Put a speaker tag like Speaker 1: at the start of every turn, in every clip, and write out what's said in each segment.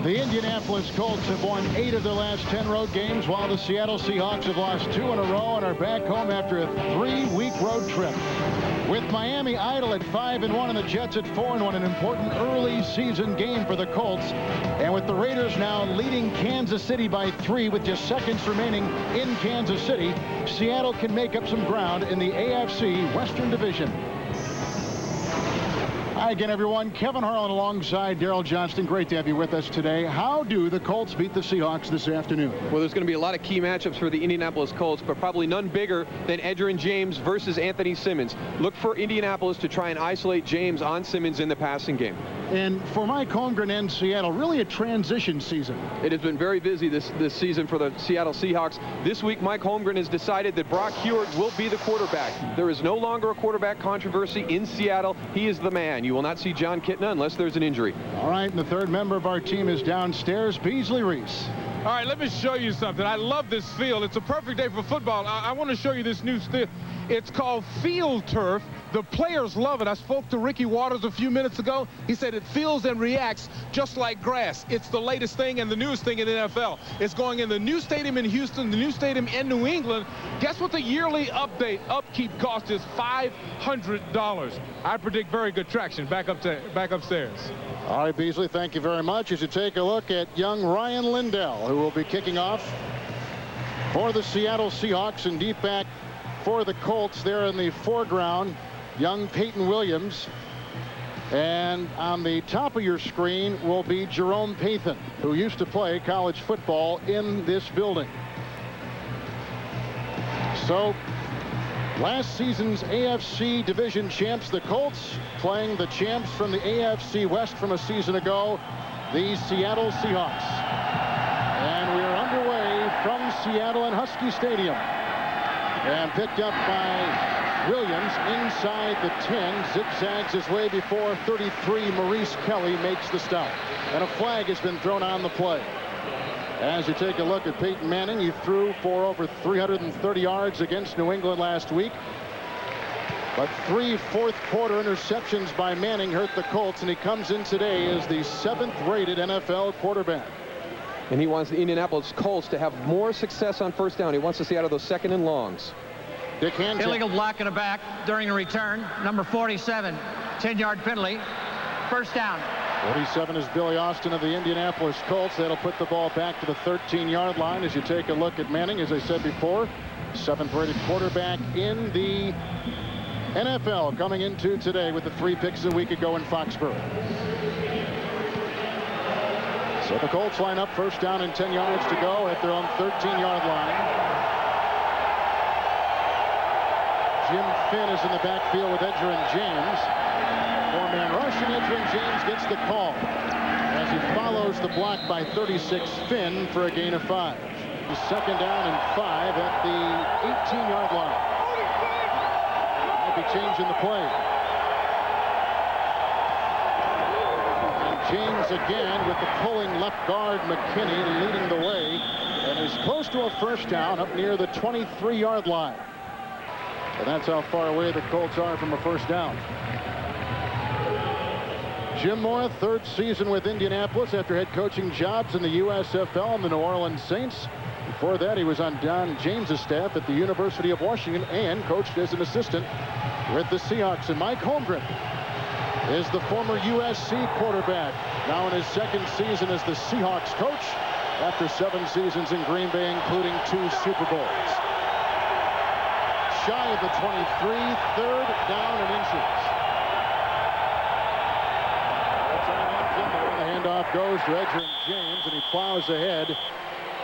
Speaker 1: The Indianapolis Colts have won 8 of their last 10 road games, while the Seattle Seahawks have lost 2 in a row and are back home after a 3-week road trip. With Miami idle at 5-1 and the Jets at 4-1, an important early season game for the Colts. And with the Raiders now leading Kansas City by 3 with just seconds remaining in Kansas City, Seattle can make up some ground in the AFC Western Division. Hi again, everyone. Kevin Harlan alongside Daryl Johnston. Great to have you with us today. How do the Colts beat the Seahawks this afternoon?
Speaker 2: Well, there's going to be a lot of key matchups for the Indianapolis Colts, but probably none bigger than Edgerrin James versus Anthony Simmons. Look for Indianapolis to try and isolate James on Simmons in the passing game.
Speaker 1: And for Mike Holmgren and Seattle, really a transition season.
Speaker 2: It has been very busy this season for the Seattle Seahawks. This week, Mike Holmgren has decided that Brock Huard will be the quarterback. There is no longer a quarterback controversy in Seattle. He is the man. You will not see John Kitna unless there's an injury.
Speaker 1: All right, and the third member of our team is downstairs, Beasley Reese.
Speaker 3: All right, let me show you something. I love this field. It's a perfect day for football. I want to show you this new field. It's called Field Turf. The players love it. I spoke to Ricky Waters a few minutes ago. He said it feels and reacts just like grass. It's the latest thing and the newest thing in the NFL. It's going in the new stadium in Houston, the new stadium in New England. Guess what the yearly upkeep cost is? $500. I predict very good traction back upstairs.
Speaker 1: All right, Beasley, thank you very much. As you take a look at young Ryan Lindell, who will be kicking off for the Seattle Seahawks, and deep back for the Colts there in the foreground, young Peyton Williams. And on the top of your screen will be Jerome Pathan, who used to play college football in this building. So last season's AFC division champs, the Colts, playing the champs from the AFC West from a season ago, the Seattle Seahawks. And we are underway from Seattle and Husky Stadium. And picked up by Williams inside the 10, zigzags his way before 33. Maurice Kelly makes the stop. And a flag has been thrown on the play. As you take a look at Peyton Manning, he threw for over 330 yards against New England last week. But 3 fourth-quarter interceptions by Manning hurt the Colts, and he comes in today as the 7th-rated NFL quarterback.
Speaker 2: And he wants the Indianapolis Colts to have more success on first down. He wants to see out of those second and longs.
Speaker 1: Dick Hansen.
Speaker 4: Illegal block in the back during the return. Number 47, 10-yard penalty. First down.
Speaker 1: 47 is Billy Austin of the Indianapolis Colts. That'll put the ball back to the 13-yard line. As you take a look at Manning, as I said before, 7th-rated quarterback in the NFL, coming into today with the 3 picks a week ago in Foxborough. So the Colts line up, first down and 10 yards to go at their own 13-yard line. Jim Finn is in the backfield with Edgerrin James. 4-man rush, and Edgerrin James gets the call as he follows the block by 36 Finn for a gain of 5. Second down and 5 at the 18-yard line. Might be changing the play. James again with the pulling left guard McKinney leading the way, and is close to a first down up near the 23-yard line. And that's how far away the Colts are from a first down. Jim Mora, 3rd season with Indianapolis after head coaching jobs in the USFL and the New Orleans Saints. Before that, he was on Don James's staff at the University of Washington and coached as an assistant with the Seahawks. And Mike Holmgren is the former USC quarterback, now in his 2nd season as the Seahawks coach after 7 seasons in Green Bay, including 2 Super Bowls. Shy of the 23, 3rd down and inches. The handoff goes to Edgerrin James, and he plows ahead,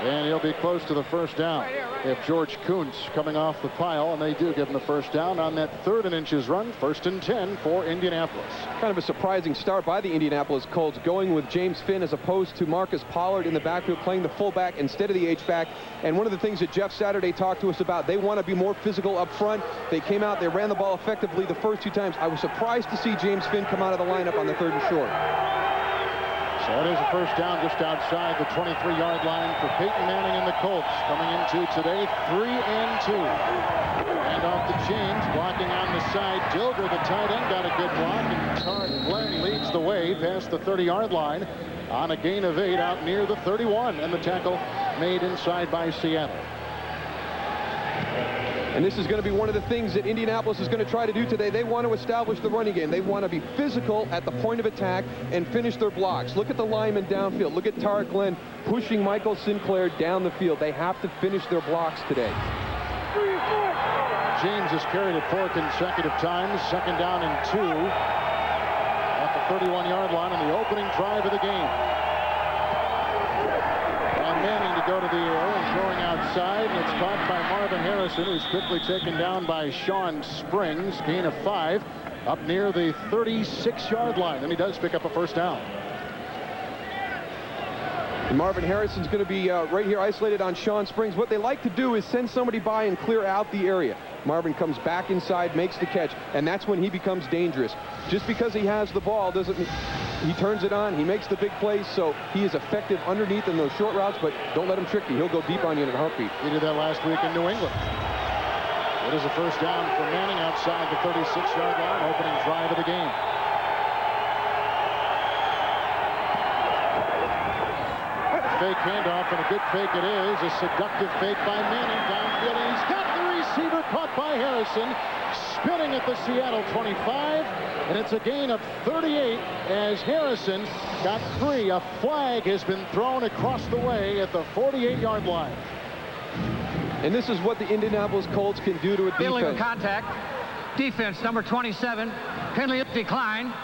Speaker 1: and he'll be close to the first down. If George Kuntz coming off the pile, and they do give him the first down on that 3rd and inches run. 1st and 10 for Indianapolis.
Speaker 2: Kind of a surprising start by the Indianapolis Colts, going with James Finn as opposed to Marcus Pollard in the backfield, playing the fullback instead of the H-back. And one of the things that Jeff Saturday talked to us about, they want to be more physical up front. They came out, they ran the ball effectively the first 2 times. I was surprised to see James Finn come out of the lineup on the 3rd and short.
Speaker 1: So it is a first down just outside the 23-yard line for Peyton Manning and the Colts. Coming into today, 3 and 2. And off to James, blocking on the side. Dilger, the tight end, got a good block, and Glenn leads the way past the 30-yard line. on a gain of 8 out near the 31, and the tackle made inside by Seattle.
Speaker 2: And this is going to be one of the things that Indianapolis is going to try to do today. They want to establish the running game. They want to be physical at the point of attack and finish their blocks. Look at the linemen downfield. Look at Tarek Glenn pushing Michael Sinclair down the field. They have to finish their blocks today.
Speaker 1: James has carried it 4 consecutive times. 2nd down and 2 at the 31-yard line on the opening drive of the game. And Manning to go to the air and throwing outside, and it's caught by Marvin Harrison, who's quickly taken down by Sean Springs. Gain of 5 up near the 36-yard line, and he does pick up a 1st down.
Speaker 2: And Marvin Harrison's going to be right here isolated on Sean Springs. What they like to do is send somebody by and clear out the area. Marvin comes back inside, makes the catch, and that's when he becomes dangerous. Just because he has the ball doesn't mean he turns it on, he makes the big plays, so he is effective underneath in those short routes, but don't let him trick you. He'll go deep on you in a heartbeat.
Speaker 1: He did that last week in New England. It is a 1st down for Manning outside the 36-yard line, opening drive of the game. Fake handoff, and a good fake it is. A seductive fake by Manning downfield, and he's got the receiver caught by Harrison, spinning at the Seattle 25, and it's a gain of 38 as Harrison got 3. A flag has been thrown across the way at the 48-yard line.
Speaker 2: And this is what the Indianapolis Colts can do to a defense.
Speaker 4: Illegal contact. Defense, number 27. Penalty decline.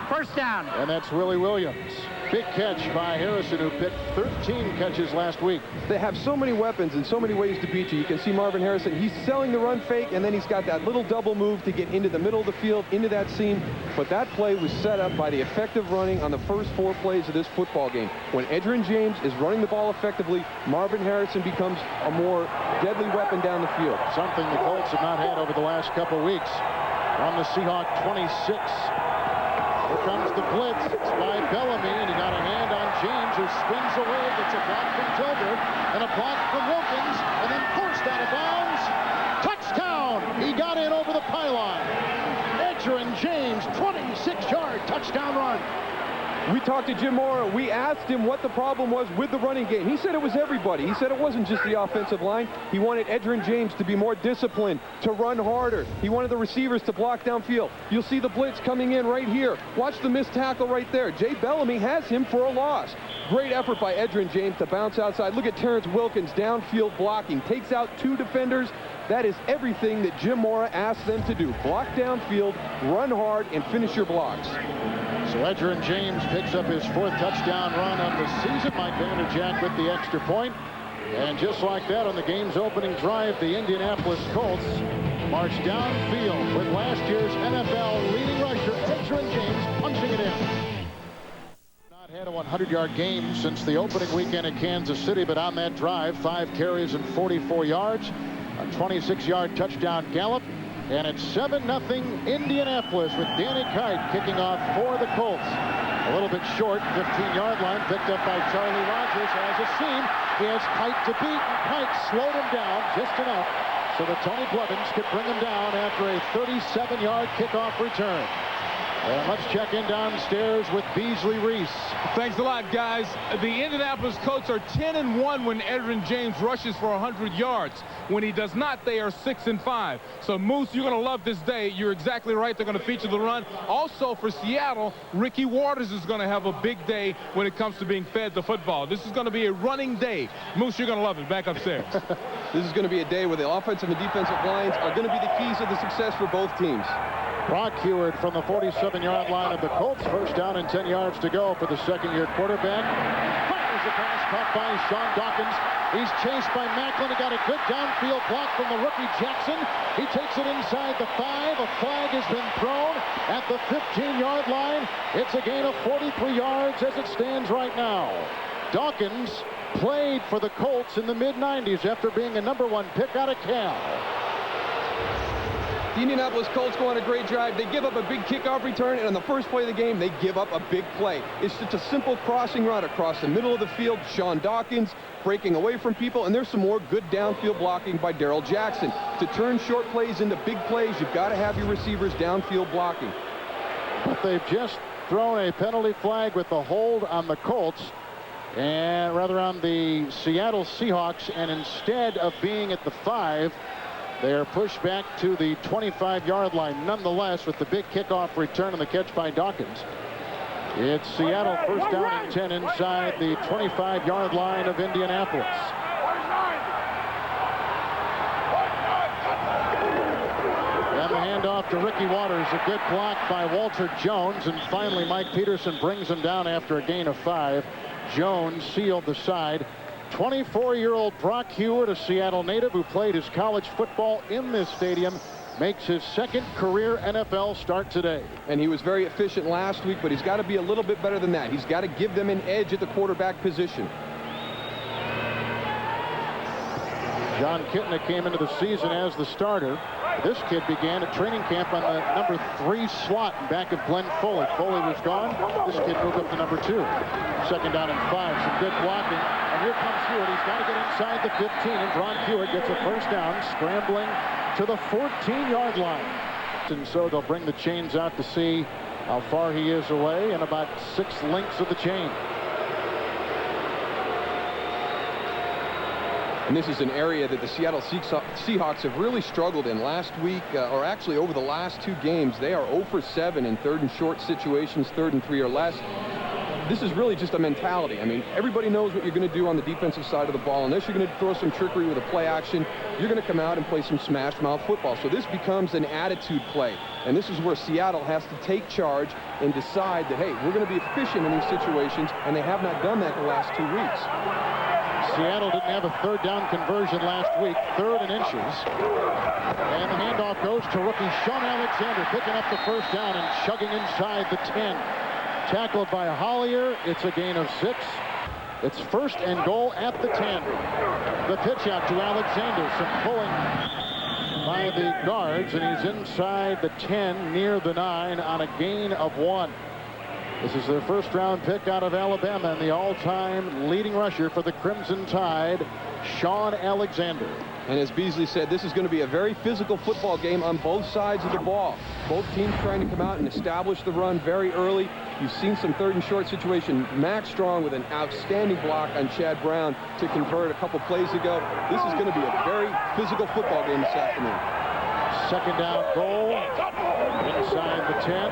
Speaker 4: 1st down.
Speaker 1: And that's Willie Williams. Big catch by Harrison, who picked 13 catches last week.
Speaker 2: They have so many weapons and so many ways to beat you. You can see Marvin Harrison. He's selling the run fake, and then he's got that little double move to get into the middle of the field, into that seam. But that play was set up by the effective running on the first 4 plays of this football game. When Edgerrin James is running the ball effectively, Marvin Harrison becomes a more deadly weapon down the field.
Speaker 1: Something the Colts have not had over the last couple weeks. On the Seahawk 26. Here comes the blitz. It's by Bellamy, and he got a hand on James, who spins away. Gets a block from Tilger, and a block from Wilkins, and then forced out of bounds. Touchdown! He got in over the pylon. Edgerrin James, 26-yard touchdown run.
Speaker 2: We talked to Jim Mora. We asked him what the problem was with the running game. He said it was everybody. He said it wasn't just the offensive line. He wanted Edgerrin James to be more disciplined, to run harder. He wanted the receivers to block downfield. You'll see the blitz coming in right here. Watch the missed tackle right there. Jay Bellamy has him for a loss. Great effort by Edgerrin James to bounce outside. Look at Terrence Wilkins downfield blocking. Takes out 2 defenders. That is everything that Jim Mora asked them to do. Block downfield, run hard, and finish your blocks.
Speaker 1: So Edgerrin James picks up his 4th touchdown run of the season. Mike Vanderjagt with the extra point. And just like that, on the game's opening drive, the Indianapolis Colts march downfield with last year's NFL leading rusher, Edgerrin James, punching it in. Not had a 100-yard game since the opening weekend at Kansas City, but on that drive, 5 carries and 44 yards. A 26-yard touchdown gallop. And it's 7-0 Indianapolis with Danny Kite kicking off for the Colts. A little bit short, 15-yard line, picked up by Charlie Rogers as a seam. He has Kite to beat, and Kite slowed him down just enough so that Tony Blevins could bring him down after a 37-yard kickoff return. And let's check in downstairs with Beasley Reese.
Speaker 3: Thanks a lot, guys. The Indianapolis Colts are 10-1 when Edgerrin James rushes for 100 yards. When he does not, they are 6-5. So, Moose, you're going to love this day. You're exactly right. They're going to feature the run. Also, for Seattle, Ricky Waters is going to have a big day when it comes to being fed the football. This is going to be a running day. Moose, you're going to love it. Back upstairs.
Speaker 2: This is going to be a day where the offensive and defensive lines are going to be the keys of the success for both teams.
Speaker 1: Brock Heward from the 47-yard line of the Colts. 1st down and 10 yards to go for the 2nd-year quarterback. Fires a pass caught by Sean Dawkins. He's chased by Macklin. He got a good downfield block from the rookie Jackson. He takes it inside the 5. A flag has been thrown at the 15-yard line. It's a gain of 43 yards as it stands right now. Dawkins played for the Colts in the mid-90s after being a #1 pick out of Cal.
Speaker 2: The Indianapolis Colts go on a great drive. They give up a big kickoff return, and on the first play of the game, they give up a big play. It's just a simple crossing route across the middle of the field. Sean Dawkins breaking away from people, and there's some more good downfield blocking by Darrell Jackson. To turn short plays into big plays, you've got to have your receivers downfield blocking.
Speaker 1: But they've just thrown a penalty flag with the hold on the Colts, and rather on the Seattle Seahawks, and instead of being at the 5, they are pushed back to the 25-yard line. Nonetheless, with the big kickoff return and the catch by Dawkins, it's Seattle first down and 10 inside the 25-yard line of Indianapolis. And the handoff to Ricky Waters, a good block by Walter Jones, and finally Mike Peterson brings him down after a gain of 5. Jones sealed the side. 24-year-old Brock Hewitt, a Seattle native who played his college football in this stadium, makes his second career NFL start today.
Speaker 2: And he was very efficient last week, but he's got to be a little bit better than that. He's got to give them an edge at the quarterback position.
Speaker 1: John Kitna came into the season as the starter. This kid began at training camp on the number 3 slot in back of Glenn Foley. Foley was gone. This kid moved up to number 2. Second down and 5. Some good blocking. And here comes Hewitt. He's got to get inside the 15. And Brock Hewitt gets a first down, scrambling to the 14-yard line. And so they'll bring the chains out to see how far he is away, and about 6 links of the chain.
Speaker 2: And this is an area that the Seattle Seahawks have really struggled in. Last week, or actually over the last 2 games, they are 0 for 7 in 3rd and short situations, 3rd and 3 or less. This is really just a mentality. I mean, everybody knows what you're going to do on the defensive side of the ball. Unless you're going to throw some trickery with a play action, you're going to come out and play some smash mouth football. So this becomes an attitude play. And this is where Seattle has to take charge and decide that, hey, we're going to be efficient in these situations, and they have not done that the last 2 weeks.
Speaker 1: Seattle didn't have a 3rd down conversion last week, 3rd and inches. And the handoff goes to rookie Sean Alexander, picking up the first down and chugging inside the 10. Tackled by Hollier. It's a gain of 6. It's 1st and goal at the 10. The pitch out to Alexander. Some pulling by the guards, and he's inside the 10, near the 9, on a gain of 1. This is their first-round pick out of Alabama, and the all-time leading rusher for the Crimson Tide, Sean Alexander.
Speaker 2: And as Beasley said, this is going to be a very physical football game on both sides of the ball. Both teams trying to come out and establish the run very early. You've seen some 3rd and short situation. Max Strong with an outstanding block on Chad Brown to convert a couple plays ago. This is going to be a very physical football game this afternoon.
Speaker 1: 2nd down goal inside the 10.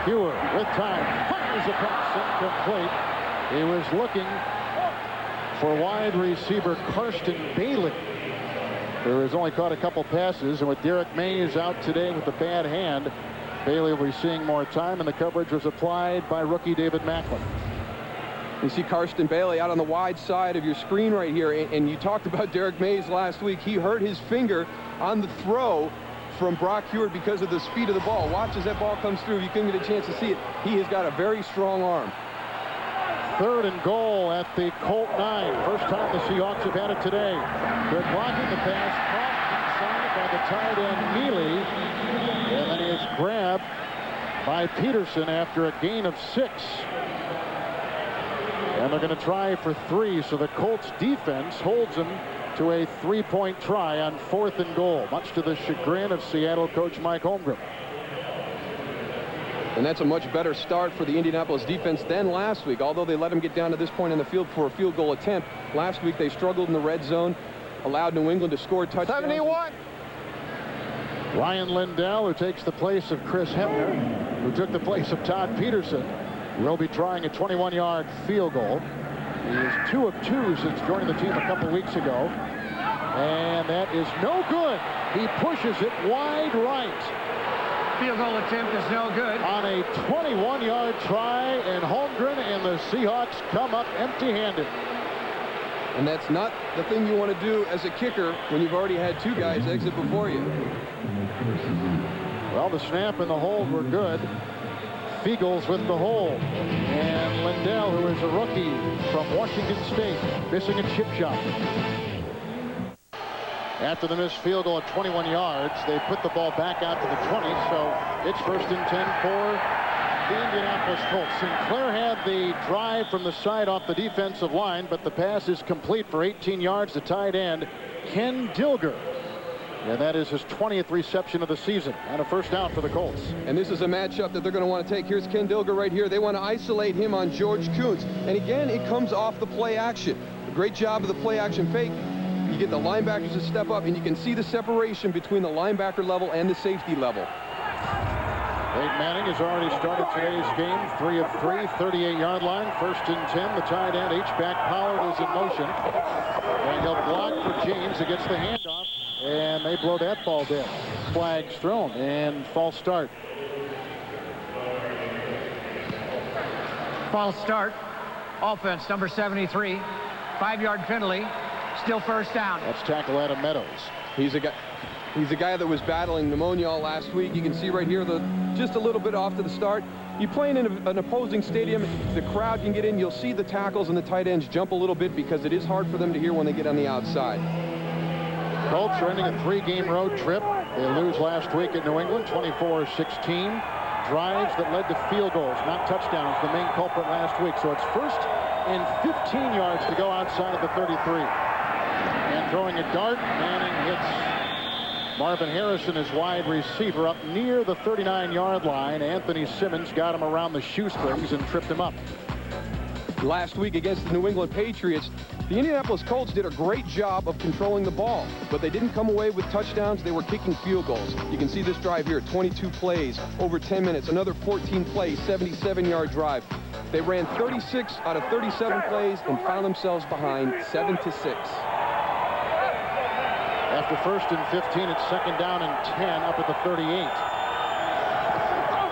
Speaker 1: Hewitt with time fires a pass incomplete. He was looking for wide receiver Karsten Bailey, who has only caught a couple passes, and with Derek Mays out today with a bad hand, Bailey will be seeing more time, and the coverage was applied by rookie David Macklin.
Speaker 2: You see Karsten Bailey out on the wide side of your screen right here, and you talked about Derek Mays last week. He hurt his finger on the throw from Brock Hewitt because of the speed of the ball. Watch as that ball comes through. You couldn't get a chance to see it. He has got a very strong arm.
Speaker 1: 3rd and goal at the Colt 9. First time the Seahawks have had it today. Good blocking, the pass caught inside by the tight end Neely, and then he is grabbed by Peterson after a gain of 6. And they're going to try for 3, so the Colts defense holds them to a 3-point try on 4th and goal, much to the chagrin of Seattle coach Mike Holmgren.
Speaker 2: And that's a much better start for the Indianapolis defense than last week. Although they let him get down to this point in the field for a field goal attempt, last week they struggled in the red zone, allowed New England to score touchdowns.
Speaker 4: 71.
Speaker 1: Ryan Lindell, who takes the place of Chris Hebner, who took the place of Todd Peterson, will be trying a 21-yard field goal. He is 2 of 2 since joining the team a couple weeks ago. And that is no good. He pushes it wide right.
Speaker 4: Field goal attempt is no good.
Speaker 1: On a 21-yard try, and Holmgren and the Seahawks come up empty-handed.
Speaker 2: And that's not the thing you want to do as a kicker when you've already had 2 guys exit before you.
Speaker 1: Well, the snap and the hold were good. Fiegels with the hold, and Lindell, who is a rookie from Washington State, missing a chip shot. After the missed field goal at 21 yards, they put the ball back out to the 20, so it's 1st and 10 for the Indianapolis Colts. Sinclair had the drive from the side off the defensive line, but the pass is complete for 18 yards to tight end Ken Dilger. And that is his 20th reception of the season and a first down for the Colts.
Speaker 2: And this is a matchup that they're going to want to take. Here's Ken Dilger right here. They want to isolate him on George Kuntz. And again, it comes off the play action. A great job of the play action fake. You get the linebackers to step up, and you can see the separation between the linebacker level and the safety level.
Speaker 1: Peyton Manning has already started today's game. 3 of 3, 38-yard line. 1st and 10. The tight end, H-back Pollard, is in motion. And he'll block for James against the handoff. And they blow that ball dead. Flags thrown and false start.
Speaker 4: False start. Offense, number 73. 5-yard penalty. Still first down.
Speaker 1: That's tackle Adam Meadows.
Speaker 2: He's a guy that was battling pneumonia all last week. You can see right here, just a little bit off to the start. You're playing in an opposing stadium. The crowd can get in. You'll see the tackles and the tight ends jump a little bit because it is hard for them to hear when they get on the outside.
Speaker 1: Colts are ending a 3-game road trip. They lose last week at New England, 24-16. Drives that led to field goals, not touchdowns, the main culprit last week. So it's 1st and 15 yards to go outside of the 33. And throwing a dart, Manning hits Marvin Harrison, his wide receiver, up near the 39-yard line. Anthony Simmons got him around the shoestrings and tripped him up.
Speaker 2: Last week against the New England Patriots, the Indianapolis Colts did a great job of controlling the ball, but they didn't come away with touchdowns. They were kicking field goals. You can see this drive here, 22 plays, over 10 minutes, another 14 plays, 77-yard drive. They ran 36 out of 37 plays and found themselves behind 7-6.
Speaker 1: After 1st and 15, it's 2nd down and 10 up at the 38.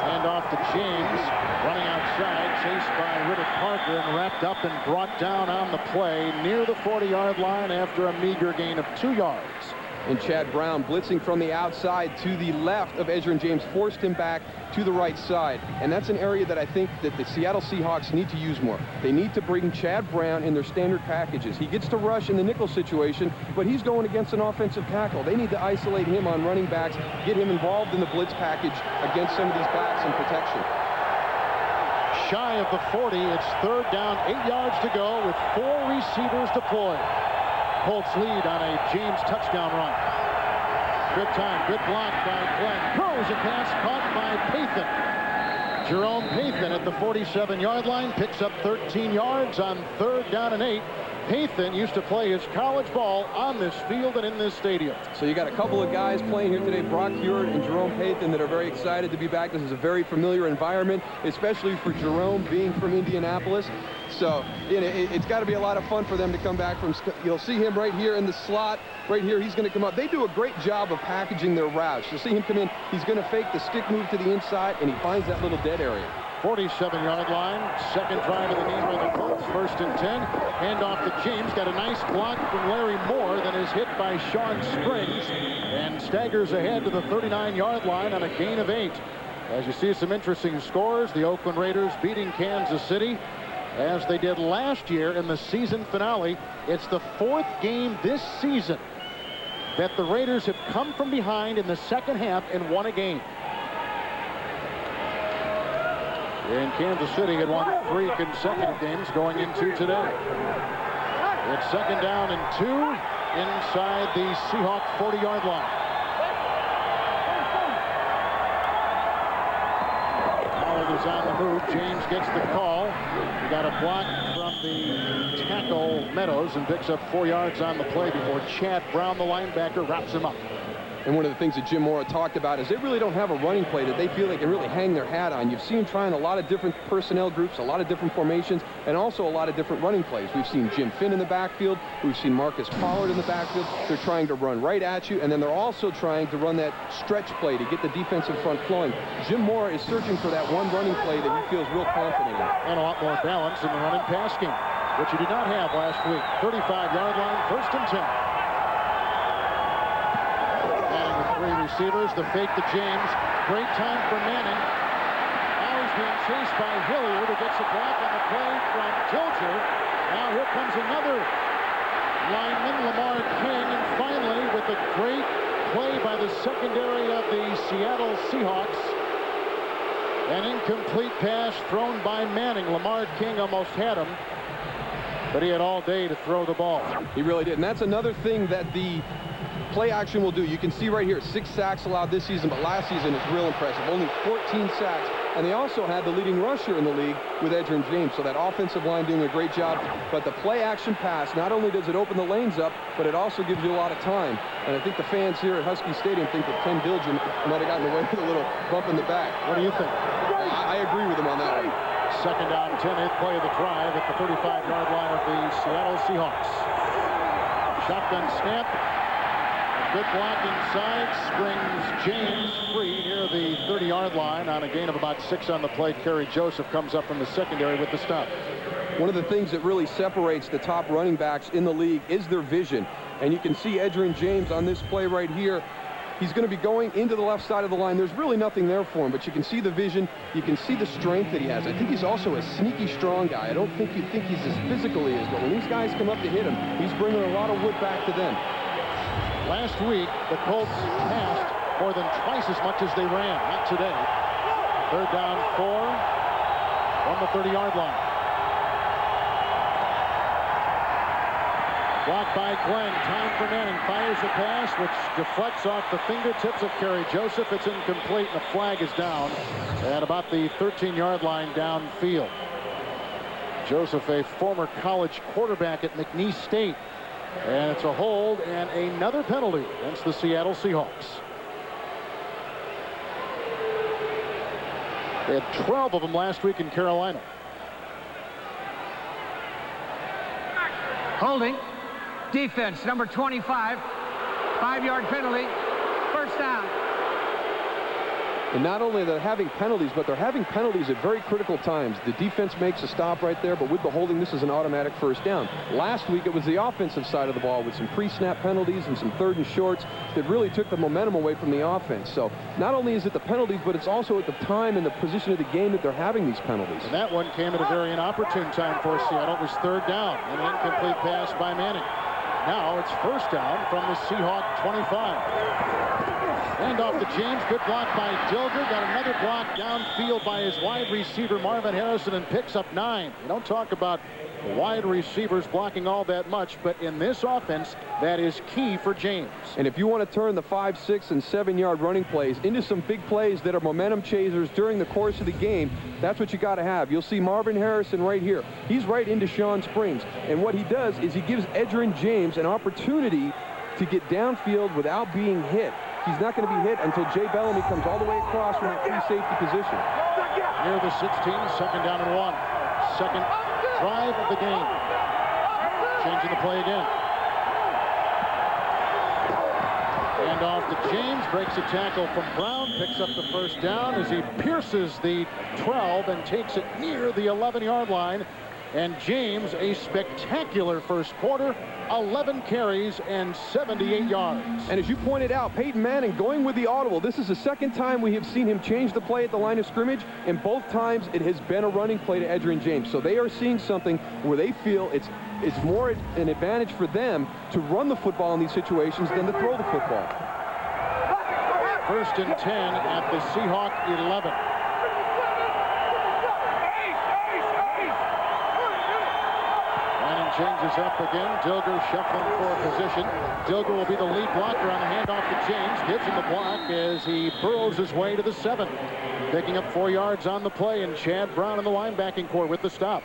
Speaker 1: Hand off to James, running outside, chased by Riddick Parker and wrapped up and brought down on the play near the 40-yard line after a meager gain of 2 yards.
Speaker 2: And Chad Brown blitzing from the outside to the left of Edgerrin James forced him back to the right side. And that's an area that I think that the Seattle Seahawks need to use more. They need to bring Chad Brown in their standard packages. He gets to rush in the nickel situation, but he's going against an offensive tackle. They need to isolate him on running backs, get him involved in the blitz package against some of these backs in protection.
Speaker 1: Shy of the 40, it's 3rd down, 8 yards to go with 4 receivers deployed. Colts lead on a James touchdown run. Good time, good block by Glenn. Throws a pass caught by Pathan. Jerome Pathan at the 47-yard line picks up 13 yards on 3rd down and 8. Pathan used to play his college ball on this field and in this stadium.
Speaker 2: So you got a couple of guys playing here today, Brock Hewitt and Jerome Pathan, that are very excited to be back. This is a very familiar environment, especially for Jerome being from Indianapolis. So it's got to be a lot of fun for them to come back from. You'll see him right here in the slot. Right here, he's going to come up. They do a great job of packaging their routes. You'll see him come in. He's going to fake the stick move to the inside, and he finds that little dead area.
Speaker 1: 47-yard line, 2nd drive of the game by the Colts, 1st and 10. Hand off to James, got a nice block from Larry Moore, then is hit by Sean Springs and staggers ahead to the 39-yard line on a gain of 8. As you see, some interesting scores. The Oakland Raiders beating Kansas City as they did last year in the season finale. It's the 4th game this season that the Raiders have come from behind in the second half and won a game. And Kansas City had won 3 consecutive games going into today. It's 2nd down and 2 inside the Seahawks 40-yard line. Pollard is on the move. James gets the call. He got a block from the tackle Meadows and picks up 4 yards on the play before Chad Brown, the linebacker, wraps him up.
Speaker 2: And one of the things that Jim Mora talked about is they really don't have a running play that they feel they can really hang their hat on. You've seen trying a lot of different personnel groups, a lot of different formations, and also a lot of different running plays. We've seen Jim Finn in the backfield. We've seen Marcus Pollard in the backfield. They're trying to run right at you, and then they're also trying to run that stretch play to get the defensive front flowing. Jim Mora is searching for that one running play that he feels real confident in.
Speaker 1: And a lot more balance in the run and pass game, which he did not have last week. 35-yard line, 1st and 10. Three receivers, the fake to James. Great time for Manning. Now he's being chased by Hilliard, who gets a block on the play from Tilger. Now here comes another lineman, Lamar King, and finally, with a great play by the secondary of the Seattle Seahawks, an incomplete pass thrown by Manning. Lamar King almost had him, but he had all day to throw the ball.
Speaker 2: He really did, and that's another thing that the play action will do. You can see right here, 6 sacks allowed this season, but last season is real impressive. Only 14 sacks. And they also had the leading rusher in the league with Edgerrin James. So that offensive line doing a great job. But the play action pass, not only does it open the lanes up, but it also gives you a lot of time. And I think the fans here at Husky Stadium think that Ken Dilger might have gotten away with a little bump in the back.
Speaker 1: What do you think?
Speaker 2: I agree with him on that one.
Speaker 1: Second down, 10, 8th play of the drive at the 35-yard line of the Seattle Seahawks. Shotgun snap. Good block inside, springs James free near the 30-yard line on a gain of about 6 on the play. Kerry Joseph comes up from the secondary with the stop.
Speaker 2: One of the things that really separates the top running backs in the league is their vision. And you can see Edgerrin James on this play right here. He's going to be going into the left side of the line. There's really nothing there for him, but you can see the vision. You can see the strength that he has. I think he's also a sneaky strong guy. I don't think you think he's as physical as he is, but when these guys come up to hit him, he's bringing a lot of wood back to them.
Speaker 1: Last week, the Colts passed more than twice as much as they ran. Not today. Third down, 4 from the 30-yard line. Blocked by Glenn. Time for Manning. Fires a pass, which deflects off the fingertips of Kerry Joseph. It's incomplete, and the flag is down at about the 13-yard line downfield. Joseph, a former college quarterback at McNeese State. And it's a hold and another penalty against the Seattle Seahawks. They had 12 of them last week in Carolina.
Speaker 4: Holding. Defense, number 25. 5-yard penalty. First down.
Speaker 2: And not only are they having penalties, but they're having penalties at very critical times. The defense makes a stop right there, but with the holding, this is an automatic first down. Last week, it was the offensive side of the ball with some pre-snap penalties and some 3rd and shorts that really took the momentum away from the offense. So not only is it the penalties, but it's also at the time and the position of the game that they're having these penalties.
Speaker 1: And that one came at a very inopportune time for Seattle. It was 3rd down and an incomplete pass by Manning. Now it's first down from the Seahawk 25. Hand off to James. Good block by Dilger. Got another block downfield by his wide receiver, Marvin Harrison, and picks up 9. You don't talk about wide receivers blocking all that much, but in this offense, that is key for James.
Speaker 2: And if you want to turn the 5, 6, and 7-yard running plays into some big plays that are momentum chasers during the course of the game, that's what you got to have. You'll see Marvin Harrison right here. He's right into Sean Springs. And what he does is he gives Edgerrin James an opportunity to get downfield without being hit. He's not going to be hit until Jay Bellamy comes all the way across from that free safety position.
Speaker 1: Near the 16, 2nd down and 1. Second drive of the game. Changing the play again. Hand off to James, breaks a tackle from Brown, picks up the first down as he pierces the 12 and takes it near the 11-yard line. And James, a spectacular first quarter, 11 carries and 78 yards.
Speaker 2: And as you pointed out, Peyton Manning going with the audible. This is the second time we have seen him change the play at the line of scrimmage, and both times it has been a running play to Edgerrin James. So they are seeing something where they feel it's more an advantage for them to run the football in these situations than to throw the football.
Speaker 1: 1st and 10 at the Seahawk 11. Changes up again. Dilger shuffling for position. Dilger will be the lead blocker on the handoff to James. Gives him the block as he burrows his way to the 7. Picking up 4 yards on the play, and Chad Brown in the linebacking core with the stop.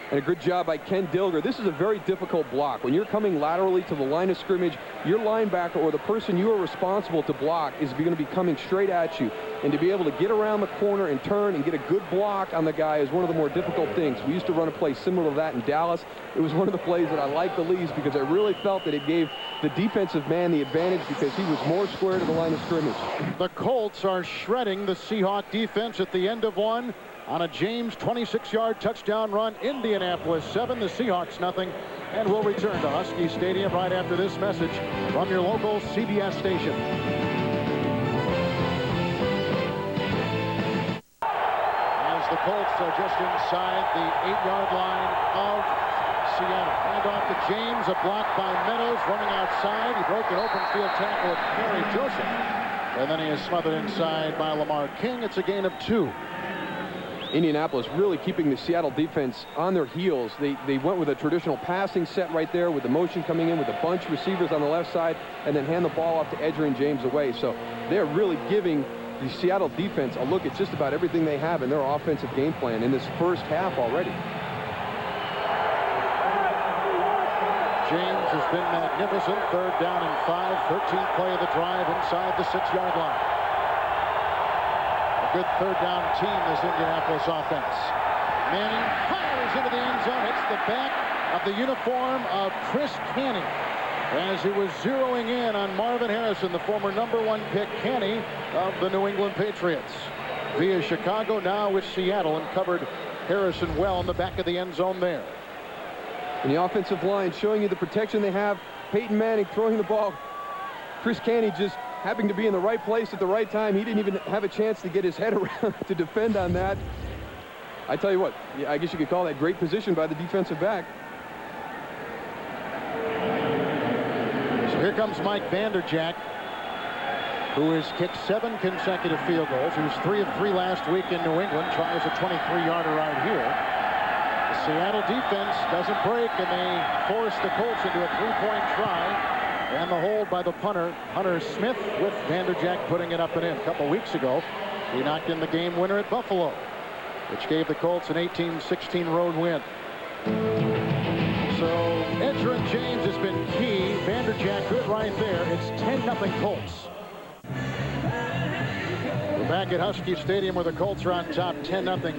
Speaker 2: And a good job by Ken Dilger. This is a very difficult block. When you're coming laterally to the line of scrimmage, your linebacker or the person you are responsible to block is going to be coming straight at you. And to be able to get around the corner and turn and get a good block on the guy is one of the more difficult things. We used to run a play similar to that in Dallas. It was one of the plays that I liked the least because I really felt that it gave the defensive man the advantage because he was more square to the line of scrimmage.
Speaker 1: The Colts are shredding the Seahawk defense at the end of one. On a James 26-yard touchdown run. Indianapolis 7, the Seahawks nothing. And we'll return to Husky Stadium right after this message from your local CBS station. As the Colts are just inside the 8-yard line of Seattle. Hand off to James, a block by Meadows, running outside. He broke an open field tackle with Kerry Joseph. And then he is smothered inside by Lamar King. It's a gain of 2.
Speaker 2: Indianapolis really keeping the Seattle defense on their heels. They went with a traditional passing set right there with the motion coming in with a bunch of receivers on the left side and then hand the ball off to Edgerrin James away. So they're really giving the Seattle defense a look at just about everything they have in their offensive game plan in this first half already.
Speaker 1: James has been magnificent. 3rd down and 5. 13th play of the drive inside the 6-yard line. A good 3rd down team, this Indianapolis offense. Manning fires into the end zone. Hits the back of the uniform of Chris Canny as he was zeroing in on Marvin Harrison, the former #1 pick Canny of the New England Patriots. Via Chicago, now with Seattle, and covered Harrison well in the back of the end zone there.
Speaker 2: And the offensive line showing you the protection they have. Peyton Manning throwing the ball. Chris Canny just happened to be in the right place at the right time. He didn't even have a chance to get his head around to defend on that. I tell you what, I guess you could call that great position by the defensive back.
Speaker 1: So here comes Mike Vanderjagt, who has kicked 7 consecutive field goals. He was 3 of 3 last week in New England. Tries a 23-yarder right here. The Seattle defense doesn't break, and they force the Colts into a 3-point try. And the hold by the punter, Hunter Smith, with Vanderjagt putting it up and in. A couple weeks ago, he knocked in the game winner at Buffalo, which gave the Colts an 18-16 road win. So Edgerrin James has been key. Vanderjagt good right there. It's 10-0 Colts. We're back at Husky Stadium where the Colts are on top 10-0.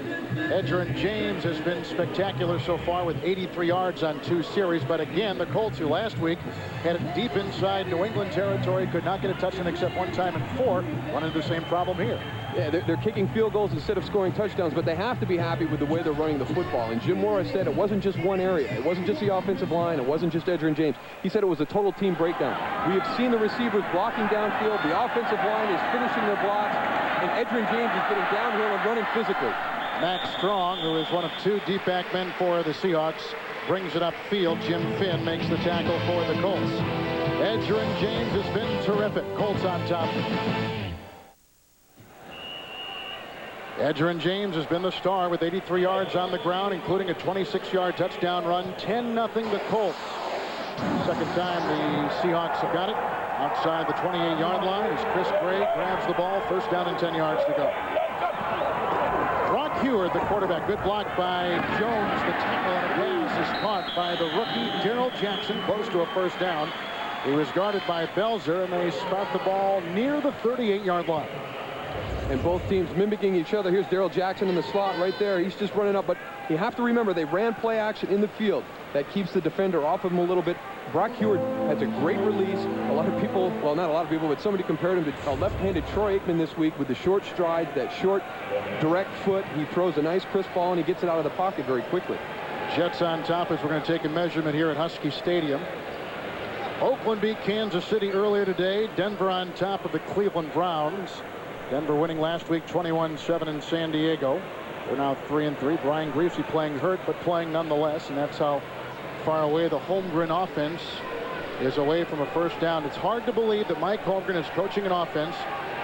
Speaker 1: Edgerrin James has been spectacular so far with 83 yards on 2 series. But again, the Colts, who last week had it deep inside New England territory, could not get a touchdown except one time in 4. Run into the same problem here.
Speaker 2: Yeah, they're kicking field goals instead of scoring touchdowns, but they have to be happy with the way they're running the football. And Jim Morris said it wasn't just one area. It wasn't just the offensive line. It wasn't just Edgerrin James. He said it was a total team breakdown. We have seen the receivers blocking downfield. The offensive line is finishing their blocks. And Edgerrin James is getting downhill and running physically.
Speaker 1: Max Strong, who is one of 2 deep back men for the Seahawks, brings it upfield. Jim Finn makes the tackle for the Colts. Edgerrin James has been terrific. Colts on top. Edgerrin James has been the star with 83 yards on the ground, including a 26-yard touchdown run. 10-0 the Colts. Second time the Seahawks have got it. Outside the 28-yard line as Chris Gray grabs the ball. 1st down and 10 yards to go. Brock Heward, the quarterback. Good block by Jones. The tackle on a pass is caught by the rookie Darrell Jackson, close to a 1st down. He was guarded by Belzer, and they spot the ball near the 38-yard line.
Speaker 2: And both teams mimicking each other. Here's Darrell Jackson in the slot right there. He's just running up, but you have to remember they ran play action in the field. That keeps the defender off of him a little bit. Brock Heward has a great release. A lot of people, well, not a lot of people, but somebody compared him to a left-handed Troy Aikman this week with the short strides, that short, direct foot. He throws a nice crisp ball, and he gets it out of the pocket very quickly.
Speaker 1: Jets on top as we're going to take a measurement here at Husky Stadium. Oakland beat Kansas City earlier today. Denver on top of the Cleveland Browns. Denver winning last week 21-7 in San Diego. They're now 3-3. Brian Griesby playing hurt, but playing nonetheless, and that's how far away the Holmgren offense is away from a 1st down. It's hard to believe that Mike Holmgren is coaching an offense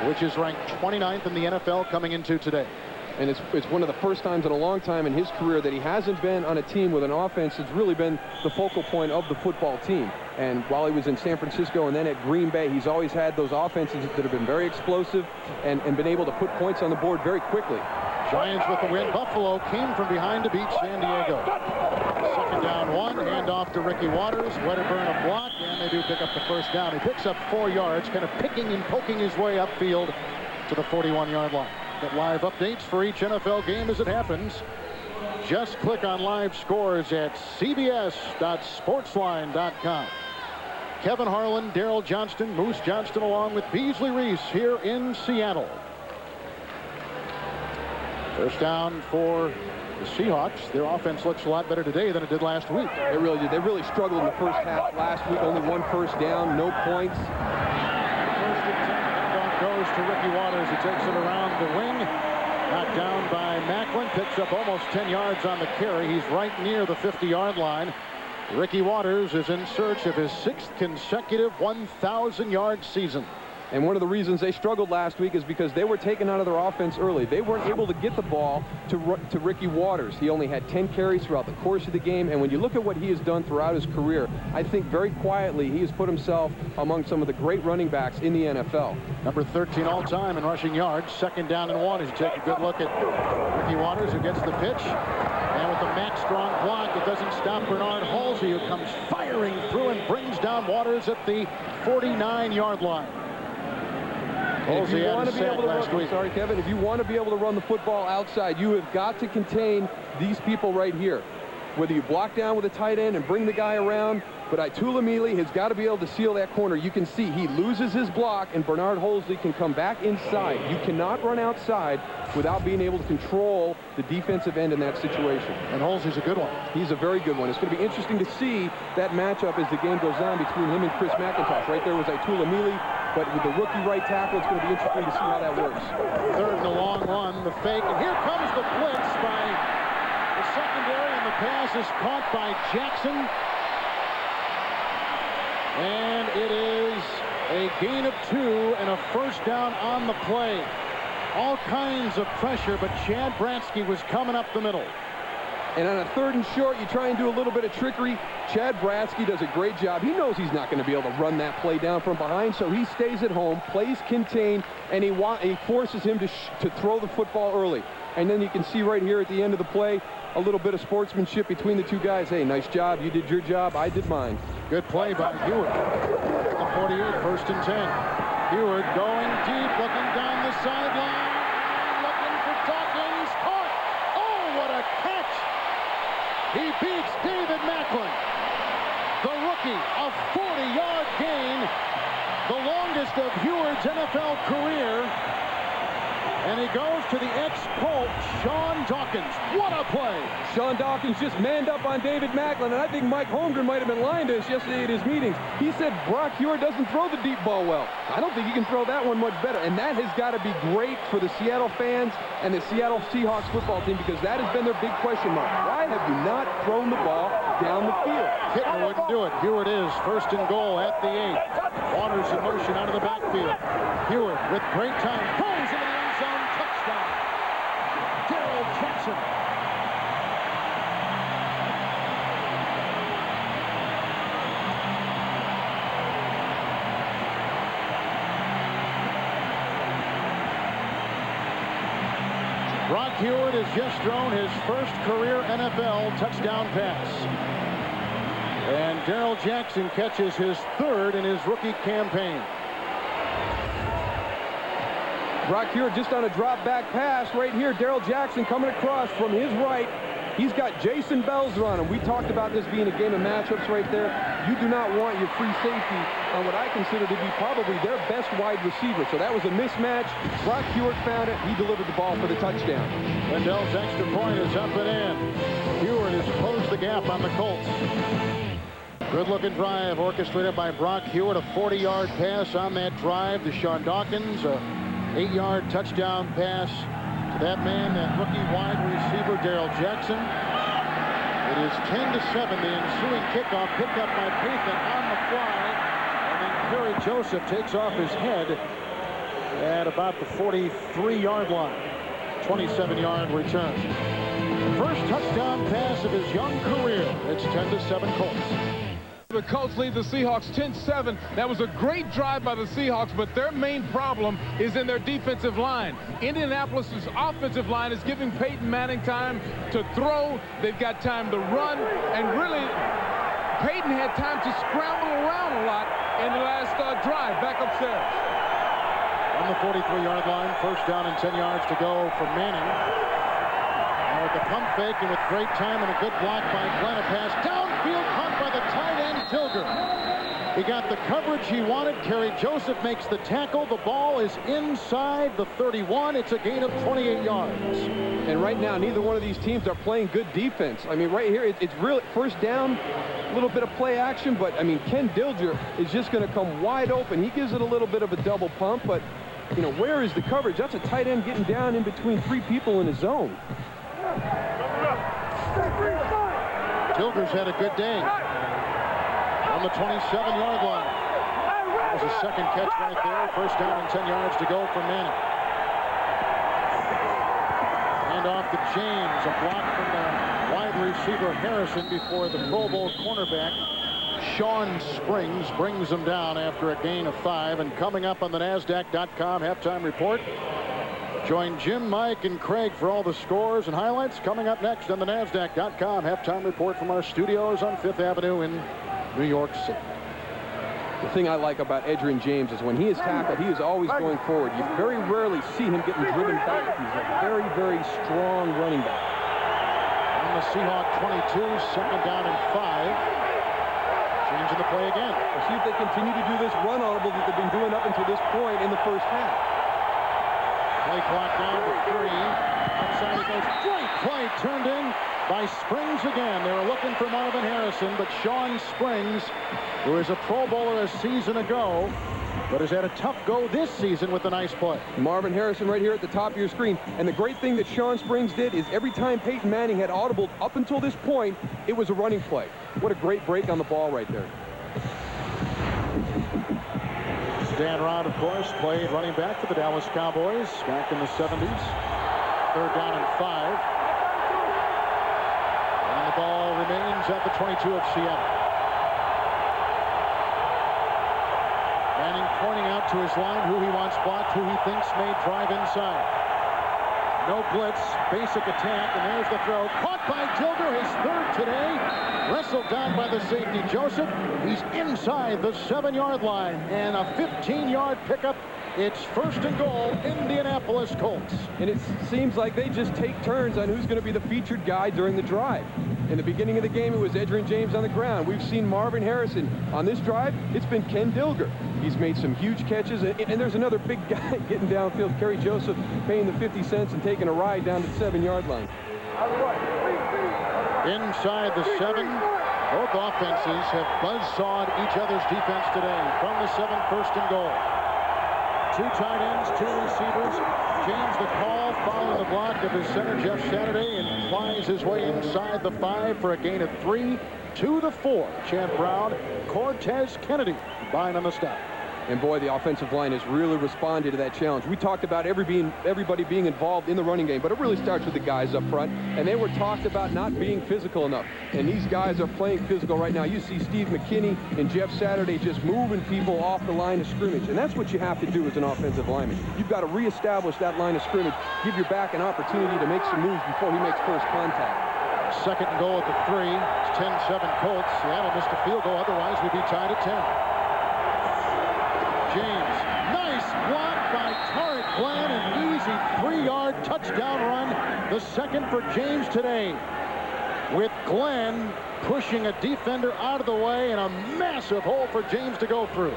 Speaker 1: which is ranked 29th in the NFL coming into today.
Speaker 2: And it's one of the first times in a long time in his career that he hasn't been on a team with an offense that's really been the focal point of the football team. And while he was in San Francisco and then at Green Bay, he's always had those offenses that have been very explosive and been able to put points on the board very quickly.
Speaker 1: Giants with the win. Buffalo came from behind to beat San Diego. 2nd down 1. Handoff to Ricky Waters. Wedderburn a block, and they do pick up the 1st down. He picks up 4 yards, kind of picking and poking his way upfield to the 41-yard line. Get live updates for each NFL game as it happens. Just click on live scores at cbs.sportsline.com. Kevin Harlan, Darrell Johnston, Moose Johnston, along with Beasley Reese here in Seattle. 1st down for the Seahawks. Their offense looks a lot better today than it did last week.
Speaker 2: They really did. They really struggled in the 1st half last week. Only 1 1st down, no points.
Speaker 1: Goes to Ricky Waters. He takes it around the wing. Knocked down by Macklin. Picks up almost 10 yards on the carry. He's right near the 50-yard line. Ricky Waters is in search of his 6th consecutive 1,000-yard season.
Speaker 2: And one of the reasons they struggled last week is because they were taken out of their offense early. They weren't able to get the ball to Ricky Waters. He only had 10 carries throughout the course of the game. And when you look at what he has done throughout his career, I think very quietly he has put himself among some of the great running backs in the NFL.
Speaker 1: Number 13 all-time in rushing yards. 2nd down and 1 as you take a good look at Ricky Waters, who gets the pitch. And with a Max Strong block, it doesn't stop Bernard Halsey, who comes firing through and brings down Waters at the 49-yard line.
Speaker 2: If you want to be able to run, sorry, Kevin, if you want to be able to run the football outside, you have got to contain these people right here. Whether you block down with a tight end and bring the guy around, but Itulamili has got to be able to seal that corner. You can see he loses his block, and Bernard Halsey can come back inside. You cannot run outside without being able to control the defensive end in that situation.
Speaker 1: And Halsey's a good one.
Speaker 2: He's a very good one. It's going to be interesting to see that matchup as the game goes on between him and Chris McIntosh. Right there was Itulamili, but with the rookie right tackle, it's going to be interesting to see how that works.
Speaker 1: 3rd and a long run, the fake, and here comes the blitz by the secondary, and the pass is caught by Jackson. And it is a gain of 2 and a 1st down on the play. All kinds of pressure, but Chad Bratsky was coming up the middle.
Speaker 2: And on a 3rd and short, you try and do a little bit of trickery. Chad Bratsky does a great job. He knows he's not going to be able to run that play down from behind, so he stays at home, plays contained, and he forces him to throw the football early. And then you can see right here at the end of the play, a little bit of sportsmanship between the two guys. Hey, nice job. You did your job. I did mine.
Speaker 1: Good play by Heward. The 48, 1st and 10. Heward going deep, looking down the sideline, looking for Dawkins. Caught! Oh, what a catch! He beats David Macklin. The rookie, a 40-yard gain, the longest of Heward's NFL career. And he goes to the ex-Colt, Sean Dawkins. What a play!
Speaker 2: Sean Dawkins just manned up on David Macklin, and I think Mike Holmgren might have been lying to us yesterday at his meetings. He said Brock Heward doesn't throw the deep ball well. I don't think he can throw that one much better, and that has got to be great for the Seattle fans and the Seattle Seahawks football team, because that has been their big question mark. Why have you not thrown the ball down the field?
Speaker 1: Hitler wouldn't do it. Heward is 1st and goal at the 8. Waters in motion out of the backfield. Heward with great time. Throws into the end zone. Touchdown. Daryl Jackson. Brock Heward has just thrown his first career NFL touchdown pass. And Daryl Jackson catches his 3rd in his rookie campaign.
Speaker 2: Brock Heward just on a drop back pass right here. Daryl Jackson coming across from his right. He's got Jason Belzer on him. We talked about this being a game of matchups right there. You do not want your free safety on what I consider to be probably their best wide receiver. So that was a mismatch. Brock Heward found it. He delivered the ball for the touchdown.
Speaker 1: Wendell's extra point is up and in. Heward has closed the gap on the Colts. Good-looking drive orchestrated by Brock Heward. A 40-yard pass on that drive to Sean Dawkins. A 8-yard touchdown pass to that man, that rookie wide receiver, Daryl Jackson. It is 10-7. The ensuing kickoff picked up by Pathan on the fly. And then Kerry Joseph takes off his head at about the 43-yard line. 27-yard return. The first touchdown pass of his young career. It's 10-7 Colts.
Speaker 3: The Colts lead the Seahawks 10-7. That was a great drive by the Seahawks, but their main problem is in their defensive line. Indianapolis's offensive line is giving Peyton Manning time to throw. They've got time to run, and really, Peyton had time to scramble around a lot in the last drive back upstairs.
Speaker 1: On the 43-yard line, 1st down and 10 yards to go for Manning. And with the pump fake and with great time and a good block by Glenn, a pass downfield caught by the tight end, Tilger. He got the coverage he wanted. Kerry Joseph makes the tackle. The ball is inside the 31. It's a gain of 28 yards.
Speaker 2: And right now, neither one of these teams are playing good defense. I mean, right here, it's really 1st down, a little bit of play action, but, I mean, Ken Dilger is just going to come wide open. He gives it a little bit of a double pump, but, you know, where is the coverage? That's a tight end getting down in between 3 people in his zone.
Speaker 1: Tilger's had a good day on the 27-yard line. That was a second catch right there. First down and 10 yards to go for Manning. Hand off to James. A block from the wide receiver Harrison before the Pro Bowl cornerback Sean Springs brings them down after a gain of 5. And coming up on the NASDAQ.com halftime report, join Jim, Mike, and Craig for all the scores and highlights. Coming up next on the NASDAQ.com halftime report from our studios on 5th Avenue in New York City.
Speaker 2: The thing I like about Edgerrin James is when he is tackled, he is always going forward. You very rarely see him getting driven back. He's a very, very strong running back.
Speaker 1: On the Seahawk 22, second down and 5. Changing the play again.
Speaker 2: We'll see if they continue to do this run audible that they've been doing up until this point in the first half.
Speaker 1: Play clock down to 3. Outside it goes. Great play turned in by Springs again. They were looking for Marvin Harrison, but Sean Springs, who is a Pro Bowler a season ago, but has had a tough go this season with a nice play.
Speaker 2: Marvin Harrison right here at the top of your screen. And the great thing that Sean Springs did is every time Peyton Manning had audibled up until this point, it was a running play. What a great break on the ball right there.
Speaker 1: Dan Rod, of course, played running back for the Dallas Cowboys back in the 70s. Third down and 5. And the ball remains at the 22 of Seattle. Manning pointing out to his line who he wants blocked, who he thinks may drive inside. No blitz, basic attack, and there's the throw. Caught by Dilger, his third today. Wrestled down by the safety, Joseph. He's inside the 7-yard line, and a 15-yard pickup. It's first and goal, Indianapolis Colts.
Speaker 2: And it seems like they just take turns on who's going to be the featured guy during the drive. In the beginning of the game, it was Edgerrin James on the ground. We've seen Marvin Harrison. On this drive, it's been Ken Dilger. He's made some huge catches, and there's another big guy getting downfield. Kerry Joseph paying the 50 cents and taking a ride down to the 7-yard line.
Speaker 1: Inside the 7, both offenses have buzzsawed each other's defense today. From the 7, first and goal. 2 tight ends, 2 receivers. James the call, following the block of his center, Jeff Saturday, and flies his way inside the 5 for a gain of 3. 2 to 4. Chad Brown, Cortez Kennedy buying on the stop.
Speaker 2: And boy, the offensive line has really responded to that challenge. We talked about everybody being involved in the running game, but it really starts with the guys up front. And they were talked about not being physical enough. And these guys are playing physical right now. You see Steve McKinney and Jeff Saturday just moving people off the line of scrimmage. And that's what you have to do as an offensive lineman. You've got to reestablish that line of scrimmage, give your back an opportunity to make some moves before he makes first contact.
Speaker 1: Second and goal at the 3. It's 10-7 Colts. Seattle missed a field goal. Otherwise, we'd be tied at 10. James, nice block by Tarek Glenn, an easy 3-yard touchdown run. The second for James today, with Glenn pushing a defender out of the way and a massive hole for James to go through.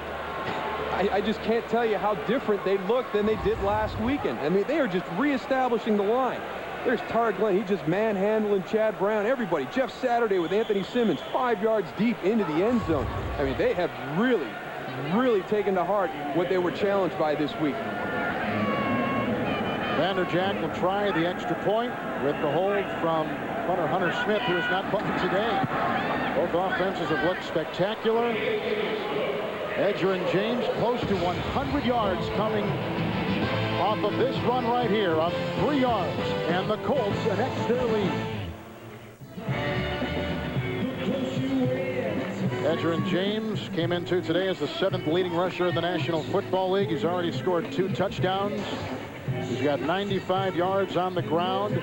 Speaker 2: I just can't tell you how different they look than they did last weekend. I mean, they are just reestablishing the line. There's Tarek Glenn. He's just manhandling Chad Brown, everybody. Jeff Saturday with Anthony Simmons 5 yards deep into the end zone. I mean, they have really taken to heart what they were challenged by this week.
Speaker 1: Vanderjagt will try the extra point with the hold from Hunter Smith, who is not playing today. Both offenses have looked spectacular. Edgerrin James close to 100 yards coming off of this run right here of 3 yards, and the Colts annex their lead. Edgerrin James came into today as the 7th leading rusher in the National Football League. He's already scored 2 touchdowns. He's got 95 yards on the ground,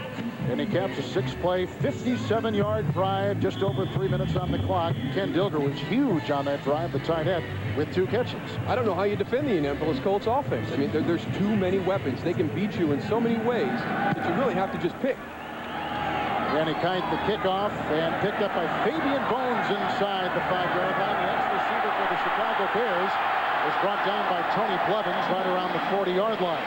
Speaker 1: and he caps a 6-play, 57-yard drive, just over 3 minutes on the clock. Ken Dilger was huge on that drive, the tight end, with 2 catches.
Speaker 2: I don't know how you defend the Indianapolis Colts offense. I mean, there's too many weapons. They can beat you in so many ways that you really have to just pick.
Speaker 1: Danny Kite, the kickoff, and picked up by Fabian Bones inside the 5-yard line. The ex-receiver for the Chicago Bears was brought down by Tony Blevins right around the 40-yard line.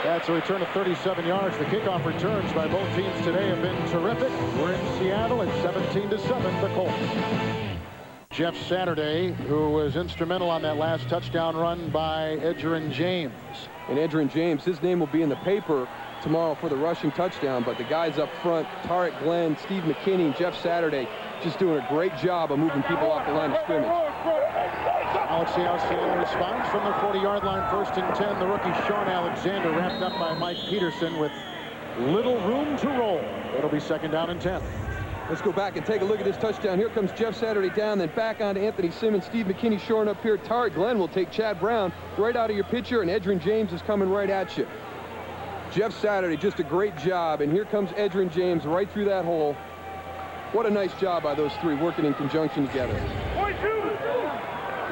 Speaker 1: That's a return of 37 yards. The kickoff returns by both teams today have been terrific. We're in Seattle at 17-7, the Colts. Jeff Saturday, who was instrumental on that last touchdown run by Edgerrin James.
Speaker 2: And Edgerrin James, his name will be in the paper tomorrow for the rushing touchdown, but the guys up front, Tarek Glenn, Steve McKinney, Jeff Saturday, just doing a great job of moving people off the line of scrimmage.
Speaker 1: Now let's see how Seattle responds from the 40-yard line. 1st and 10. The rookie Sean Alexander wrapped up by Mike Peterson with little room to roll. It'll be 2nd down and 10.
Speaker 2: Let's go back and take a look at this touchdown. Here comes Jeff Saturday down, then back on to Anthony Simmons. Steve McKinney shoring up here. Tari Glenn will take Chad Brown right out of your picture, and Edgerrin James is coming right at you. Jeff Saturday, just a great job, and here comes Edgerrin James right through that hole. What a nice job by those three working in conjunction together.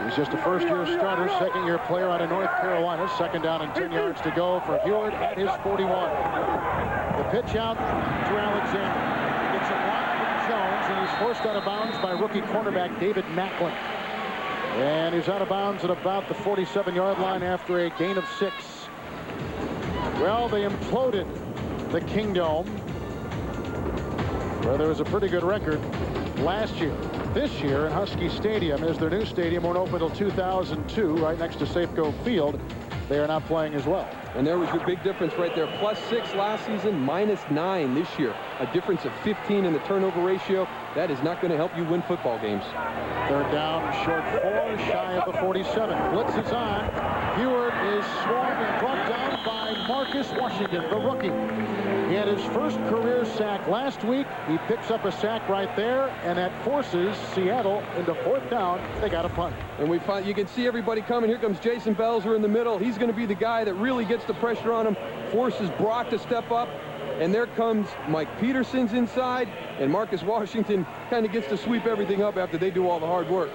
Speaker 1: He's just a first-year starter, 2nd-year player out of North Carolina. 2nd down and 10 yards to go for Heward at his 41. The pitch out to Alexander. He gets a block from Jones, and he's forced out of bounds by rookie cornerback David Macklin. And he's out of bounds at about the 47-yard line after a gain of 6. Well, they imploded the Kingdome, where there was a pretty good record last year. This year in Husky Stadium, as their new stadium won't open until 2002, right next to Safeco Field, they are not playing as well.
Speaker 2: And there was your big difference right there. +6 last season, -9 this year. A difference of 15 in the turnover ratio. That is not going to help you win football games.
Speaker 1: 3rd down, short 4, shy of the 47. Blitz is on. Heward is swarmed and brought down by Marcus Washington, the rookie. He had his first career sack last week. He picks up a sack right there, and that forces Seattle into 4th down. They got a punt.
Speaker 2: And we find you can see everybody coming. Here comes Jason Belzer in the middle. He's going to be the guy that really gets the pressure on him, forces Brock to step up. And there comes Mike Peterson's inside, and Marcus Washington kind of gets to sweep everything up after they do all the hard work.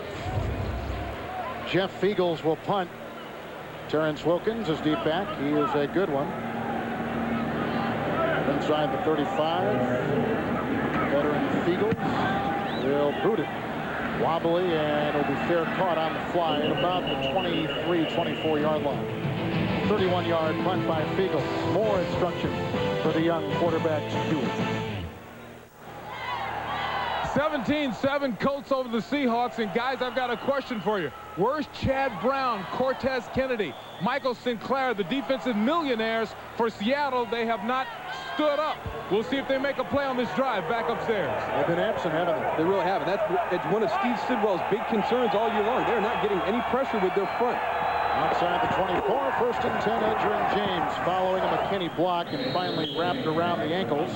Speaker 1: Jeff Fiegels will punt. Terrence Wilkins is deep back. He is a good one. Inside the 35. Veteran Fiegels will boot it. Wobbly, and it'll be fair caught on the fly at about the 23-24-yard line. 31-yard punt by Fiegels. More instruction for the young quarterback, Hewitt.
Speaker 3: 17-7 Colts over the Seahawks. And guys, I've got a question for you. Where's Chad Brown, Cortez Kennedy, Michael Sinclair, the defensive millionaires for Seattle? They have not stood up. We'll see if they make a play on this drive back upstairs.
Speaker 1: They've been absent, haven't they?
Speaker 2: They really haven't. That's one of Steve Sidwell's big concerns all year long. They're not getting any pressure with their front.
Speaker 1: Outside the 24, 1st and 10, Edgerrin James following a McKinney block and finally wrapped around the ankles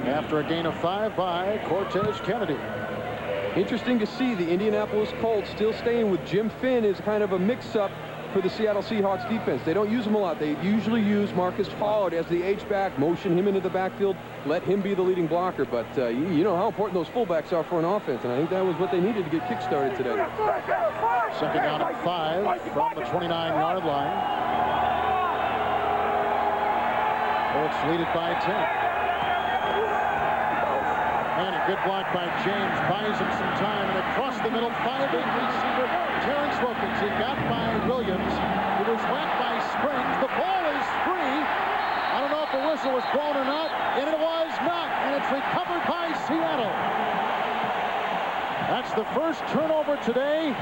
Speaker 1: after a gain of 5 by Cortez Kennedy.
Speaker 2: Interesting to see the Indianapolis Colts still staying with Jim Finn as kind of a mix-up for the Seattle Seahawks defense. They don't use him a lot. They usually use Marcus Pollard as the H-back, motion him into the backfield, let him be the leading blocker. But you know how important those fullbacks are for an offense, and I think that was what they needed to get kick-started today.
Speaker 1: 2nd down and 5 from the 29-yard line. Colts lead it by 10. And a good block by James buys him some time, and across the middle, 5'8" receiver Terrence Wilkins. He got by Williams. It was whacked by Springs. The ball is free. I don't know if a whistle was blown or not, and it was not. And it's recovered by Seattle. That's the first turnover today.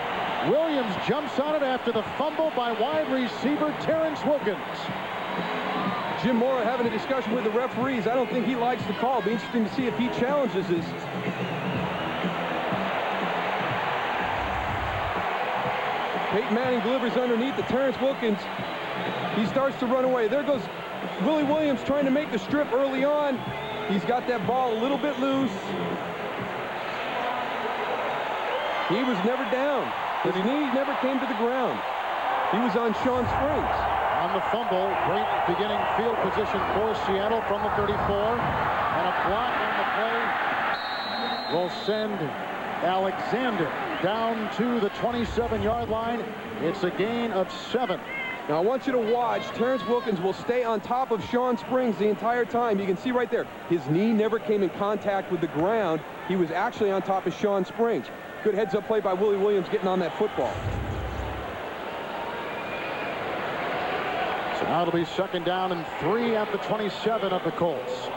Speaker 1: Williams jumps on it after the fumble by wide receiver Terrence Wilkins.
Speaker 2: Jim Mora having a discussion with the referees. I don't think he likes the call. It'll be interesting to see if he challenges this. Peyton Manning delivers underneath to Terrence Wilkins. He starts to run away. There goes Willie Williams trying to make the strip early on. He's got that ball a little bit loose. He was never down. His knee never came to the ground. He was on Sean Springs.
Speaker 1: On the fumble, great beginning field position for Seattle from the 34. And a block on the play will send Alexander down to the 27-yard line. It's a gain of 7.
Speaker 2: Now I want you to watch. Terrence Wilkins will stay on top of Sean Springs the entire time. You can see right there, his knee never came in contact with the ground. He was actually on top of Sean Springs. Good heads-up play by Willie Williams getting on that football.
Speaker 1: So now it'll be 2nd down and 3 at the 27 of the Colts.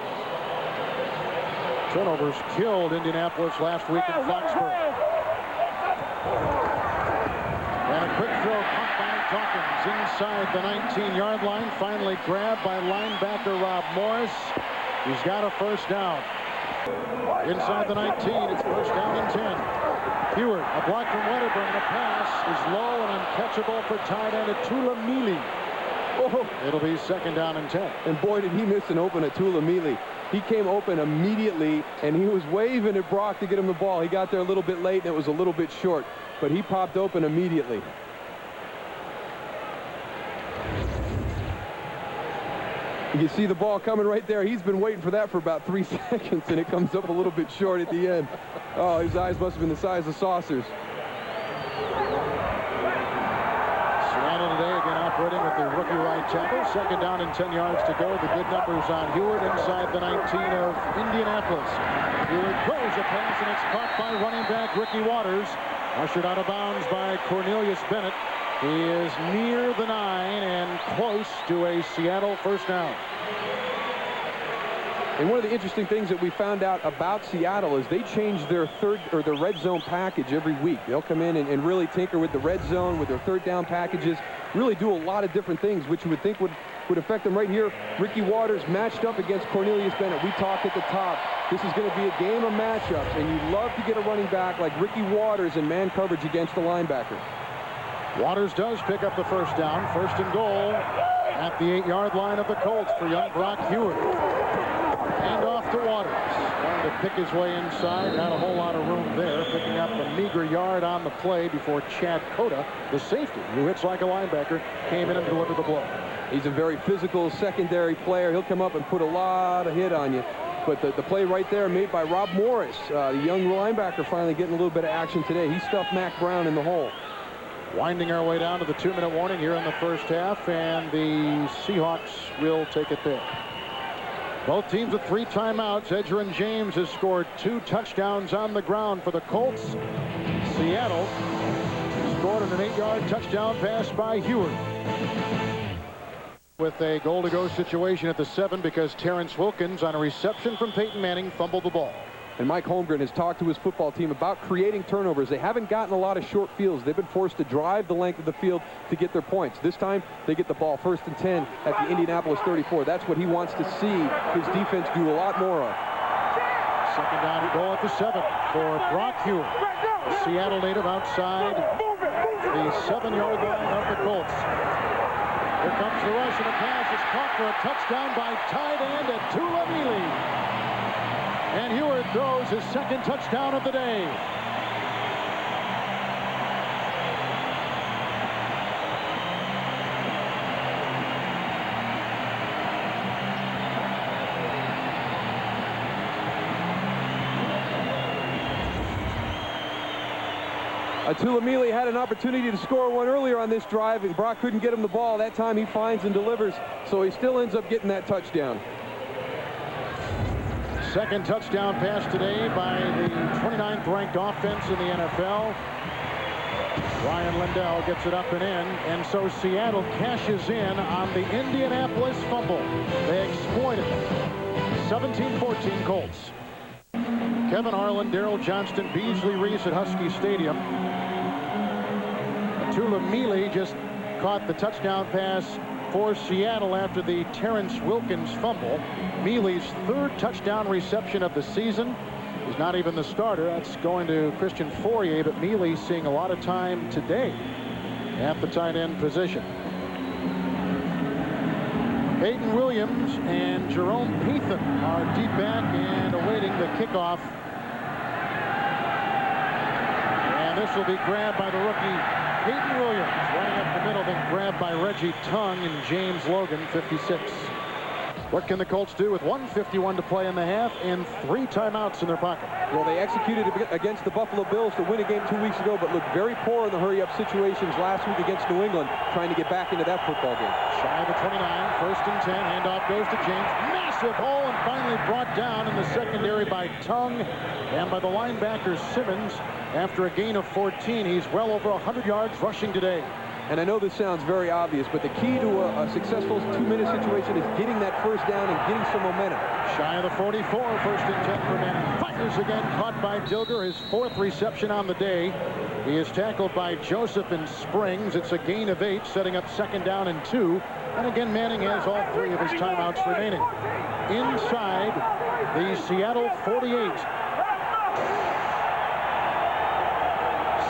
Speaker 1: Turnovers killed Indianapolis last week in Foxborough. And a quick throw punt by Dawkins inside the 19-yard line. Finally grabbed by linebacker Rob Morris. He's got a 1st down. Inside the 19, it's 1st down and 10. A block from Wedderburn. The pass is low and uncatchable for tight end Tulamili.
Speaker 2: Oh.
Speaker 1: It'll be 2nd down and 10.
Speaker 2: And boy, did he miss an open at Tulamili. He came open immediately, and he was waving at Brock to get him the ball. He got there a little bit late, and it was a little bit short, but he popped open immediately. You can see the ball coming right there. He's been waiting for that for about 3 seconds, and it comes up a little bit short at the end. Oh, his eyes must have been the size of saucers.
Speaker 1: Seattle today again operating with the rookie right tackle. 2nd down and 10 yards to go. The good numbers on Heward inside the 19 of Indianapolis. Heward throws a pass, and it's caught by running back Ricky Waters. Ushered out of bounds by Cornelius Bennett. He is near the 9 and close to a Seattle 1st down.
Speaker 2: And one of the interesting things that we found out about Seattle is they change their their red zone package every week. They'll come in and really tinker with the red zone, with their 3rd down packages, really do a lot of different things, which you would think would affect them right here. Ricky Waters matched up against Cornelius Bennett. We talked at the top. This is going to be a game of matchups, and you'd love to get a running back like Ricky Waters in man coverage against the linebacker.
Speaker 1: Waters does pick up the 1st down. 1st and goal at the 8-yard line of the Colts for young Brock Heward. Hand off to Waters. Trying to pick his way inside. Not a whole lot of room there. Picking up a meager yard on the play before Chad Cota, the safety, who hits like a linebacker, came in and delivered the blow.
Speaker 2: He's a very physical secondary player. He'll come up and put a lot of hit on you. But the play right there made by Rob Morris, the young linebacker, finally getting a little bit of action today. He stuffed Mack Brown in the hole.
Speaker 1: Winding our way down to the 2-minute warning here in the 1st half, and the Seahawks will take it there. Both teams with 3 timeouts. Edgerrin James has scored 2 touchdowns on the ground for the Colts. Seattle scored on an 8-yard touchdown pass by Heward. With a goal-to-go situation at the 7 because Terrence Wilkins on a reception from Peyton Manning fumbled the ball.
Speaker 2: And Mike Holmgren has talked to his football team about creating turnovers. They haven't gotten a lot of short fields. They've been forced to drive the length of the field to get their points. This time, they get the ball 1st and 10 at the Indianapolis 34. That's what he wants to see his defense do a lot more of.
Speaker 1: 2nd down and goal at the 7 for Brock Heward. Seattle native outside the 7-yard line of the Colts. Here comes the rush, and the pass is caught for a touchdown by tight end Tulamili. And Heward throws his 2nd touchdown of the day.
Speaker 2: Tulamili had an opportunity to score one earlier on this drive, and Brock couldn't get him the ball. That time he finds and delivers, so he still ends up getting that touchdown.
Speaker 1: 2nd touchdown pass today by the 29th ranked offense in the NFL. Ryan Lindell gets it up and in, and so Seattle cashes in on the Indianapolis fumble. They exploit it. 17-14 Colts. Kevin Harlan, Darrell Johnston, Beasley Reese at Husky Stadium. Tulamili just caught the touchdown pass for Seattle after the Terrence Wilkins fumble. Mealy's 3rd touchdown reception of the season. He's not even the starter. That's going to Christian Fourier, but Mealy seeing a lot of time today at the tight end position. Peyton Williams and Jerome Pethan are deep back and awaiting the kickoff. And this will be grabbed by the rookie Peyton Williams, running up the middle, then grabbed by Reggie Tongue and James Logan, 56. What can the Colts do with 1:51 to play in the half and 3 timeouts in their pocket?
Speaker 2: Well, they executed against the Buffalo Bills to win a game 2 weeks ago, but looked very poor in the hurry-up situations last week against New England, trying to get back into that football game.
Speaker 1: Shy of the 29, 1st and 10, handoff goes to James. Massive hole, and finally brought down in the secondary by Tongue and by the linebacker Simmons. After a gain of 14, he's well over 100 yards rushing today.
Speaker 2: And I know this sounds very obvious, but the key to a successful 2-minute situation is getting that 1st down and getting some momentum.
Speaker 1: Shy of the 44, 1st and 10 for Manning. Fires again, caught by Dilger, his 4th reception on the day. He is tackled by Joseph and Springs. It's a gain of 8, setting up 2nd down and 2. And again, Manning has all 3 of his timeouts remaining. Inside the Seattle 48.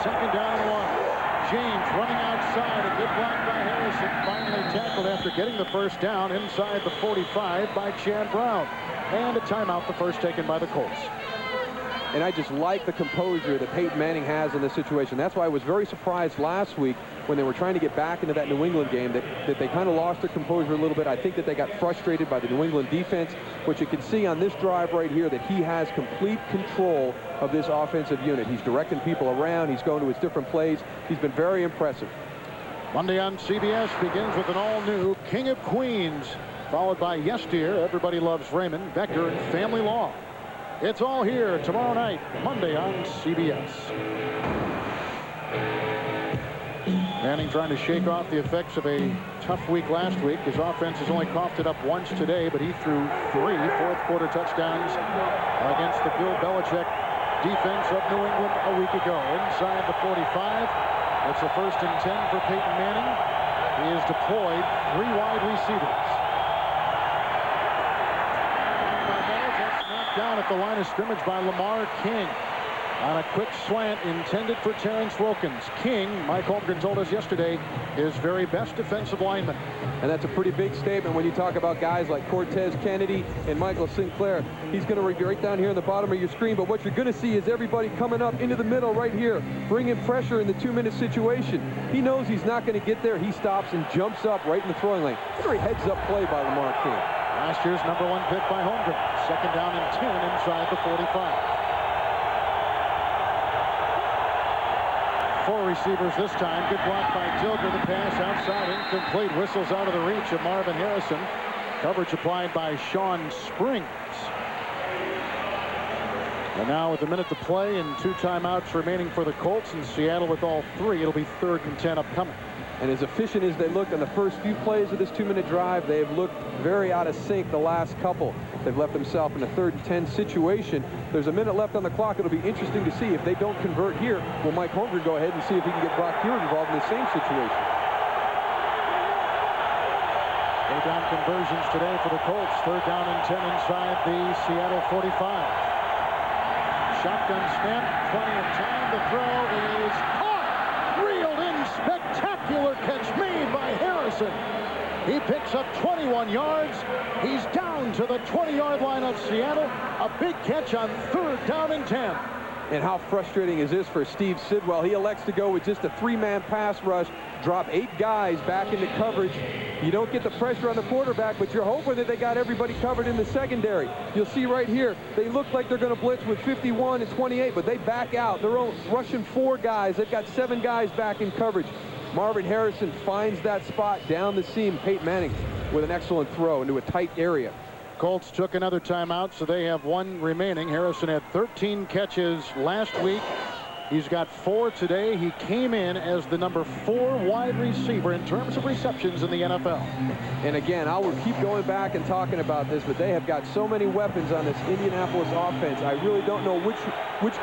Speaker 1: Second down and 1. James running outside. A good block by Harrison. Finally tackled after getting the first down inside the 45 by Chad Brown. And a timeout, the first taken by the Colts.
Speaker 2: And I just like the composure that Peyton Manning has in this situation. That's why I was very surprised last week when they were trying to get back into that New England game that they kind of lost their composure a little bit. I think that they got frustrated by the New England defense, which you can see on this drive right here that he has complete control of this offensive unit. He's directing people around. He's going to his different plays. He's been very impressive.
Speaker 1: Monday on CBS begins with an all-new King of Queens, followed by Yesteryear, Everybody Loves Raymond, Becker, and Family Law. It's all here tomorrow night, Monday on CBS. Manning trying to shake off the effects of a tough week last week. His offense has only coughed it up once today, but he threw 3 fourth-quarter touchdowns against the Bill Belichick defense of New England a week ago. Inside the 45, it's a 1st and 10 for Peyton Manning. He has deployed 3 wide receivers. Down at the line of scrimmage by Lamar King on a quick slant intended for Terrence Wilkins. King, Mike Holmgren told us yesterday, his very best defensive lineman.
Speaker 2: And that's a pretty big statement when you talk about guys like Cortez Kennedy and Michael Sinclair. He's going to be right down here in the bottom of your screen, but what you're going to see is everybody coming up into the middle right here, bringing pressure in the 2-minute situation. He knows he's not going to get there. He stops and jumps up right in the throwing lane. Very heads-up play by Lamar King.
Speaker 1: Last year's #1 pick by Holmgren. Second down and 10 inside the 45. 4 receivers this time. Good block by Dilger. The pass outside, incomplete. Whistles out of the reach of Marvin Harrison. Coverage applied by Sean Springs. And now with a minute to play and 2 timeouts remaining for the Colts, and Seattle with all 3, it'll be 3rd and 10 upcoming.
Speaker 2: And as efficient as they looked on the first few plays of this 2-minute drive, they have looked very out of sync the last couple. They've left themselves in a 3rd and 10 situation. There's a minute left on the clock. It'll be interesting to see if they don't convert here. Will Mike Holmgren go ahead and see if he can get Brock Hewitt involved in the same situation?
Speaker 1: 8 down conversions today for the Colts. 3rd down and 10 inside the Seattle 45. Shotgun snap, plenty of time. The throw is caught. Reeled in, spectacular catch made by Harrison. He picks up 21 yards. He's down to the 20-yard line of Seattle. A big catch on 3rd down and 10.
Speaker 2: And how frustrating is this for Steve Sidwell? He elects to go with just a 3-man pass rush, drop 8 guys back into coverage. You don't get the pressure on the quarterback, but you're hoping that they got everybody covered in the secondary. You'll see right here, they look like they're going to blitz with 51 and 28, but they back out. They're rushing 4 guys. They've got 7 guys back in coverage. Marvin Harrison finds that spot down the seam. Peyton Manning with an excellent throw into a tight area.
Speaker 1: Colts took another timeout, so they have 1 remaining. Harrison had 13 catches last week. He's got 4 today. He came in as the #4 wide receiver in terms of receptions in the NFL.
Speaker 2: And again, I will keep going back and talking about this, but they have got so many weapons on this Indianapolis offense. I really don't know which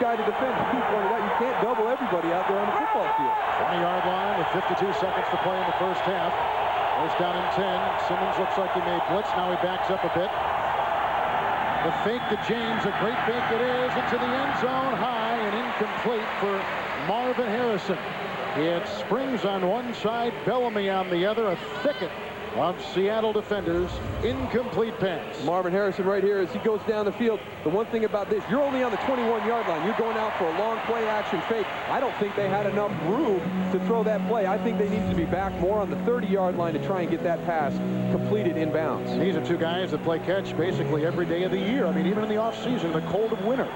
Speaker 2: guy to defend. You pointed out, you can't double everybody out there on the football field.
Speaker 1: 20-yard line with 52 seconds to play in the first half. First down and 10. Simmons looks like he may blitz. Now he backs up a bit. The fake to James, a great fake it is, into the end zone, high and incomplete for Marvin Harrison. He had Springs on one side, Bellamy on the other, a thicket of Seattle defenders. Incomplete pass.
Speaker 2: Marvin Harrison right here as he goes down the field. The one thing about this, you're only on the 21-yard line. You're going out for a long play action fake. I don't think they had enough room to throw that play. I think they needed to be back more on the 30-yard line to try and get that pass completed in bounds.
Speaker 1: These are 2 guys that play catch basically every day of the year. I mean, even in the offseason, the cold of winter.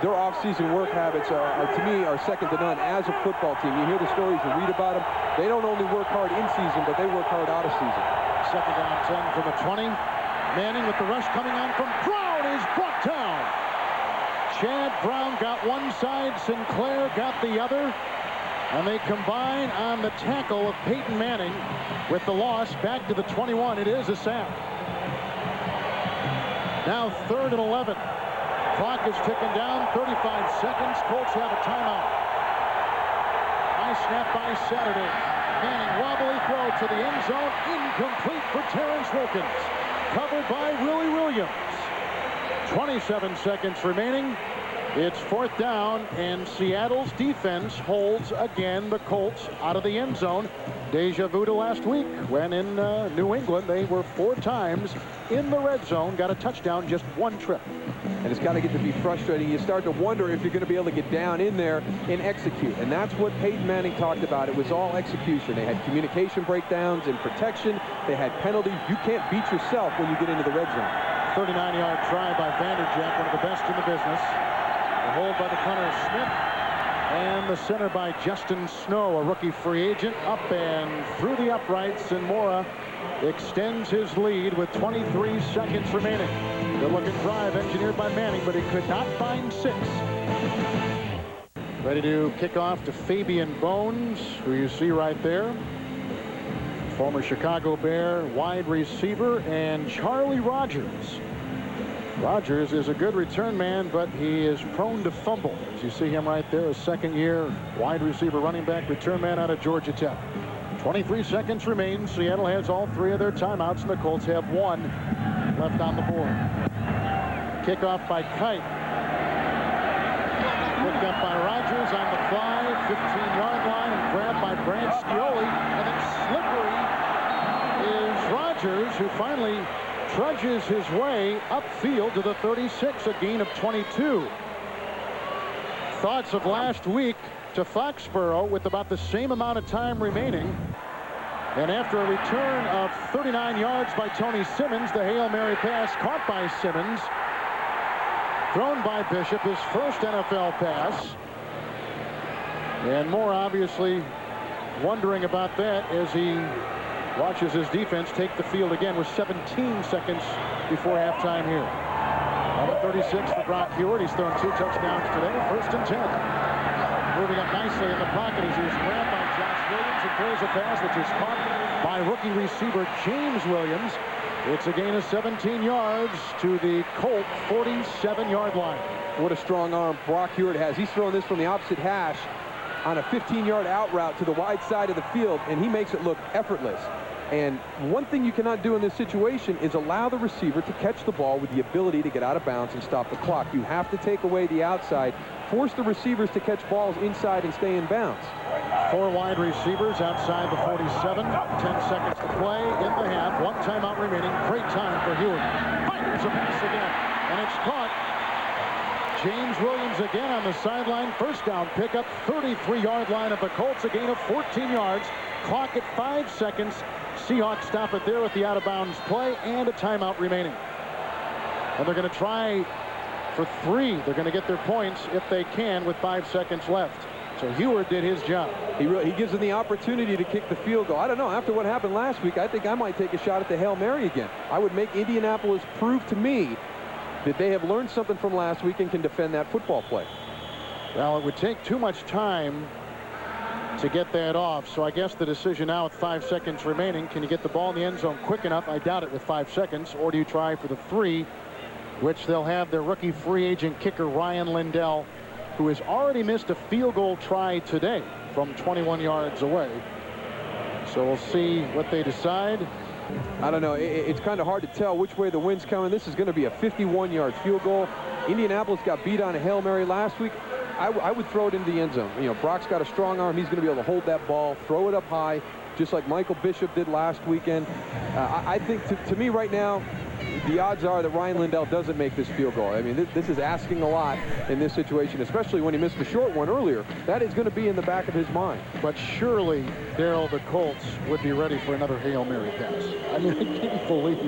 Speaker 2: Their offseason work habits to me, are second to none as a football team. You hear the stories, you read about them. They don't only work hard in season, but they work hard out of season.
Speaker 1: Second down 10 from the 20. Manning with the rush coming on from Brown is brought down. Chad Brown got one side, Sinclair got the other, and they combine on the tackle of Peyton Manning with the loss back to the 21. It is a sack. Now 3rd and 11. Clock is ticking down, 35 seconds. Colts have a timeout. High snap by Saturday. Manning wobbly throw to the end zone, incomplete for Terrence Wilkins. Covered by Willie Williams. 27 seconds remaining. It's 4th down, and Seattle's defense holds again the Colts out of the end zone. Deja vu to last week when in New England they were 4 times in the red zone, got a touchdown just 1 trip.
Speaker 2: And it's got to get to be frustrating. You start to wonder if you're going to be able to get down in there and execute. And that's what Peyton Manning talked about. It was all execution. They had communication breakdowns and protection. They had penalties. You can't beat yourself when you get into the red zone.
Speaker 1: 39-yard try by Vanderjagt, one of the best in the business. The hold by the punter, Smith. And the center by Justin Snow, a rookie free agent, up and through the uprights, and Mora extends his lead with 23 seconds remaining. Good-looking drive engineered by Manning, but he could not find 6. Ready to kick off to Fabian Bones, who you see right there. Former Chicago Bear wide receiver, and Charlie Rogers. Rogers is a good return man, but he is prone to fumble. As you see him right there, a second-year wide receiver running back return man out of Georgia Tech. 23 seconds remain. Seattle has all 3 of their timeouts, and the Colts have 1 left on the board. Kickoff by Kite. Picked up by Rogers on the fly, 15-yard line, and grabbed by Brad Scioli. And then slippery is Rogers, who finally trudges his way upfield to the 36, a gain of 22. Thoughts of last week to Foxborough with about the same amount of time remaining. And after a return of 39 yards by Tony Simmons, the Hail Mary pass caught by Simmons, thrown by Bishop, his first NFL pass. And more obviously wondering about that as he watches his defense take the field again with 17 seconds before halftime here. Number 36 for Brock Hewitt. He's thrown 2 touchdowns today. 1st and 10. Moving up nicely in the pocket as he is grabbed by Josh Williams and throws a pass which is caught by rookie receiver James Williams. It's a gain of 17 yards to the Colt 47-yard line.
Speaker 2: What a strong arm Brock Hewitt has. He's throwing this from the opposite hash on a 15-yard out route to the wide side of the field, and he makes it look effortless. And one thing you cannot do in this situation is allow the receiver to catch the ball with the ability to get out of bounds and stop the clock. You have to take away the outside, force the receivers to catch balls inside and stay in bounds.
Speaker 1: 4 wide receivers outside the 47. 10 seconds to play in the half. 1 timeout remaining. Great time for Hewitt. Fires a pass again, and it's caught. James Williams again on the sideline. 1st down pickup. 33-yard line of the Colts. A gain of 14 yards. Clock at 5 seconds. Seahawks stop it there with the out-of-bounds play and a timeout remaining. And they're going to try for 3. They're going to get their points if they can with 5 seconds left. So Hewitt did his job.
Speaker 2: He gives them the opportunity to kick the field goal. I don't know. After what happened last week, I think I might take a shot at the Hail Mary again. I would make Indianapolis prove to me that they have learned something from last week and can defend that football play.
Speaker 1: Well, it would take too much time to get that off. So I guess the decision now with 5 seconds remaining, can you get the ball in the end zone quick enough? I doubt it with 5 seconds. Or do you try for the 3, which they'll have their rookie free agent kicker Ryan Lindell, who has already missed a field goal try today from 21 yards away. So we'll see what they decide.
Speaker 2: I don't know. It's kind of hard to tell which way the wind's coming. This is going to be a 51-yard field goal. Indianapolis got beat on a Hail Mary last week. I would throw it into the end zone. You know, Brock's got a strong arm. He's going to be able to hold that ball, throw it up high, just like Michael Bishop did last weekend. I think, to me right now, the odds are that Ryan Lindell doesn't make this field goal. I mean, this is asking a lot in this situation, especially when he missed a short one earlier. That is going to be in the back of his mind.
Speaker 1: But surely, Darryl, the Colts would be ready for another Hail Mary pass. I mean, I can't believe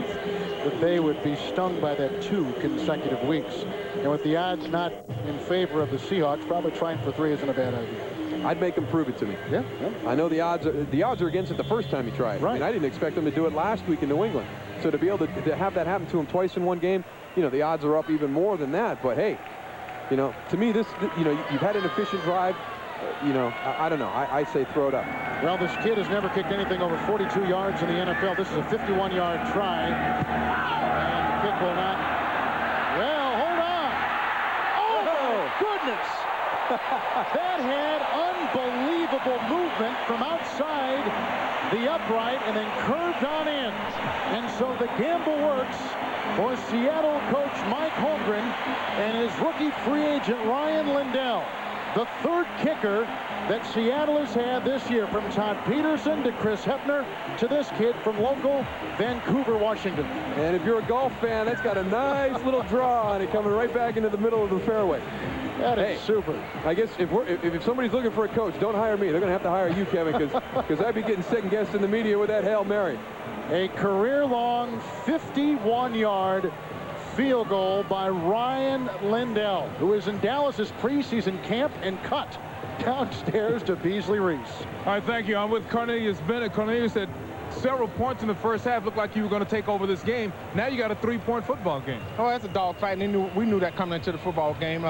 Speaker 1: that they would be stung by that 2 consecutive weeks. And with the odds not in favor of the Seahawks, probably trying for 3 isn't a bad idea.
Speaker 2: I'd make him prove it to me.
Speaker 1: Yeah.
Speaker 2: I know the odds are against it the first time he tried.
Speaker 1: Right.
Speaker 2: I mean, I didn't expect him to do it last week in New England. So to be able to have that happen to him twice in one game, you know, the odds are up even more than that. But hey, you know, to me, this, you know, you've had an efficient drive. You know, I don't know. I say throw it up.
Speaker 1: Well, this kid has never kicked anything over 42 yards in the NFL. This is a 51-yard try. And the kick will not. Well, hold on. Oh, goodness. That had unbelievable movement from outside the upright and then curved on in. And so the gamble works. for Seattle coach Mike Holmgren and his rookie free agent Ryan Lindell. The third kicker that Seattle has had this year, from Todd Peterson to Chris Hepner to this kid from local Vancouver, Washington.
Speaker 2: And if you're a golf fan, that's got a nice little draw on it, coming right back into the middle of the fairway.
Speaker 1: That is super.
Speaker 2: I guess if somebody's looking for a coach, don't hire me. They're going to have to hire you, Kevin, because I'd be getting second-guessed in the media with that Hail Mary.
Speaker 1: A career-long 51-yard field goal by Ryan Lindell, who is in Dallas's preseason camp and cut downstairs to Beasley Reese.
Speaker 3: All right, thank you. I'm with Cornelius Bennett. Cornelius said several points in the first half. Looked like you were going to take over this game. Now you got a 3-point football game.
Speaker 5: Oh, that's a dogfight, and we knew that coming into the football game.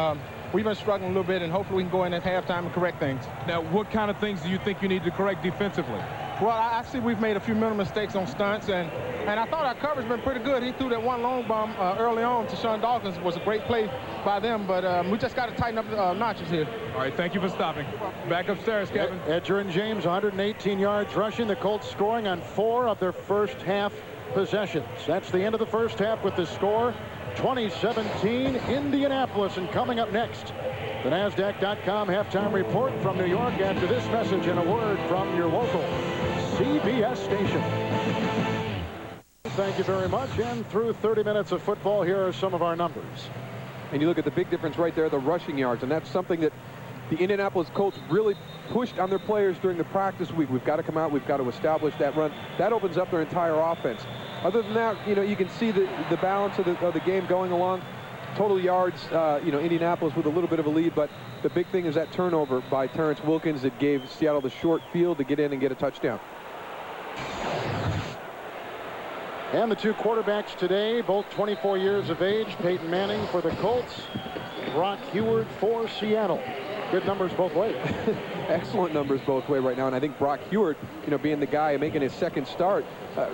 Speaker 5: We've been struggling a little bit, and hopefully we can go in at halftime and correct things.
Speaker 3: Now, what kind of things do you think you need to correct defensively?
Speaker 5: Well, I see we've made a few mental mistakes on stunts, and I thought our coverage been pretty good. He threw that one long bomb early on to Sean Dawkins. It was a great play by them, but we just got to tighten up the notches here.
Speaker 3: All right, thank you for stopping. Back upstairs, Kevin.
Speaker 1: Edgerrin James, 118 yards rushing. The Colts scoring on 4 of their first half possessions. That's the end of the first half with the score 2017 Indianapolis. And coming up next, the NASDAQ.com halftime report from New York after this message and a word from your local CBS station. Thank you very much. And through 30 minutes of football, here are some of our numbers.
Speaker 2: And you look at the big difference right there, the rushing yards, and that's something that the Indianapolis Colts really pushed on their players during the practice week. We've got to come out, we've got to establish that run. That opens up their entire offense. Other than that, you can see the balance of the game going along. Total yards, Indianapolis with a little bit of a lead, but the big thing is that turnover by Terrence Wilkins that gave Seattle the short field to get in and get a touchdown.
Speaker 1: And the two quarterbacks today, both 24 years of age. Peyton Manning for the Colts, Brock Huard for Seattle. Good numbers both ways.
Speaker 2: Excellent numbers both ways right now, and I think Brock Huard, being the guy making his second start,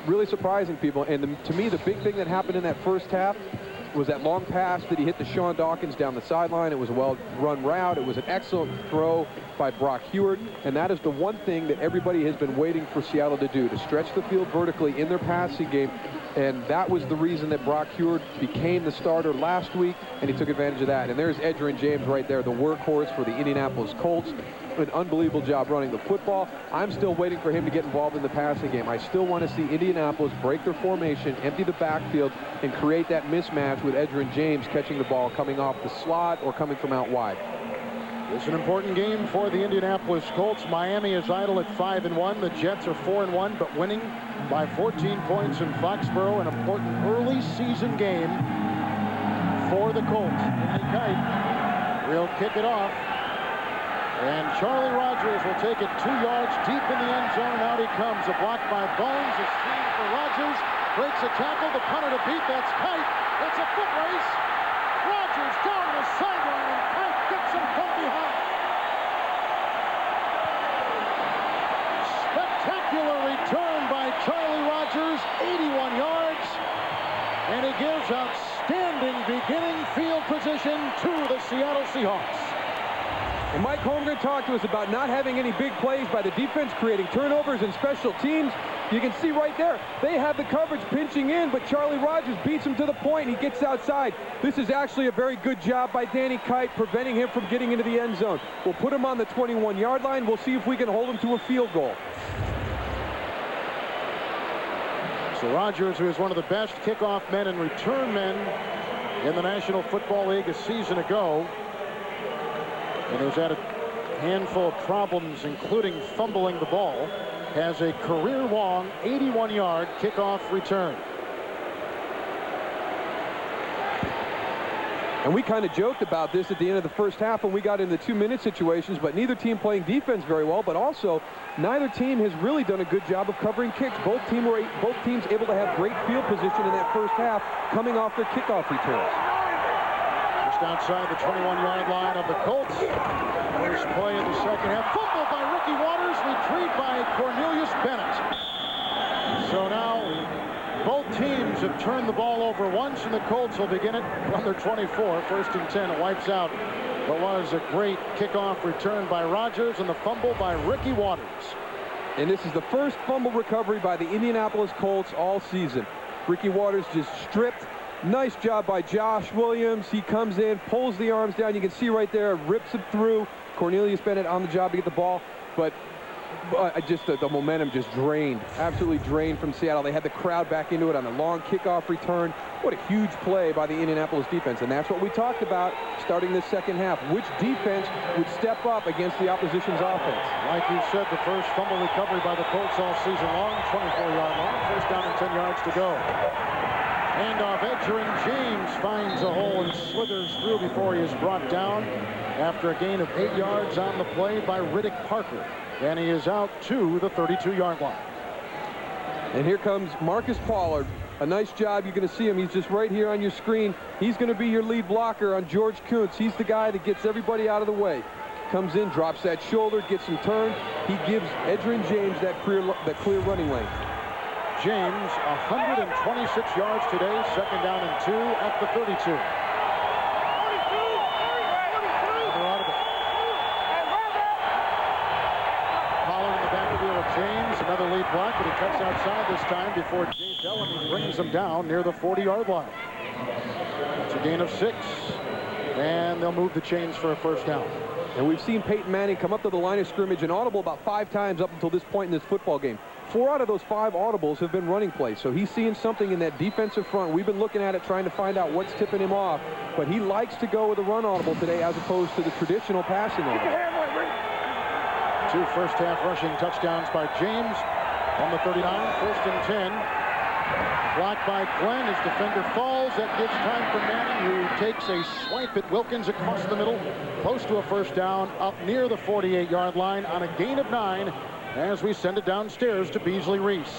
Speaker 2: really surprising people. And to me, the big thing that happened in that first half was that long pass that he hit to Sean Dawkins down the sideline. It was a well-run route. It was an excellent throw by Brock Huard, and that is the one thing that everybody has been waiting for Seattle to do, to stretch the field vertically in their passing game. And that was the reason that Brock Huard became the starter last week, and he took advantage of that. And there's Edgerrin James right there, the workhorse for the Indianapolis Colts. An unbelievable job running the football. I'm still waiting for him to get involved in the passing game. I still want to see Indianapolis break their formation, empty the backfield, and create that mismatch with Edgerrin James catching the ball coming off the slot or coming from out wide.
Speaker 1: It's an important game for the Indianapolis Colts. Miami is idle at 5-1. The Jets are 4-1, but winning by 14 points in Foxborough. An important early season game for the Colts. Danny Kite will kick it off. And Charlie Rogers will take it 2 yards deep in the end zone. Out he comes. A block by Bones. A screen for Rogers. Breaks a tackle. The punter to beat. That's Kite. It's a foot race. Rogers down the sideline, and Kite gets him from behind. Spectacular return by Charlie Rogers. 81 yards. And he gives outstanding beginning field position to the Seattle Seahawks.
Speaker 2: And Mike Holmgren talked to us about not having any big plays by the defense, creating turnovers and special teams. You can see right there, they have the coverage pinching in, but Charlie Rogers beats him to the point, and he gets outside. This is actually a very good job by Danny Kite, preventing him from getting into the end zone. We'll put him on the 21-yard line. We'll see if we can hold him to a field goal.
Speaker 1: So Rogers, who is one of the best kickoff men and return men in the National Football League a season ago, and has had a handful of problems, including fumbling the ball, has a career-long 81-yard kickoff return.
Speaker 2: And we kind of joked about this at the end of the first half when we got into 2-minute situations, but neither team playing defense very well, but also neither team has really done a good job of covering kicks. Both teams able to have great field position in that first half coming off their kickoff returns.
Speaker 1: Just outside the 21-yard line of the Colts. First play of the second half. Fumbled by Ricky Waters. Retrieved by Cornelius Bennett. So now both teams have turned the ball over once, and the Colts will begin it on their 24. First and 10. It wipes out what was a great kickoff return by Rogers and the fumble by Ricky Waters.
Speaker 2: And this is the first fumble recovery by the Indianapolis Colts all season. Ricky Waters just stripped Nice job by Josh Williams. He comes in, pulls the arms down. You can see right there, rips it through. Cornelius Bennett on the job to get the ball, but just the momentum just drained, absolutely drained from Seattle. They had the crowd back into it on a long kickoff return. What a huge play by the Indianapolis defense, and that's what we talked about starting this second half. Which defense would step up against the opposition's offense?
Speaker 1: Like you said, the first fumble recovery by the Colts all season long, 24-yard line, first down and 10 yards to go. Handoff, Edgerrin James finds a hole and slithers through before he is brought down after a gain of 8 yards on the play by Riddick Parker. And he is out to the 32-yard line.
Speaker 2: And here comes Marcus Pollard. A nice job. You're going to see him. He's just right here on your screen. He's going to be your lead blocker on George Kuntz. He's the guy that gets everybody out of the way. Comes in, drops that shoulder, gets him turned. He gives Edgerrin James that clear running lane.
Speaker 1: James, 126 yards today, second down and 2 at the 32. James, another lead block, but he cuts outside this time before Jay Bellamy brings him down near the 40-yard line. It's a gain of 6, and they'll move the chains for a first down.
Speaker 2: And we've seen Peyton Manning come up to the line of scrimmage and audible about 5 times up until this point in this football game. 4 out of those 5 audibles have been running plays, so he's seeing something in that defensive front. We've been looking at it, trying to find out what's tipping him off, but he likes to go with a run audible today as opposed to the traditional passing audible.
Speaker 1: 2 first-half rushing touchdowns by James on the 39, first and 10. Blocked by Glenn. His defender falls. That gives time for Manning, who takes a swipe at Wilkins across the middle, close to a first down, up near the 48-yard line on a gain of 9 as we send it downstairs to Beasley Reese.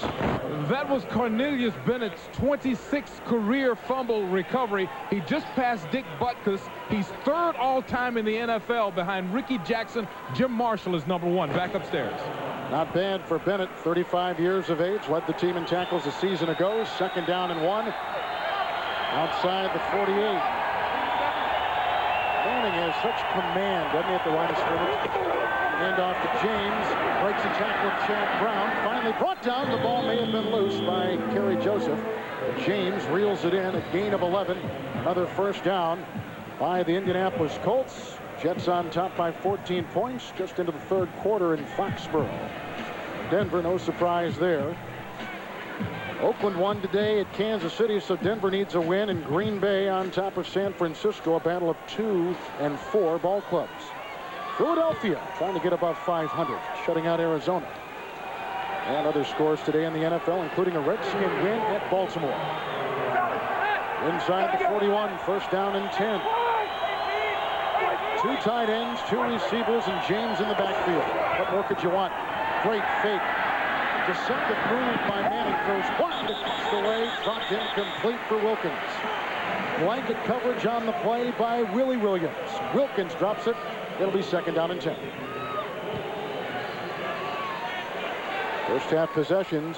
Speaker 3: That was Cornelius Bennett's 26th career fumble recovery. He just passed Dick Butkus. He's 3rd all-time in the NFL behind Ricky Jackson. Jim Marshall is number 1. Back upstairs.
Speaker 1: Not bad for Bennett, 35 years of age. Led the team in tackles a season ago. Second down and 1. Outside the 48. Manning has such command, doesn't he, at the line of scrimmage? Hand off to James. Breaks a tackle of Chad Brown. Finally brought down. The ball may have been loose by Kerry Joseph. James reels it in. A gain of 11. Another first down by the Indianapolis Colts. Jets on top by 14 points just into the 3rd quarter in Foxborough. Denver, no surprise there. Oakland won today at Kansas City, so Denver needs a win. And Green Bay on top of San Francisco, a battle of 2 and 4 ball clubs. Philadelphia trying to get above 500, shutting out Arizona. And other scores today in the NFL, including a Redskin win at Baltimore. Inside the 41, first down and 10. 2 tight ends, 2 receivers, and James in the backfield. What more could you want? Great fake. Deceptive move by Manning. Throws wide across the way. Dropped incomplete for Wilkins. Blanket coverage on the play by Willie Williams. Wilkins drops it. It'll be second down and 10. First half possessions,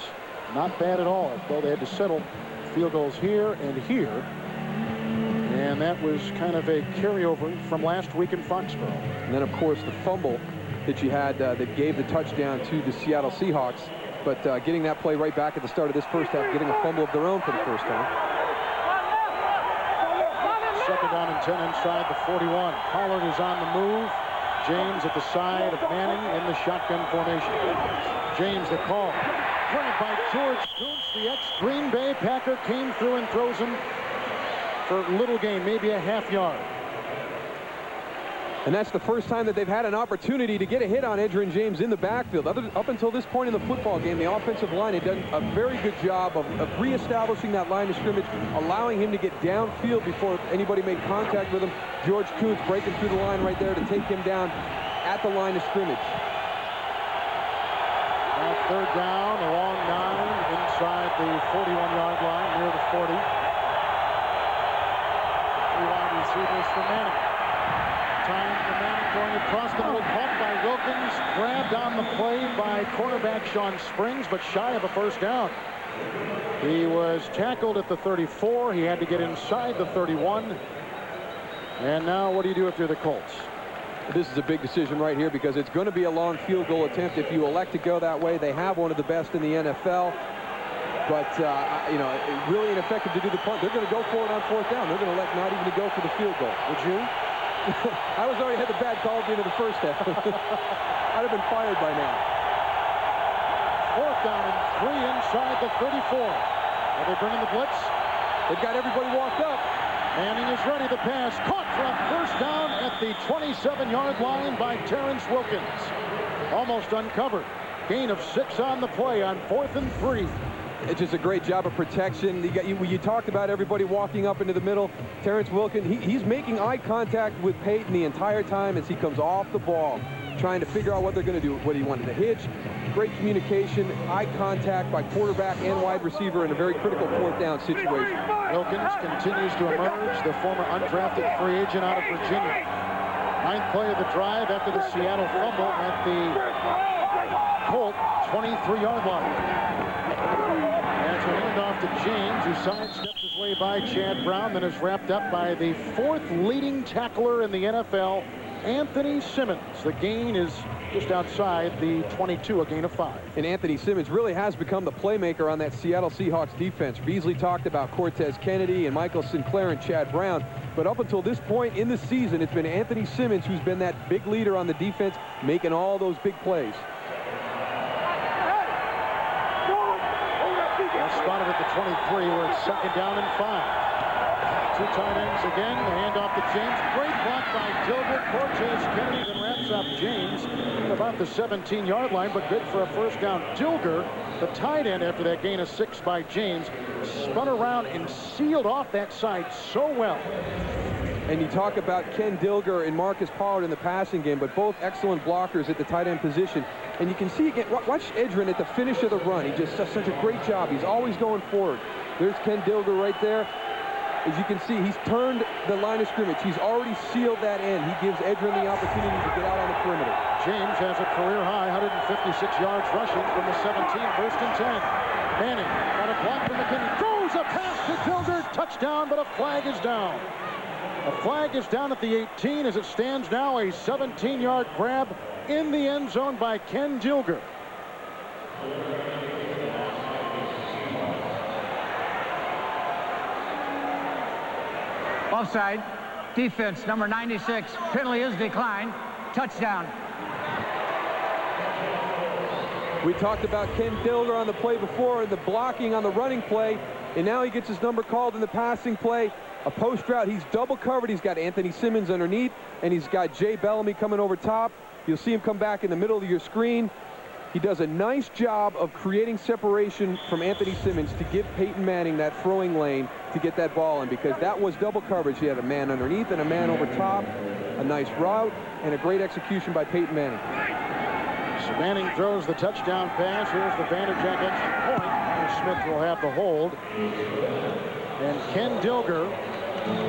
Speaker 1: not bad at all. Though they had to settle field goals here and here. And that was kind of a carryover from last week in Foxborough.
Speaker 2: And then, of course, the fumble that you had that gave the touchdown to the Seattle Seahawks. But getting that play right back at the start of this first half, getting a fumble of their own for the first time.
Speaker 1: Second down and 10 inside the 41. Pollard is on the move. James at the side of Manning in the shotgun formation. James the call. Grabbed by George Kuntz, the ex-Green Bay Packer, came through and throws him for little gain, maybe a half yard.
Speaker 2: And that's the first time that they've had an opportunity to get a hit on Edgerrin James in the backfield. Up until this point in the football game, the offensive line had done a very good job of reestablishing that line of scrimmage, allowing him to get downfield before anybody made contact with him. George Kuntz breaking through the line right there to take him down at the line of scrimmage.
Speaker 1: Now third down, a long 9 inside the 41-yard line near the 40. 3 wide receivers for Manning. Time for Manning going across the middle, caught by Wilkins, grabbed on the play by cornerback Sean Springs, but shy of a first down. He was tackled at the 34. He had to get inside the 31. And now what do you do if you're the Colts?
Speaker 2: This is a big decision right here because it's going to be a long field goal attempt if you elect to go that way. They have one of the best in the NFL. But, you know, really ineffective to do the punt. They're going to go for it on 4th down. They're going to elect not even to go for the field goal. Would you? I was already had the bad call at the end of the first half. I'd have been fired by now.
Speaker 1: 4th down and 3 inside the 34. Are they bringing the blitz?
Speaker 2: They've got everybody walked up.
Speaker 1: Manning is ready. The pass caught for a 1st down at the 27-yard line by Terrence Wilkins. Almost uncovered. Gain of 6 on the play on 4th and 3.
Speaker 2: It's just a great job of protection. You talked about everybody walking up into the middle. Terrence Wilkins, he's making eye contact with Peyton the entire time as he comes off the ball, trying to figure out what they're going to do. What he wanted to hitch. Great communication, eye contact by quarterback and wide receiver in a very critical 4th down situation.
Speaker 1: Wilkins continues to emerge, the former undrafted free agent out of Virginia. 9th play of the drive after the Seattle fumble at the Colt 23-yard line. That's a handoff to James, who sidesteps his way by Chad Brown, then is wrapped up by the 4th leading tackler in the NFL, Anthony Simmons. The gain is just outside the 22, a gain of 5.
Speaker 2: And Anthony Simmons really has become the playmaker on that Seattle Seahawks defense. Beasley talked about Cortez Kennedy and Michael Sinclair and Chad Brown. But up until this point in the season, it's been Anthony Simmons who's been that big leader on the defense, making all those big plays.
Speaker 1: Spotted at the 23, where it's 2nd down and 5. 2 tight ends again. The handoff to James. Great block by Dilbert. Cortez Kennedy then wraps up James at about the 17-yard line, but good for a 1st down. Dilger, the tight end after that gain of 6 by James, spun around and sealed off that side so well.
Speaker 2: And you talk about Ken Dilger and Marcus Pollard in the passing game, but both excellent blockers at the tight end position. And you can see again, watch Edgerrin at the finish of the run. He just does such a great job. He's always going forward. There's Ken Dilger right there. As you can see, he's turned the line of scrimmage. He's already sealed that end. He gives Edgerrin the opportunity to get out on the perimeter.
Speaker 1: James has a career high 156 yards rushing from the 17, 1st and 10. Manning got a block from McKinney. Throws a pass to Dilger. Touchdown, but a flag is down. A flag is down at the 18 as it stands now. A 17-yard grab in the end zone by Ken Dilger.
Speaker 4: Offside. Defense, number 96. Penalty is declined. Touchdown.
Speaker 2: We talked about Ken Dilger on the play before, and the blocking on the running play, and now he gets his number called in the passing play. A post route. He's double covered. He's got Anthony Simmons underneath, and he's got Jay Bellamy coming over top. You'll see him come back in the middle of your screen. He does a nice job of creating separation from Anthony Simmons to give Peyton Manning that throwing lane to get that ball in, because that was double coverage. He had a man underneath and a man over top. A nice route and a great execution by Peyton Manning.
Speaker 1: So Manning throws the touchdown pass. Here's the Vanderjack extra point. Smith will have the hold. And Ken Dilger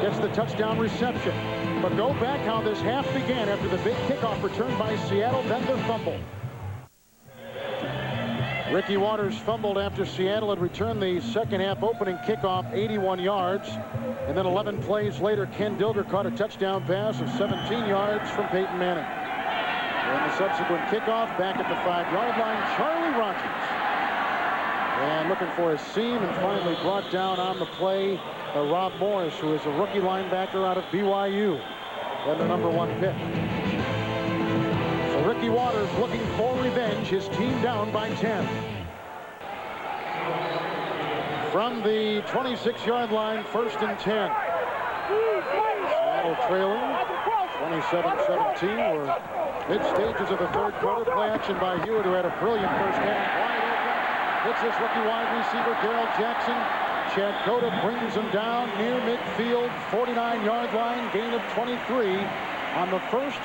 Speaker 1: gets the touchdown reception. But go back how this half began after the big kickoff return by Seattle, then the fumble. Ricky Watters fumbled after Seattle had returned the 2nd half opening kickoff 81 yards. And then 11 plays later, Ken Dilger caught a touchdown pass of 17 yards from Peyton Manning. And the subsequent kickoff back at the 5-yard line, Charlie Rogers. And looking for a seam, and finally brought down on the play Rob Morris, who is a rookie linebacker out of BYU, then the number 1 pick. So Ricky Watters looking for revenge, his team down by 10. From the 26-yard line, 1st and 10. Seattle trailing 27-17. We're mid-stages of the 3rd quarter. Play action by Hewitt, who had a brilliant 1st half. Wide open. Hits his rookie wide receiver, Darrell Jackson. Chad Cota brings him down near midfield, 49-yard line, gain of 23 on the first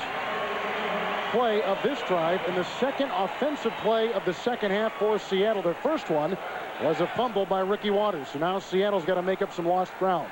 Speaker 1: play of this drive and the second offensive play of the 2nd half for Seattle. Their first one was a fumble by Ricky Watters. So now Seattle's got to make up some lost ground.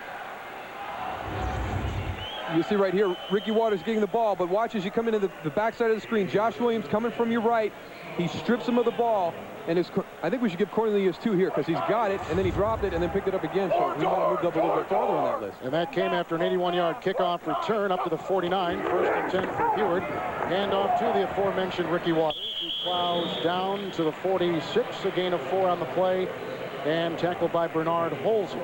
Speaker 2: You see right here, Ricky Watters getting the ball, but watch as you come into the backside of the screen. Josh Williams coming from your right. He strips him of the ball. And I think we should give Cornelius 2 here, because he's got it, and then he dropped it, and then picked it up again. So he might have moved up a little bit farther on that list.
Speaker 1: And that came after an 81-yard kickoff return up to the 49. 1st and 10 for Hewitt. Handoff to the aforementioned Ricky Waters, who plows down to the 46. A gain of 4 on the play. and tackled by Bernard Holsey.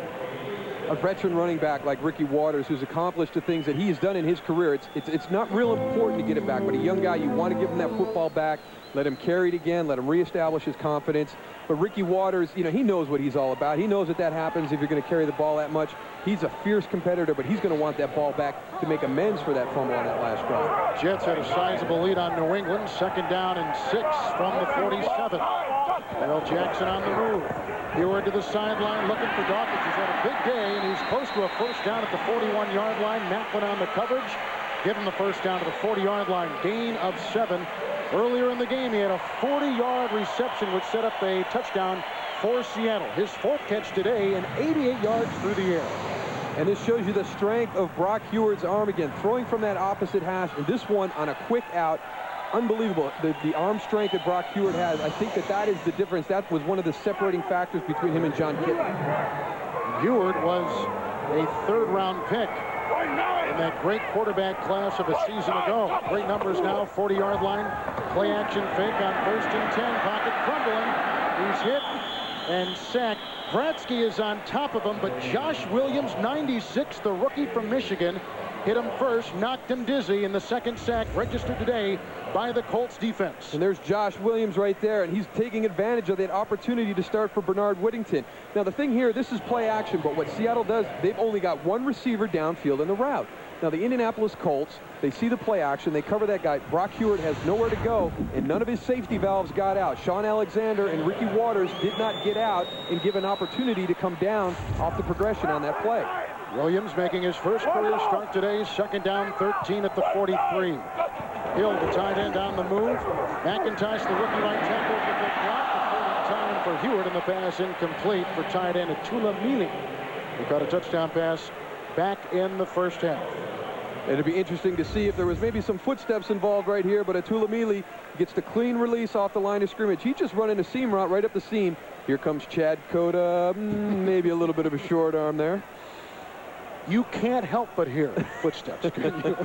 Speaker 2: A veteran running back like Ricky Waters, who's accomplished the things that he has done in his career, it's not real important to get it back, but a young guy, you want to give him that football back, let him carry it again, let him reestablish his confidence. But Ricky Waters, you know, he knows what he's all about. He knows that happens if you're going to carry the ball that much. He's a fierce competitor, but he's going to want that ball back to make amends for that fumble on that last drive.
Speaker 1: Jets had a sizable lead on New England. 2nd down and 6 from the 47. Earl Jackson on the move. Heyward to the sideline looking for Dawkins. He's had a big day, and he's close to a first down at the 41-yard line. Macklin on the coverage. Give him the first down to the 40-yard line. Gain of 7. Earlier in the game, he had a 40-yard reception, which set up a touchdown for Seattle. His 4th catch today, and 88 yards through the air.
Speaker 2: And this shows you the strength of Brock Huard's arm again, throwing from that opposite hash, and this one on a quick out. Unbelievable, the arm strength that Brock Huard has. I think that is the difference. That was one of the separating factors between him and John Kittle.
Speaker 1: Huard was a 3rd-round pick in that great quarterback class of a season ago. Great numbers now, 40-yard line. Play action fake on 1st and 10. Pocket crumbling. He's hit and sacked. Bratsky is on top of him, but Josh Williams, 96, the rookie from Michigan, hit him first, knocked him dizzy, and the 2nd sack registered today by the Colts defense.
Speaker 2: And there's Josh Williams right there, and he's taking advantage of that opportunity to start for Bernard Whittington. Now, the thing here, this is play action, but what Seattle does, they've only got one receiver downfield in the route. Now, the Indianapolis Colts, they see the play action, they cover that guy. Brock Huard has nowhere to go, and none of his safety valves got out. Sean Alexander and Ricky Waters did not get out and give an opportunity to come down off the progression on that play.
Speaker 1: Williams making his first career start today. 2nd down, 13 at the 43. Hill, the tight end, on the move. McIntosh, the rookie right tackle, with the block. The time for Huard, and the pass incomplete for tight end Tulamili, who caught a touchdown pass back in the first half.
Speaker 2: It'd be interesting to see if there was maybe some footsteps involved right here, but Tulamili gets the clean release off the line of scrimmage. He just running a seam route right up the seam. Here comes Chad Cota. Maybe a little bit of a short arm there.
Speaker 1: You can't help but hear footsteps, can you?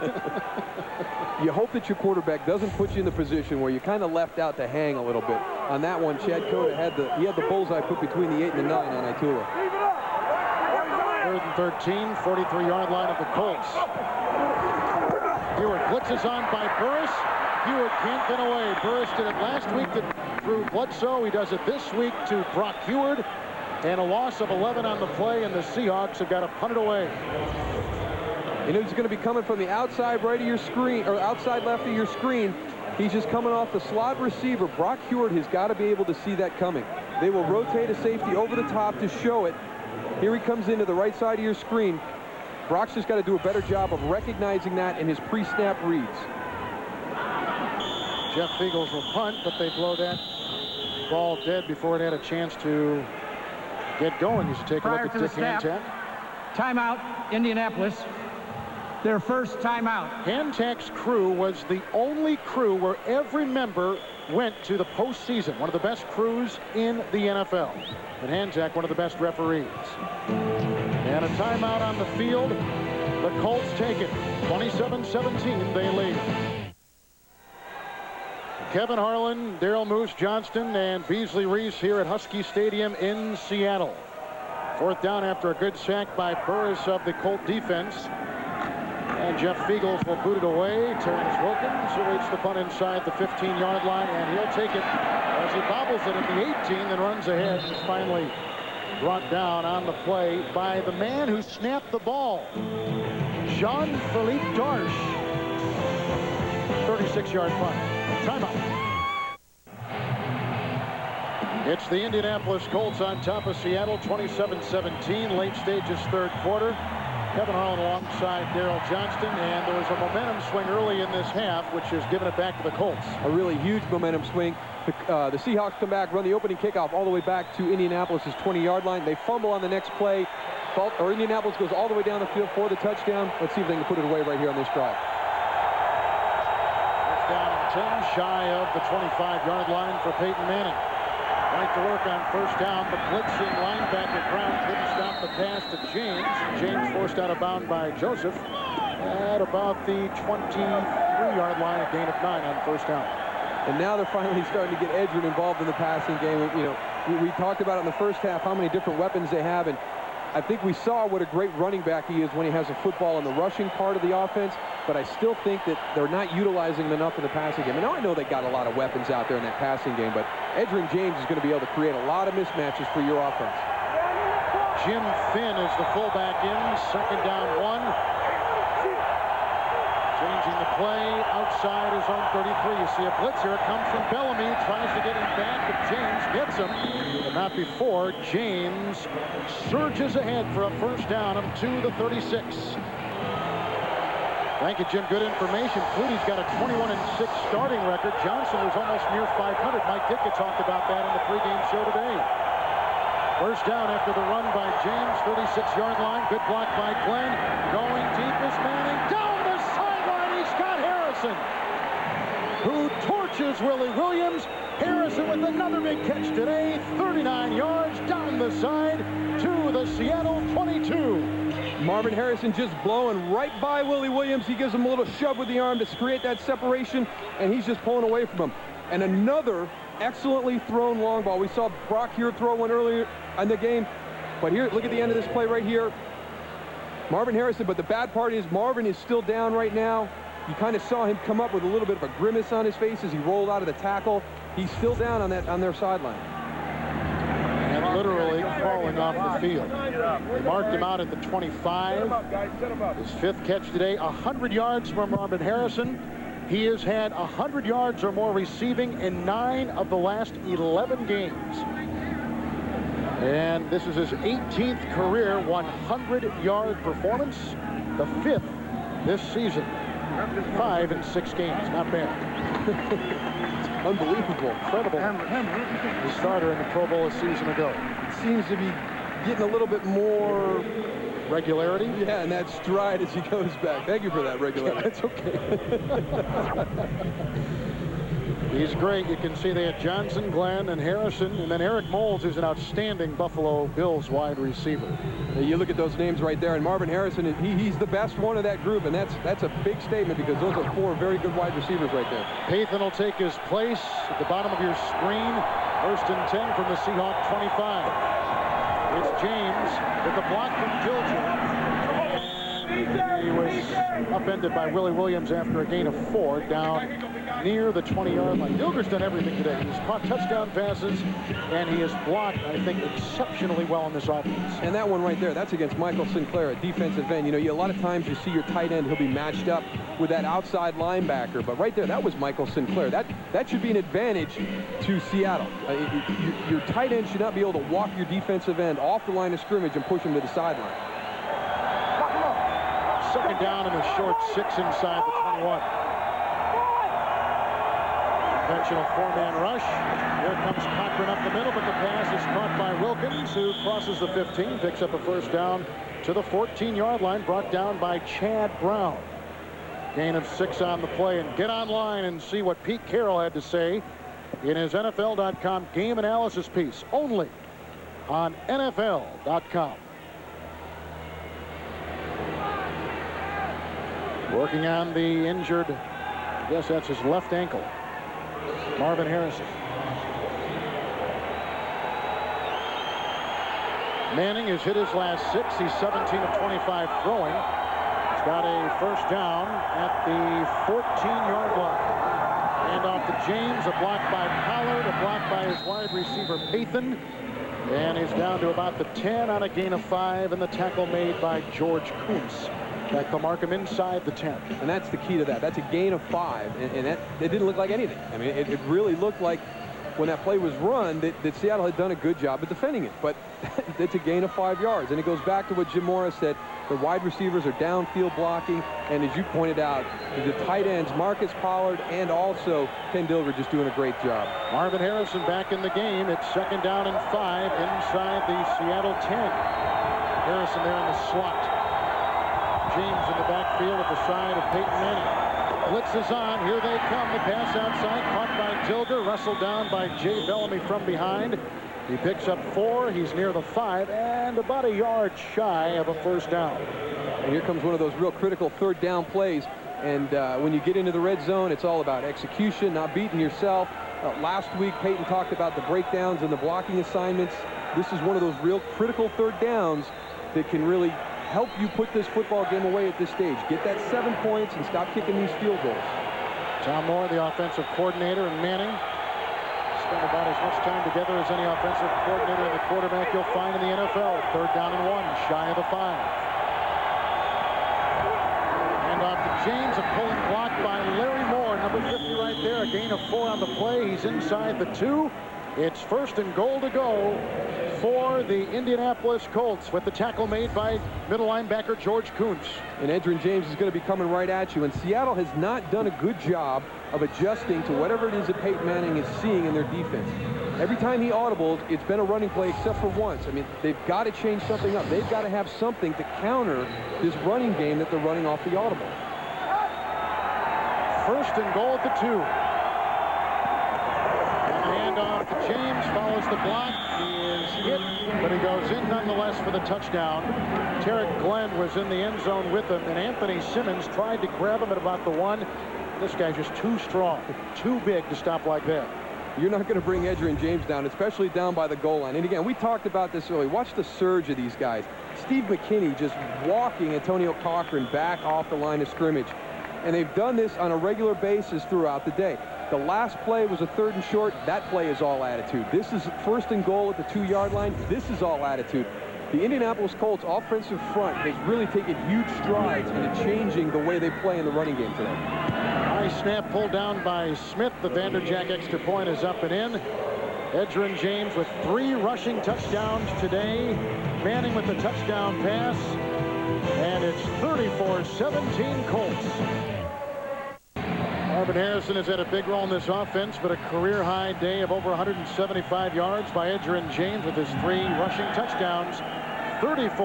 Speaker 2: You hope that your quarterback doesn't put you in the position where you're kind of left out to hang a little bit. On that one, Chad Cota had the bullseye put between the 8 and the 9 on Itula.
Speaker 1: 3rd and 13, 43-yard line of the Colts. Huard blitzes on by Burris. Huard can't get away. Burris did it last week to Drew Bledsoe. He does it this week to Brock Huard. And a loss of 11 on the play, and the Seahawks have got to punt it away.
Speaker 2: You know, he's going to be coming from the outside right of your screen, or outside left of your screen. He's just coming off the slot receiver. Brock Huard has got to be able to see that coming. They will rotate a safety over the top to show it. Here he comes into the right side of your screen. Brock's just got to do a better job of recognizing that in his pre-snap reads.
Speaker 1: Jeff Feagles will punt, but they blow that ball dead before it had a chance to get going. You should take a look at Dick Hantak.
Speaker 4: Timeout, Indianapolis. Their first timeout.
Speaker 1: Hantak's crew was the only crew where every member went to the postseason. One of the best crews in the NFL. And Hantak, one of the best referees. And a timeout on the field. The Colts take it. 27-17, they lead. Kevin Harlan, Darrell Moose Johnston, and Beasley Reese here at Husky Stadium in Seattle. 4th down after a good sack by Burris of the Colt defense. And Jeff Feagles will boot it away. Terrence Wilkins awaits the punt inside the 15-yard line, and he'll take it as he bobbles it at the 18, then runs ahead and is finally brought down on the play by the man who snapped the ball, Jean-Philippe Darche. 36-yard punt. Timeout. It's the Indianapolis Colts on top of Seattle, 27-17, late stages, 3rd quarter. Kevin Harlan alongside Darrell Johnston, and there was a momentum swing early in this half, which has given it back to the Colts.
Speaker 2: A really huge momentum swing. The Seahawks come back, run the opening kickoff all the way back to Indianapolis' 20-yard line. They fumble on the next play. Indianapolis goes all the way down the field for the touchdown. Let's see if they can put it away right here on this drive.
Speaker 1: Down 10, shy of the 25-yard line for Peyton Manning. Right to work on 1st down. The blitzing linebacker Brown couldn't stop the pass to James. James forced out of bounds by Joseph at about the 23-yard line, a gain of 9 on 1st down.
Speaker 2: And now they're finally starting to get Edgerrin involved in the passing game. You know, we talked about it in the first half, how many different weapons they have, and I think we saw what a great running back he is when he has a football in the rushing part of the offense, but I still think that they're not utilizing him enough in the passing game. And now I know they got a lot of weapons out there in that passing game, but Edgerrin James is going to be able to create a lot of mismatches for your offense.
Speaker 1: Jim Finn is the fullback in, second down 1. Changing the play outside his own 33. You see a blitz here. It comes from Bellamy. Tries to get him back, but James gets him. But not before. James surges ahead for a first down to the 36. Thank you, Jim. Good information. Fluty's got a 21-6 starting record. Johnson was almost near 500. Mike Ditka talked about that on the pregame show today. First down after the run by James. 36-yard line. Good block by Glenn. Going deep is Manning. Down the sideline. Scott Harrison, who torches Willie Williams. Harrison with another big catch today. 39 yards down the side to the Seattle 22.
Speaker 2: Marvin Harrison just blowing right by Willie Williams. He gives him a little shove with the arm to create that separation, and he's just pulling away from him. And another excellently thrown long ball. We saw Brock here throw one earlier in the game, but here, look at the end of this play right here. Marvin Harrison, but the bad part is Marvin is still down right now. You kind of saw him come up with a little bit of a grimace on his face as he rolled out of the tackle. He's still down on their sideline.
Speaker 1: And literally falling off the field. They marked him out at the 25. His fifth catch today, 100 yards from Marvin Harrison. He has had 100 yards or more receiving in 9 of the last 11 games. And this is his 18th career 100-yard performance, the 5th this season. 5 in 6 games, not bad.
Speaker 2: Unbelievable.
Speaker 1: Incredible. The starter in the Pro Bowl a season ago.
Speaker 2: It seems to be getting a little bit more
Speaker 1: regularity.
Speaker 2: Yeah, and that stride as he goes back. Thank you for that, regularity.
Speaker 1: It's okay. He's great. You can see they had Johnson, Glenn, and Harrison, and then Eric Moles, who's an outstanding Buffalo Bills wide receiver.
Speaker 2: You look at those names right there, and Marvin Harrison, he's the best one of that group, and that's a big statement because those are 4 very good wide receivers right there.
Speaker 1: Pathan will take his place at the bottom of your screen. 1st and 10 from the Seahawk 25. It's James with the block from Dilger. And he was upended by Willie Williams after a gain of 4 down near the 20-yard line. Dilger's done everything today. He's caught touchdown passes, and he has blocked, I think, exceptionally well in this offense.
Speaker 2: And that one right there, that's against Michael Sinclair, a defensive end. You know, a lot of times you see your tight end, he'll be matched up with that outside linebacker. But right there, that was Michael Sinclair. That should be an advantage to Seattle. Your tight end should not be able to walk your defensive end off the line of scrimmage and push him to the sideline.
Speaker 1: Second down and a short 6 inside the 21. Conventional 4-man rush. Here comes Cochran up the middle, but the pass is caught by Wilkins, who crosses the 15, picks up a first down to the 14-yard line, brought down by Chad Brown. Gain of 6 on the play, and get online and see what Pete Carroll had to say in his NFL.com game analysis piece, only on NFL.com. Working on the injured, I guess that's his left ankle, Marvin Harrison. Manning has hit his last 6. He's 17 of 25 throwing. He's got a first down at the 14-yard line. Hand off to James, a block by Pollard, a block by his wide receiver Pathan. And he's down to about the 10 on a gain of 5, and the tackle made by George Kuntz. That will mark him inside the 10.
Speaker 2: And that's the key to that. That's a gain of 5, and that it didn't look like anything. I mean, it really looked like when that play was run that Seattle had done a good job of defending it. But it's a gain of 5 yards, and it goes back to what Jim Morris said. The wide receivers are downfield blocking, and as you pointed out, the tight ends, Marcus Pollard and also Ken Dilger, just doing a great job.
Speaker 1: Marvin Harrison back in the game. It's second down and 5 inside the Seattle 10. Harrison there in the slot. James in the backfield at the side of Peyton Manning. Blitz is on. Here they come. The pass outside. Caught by Dilger. Wrestled down by Jay Bellamy from behind. He picks up 4. He's near the 5 and about a yard shy of a first down.
Speaker 2: And here comes one of those real critical third down plays. And when you get into the red zone, it's all about execution, not beating yourself. Last week, Peyton talked about the breakdowns and the blocking assignments. This is one of those real critical third downs that can really help you put this football game away at this stage. Get that 7 points and stop kicking these field goals.
Speaker 1: Tom Moore, the offensive coordinator, and Manning spend about as much time together as any offensive coordinator and the quarterback you'll find in the NFL. 3rd down and 1, shy of the 5. And off to James, a pulling block by Larry Moore, number 50 right there. A gain of 4 on the play. He's inside the 2. It's 1st and goal to go for the Indianapolis Colts with the tackle made by middle linebacker George Kuntz.
Speaker 2: And Edgerrin James is going to be coming right at you. And Seattle has not done a good job of adjusting to whatever it is that Peyton Manning is seeing in their defense. Every time he audibles, it's been a running play except for once. I mean, they've got to change something up. They've got to have something to counter this running game that they're running off the audible.
Speaker 1: 1st and goal at the 2. Handoff to James, follows the block. He is hit, but he goes in nonetheless for the touchdown. Tarek Glenn was in the end zone with him, and Anthony Simmons tried to grab him at about the 1. This guy's just too strong, too big to stop like that.
Speaker 2: You're not going to bring Edgerrin James down, especially down by the goal line. And again, we talked about this earlier. Watch the surge of these guys. Steve McKinney just walking Antonio Cochran back off the line of scrimmage. And they've done this on a regular basis throughout the day. The last play was a 3rd and short. That play is all attitude. This is 1st and goal at the 2-yard line. This is all attitude. The Indianapolis Colts offensive front has really taken huge strides into changing the way they play in the running game today.
Speaker 1: High snap pulled down by Smith. The Vanderjagt extra point is up and in. Edgerrin James with 3 rushing touchdowns today. Manning with the touchdown pass. And it's 34-17 Colts. Marvin Harrison has had a big role in this offense, but a career-high day of over 175 yards by Edgerrin James with his 3 rushing touchdowns. 34-17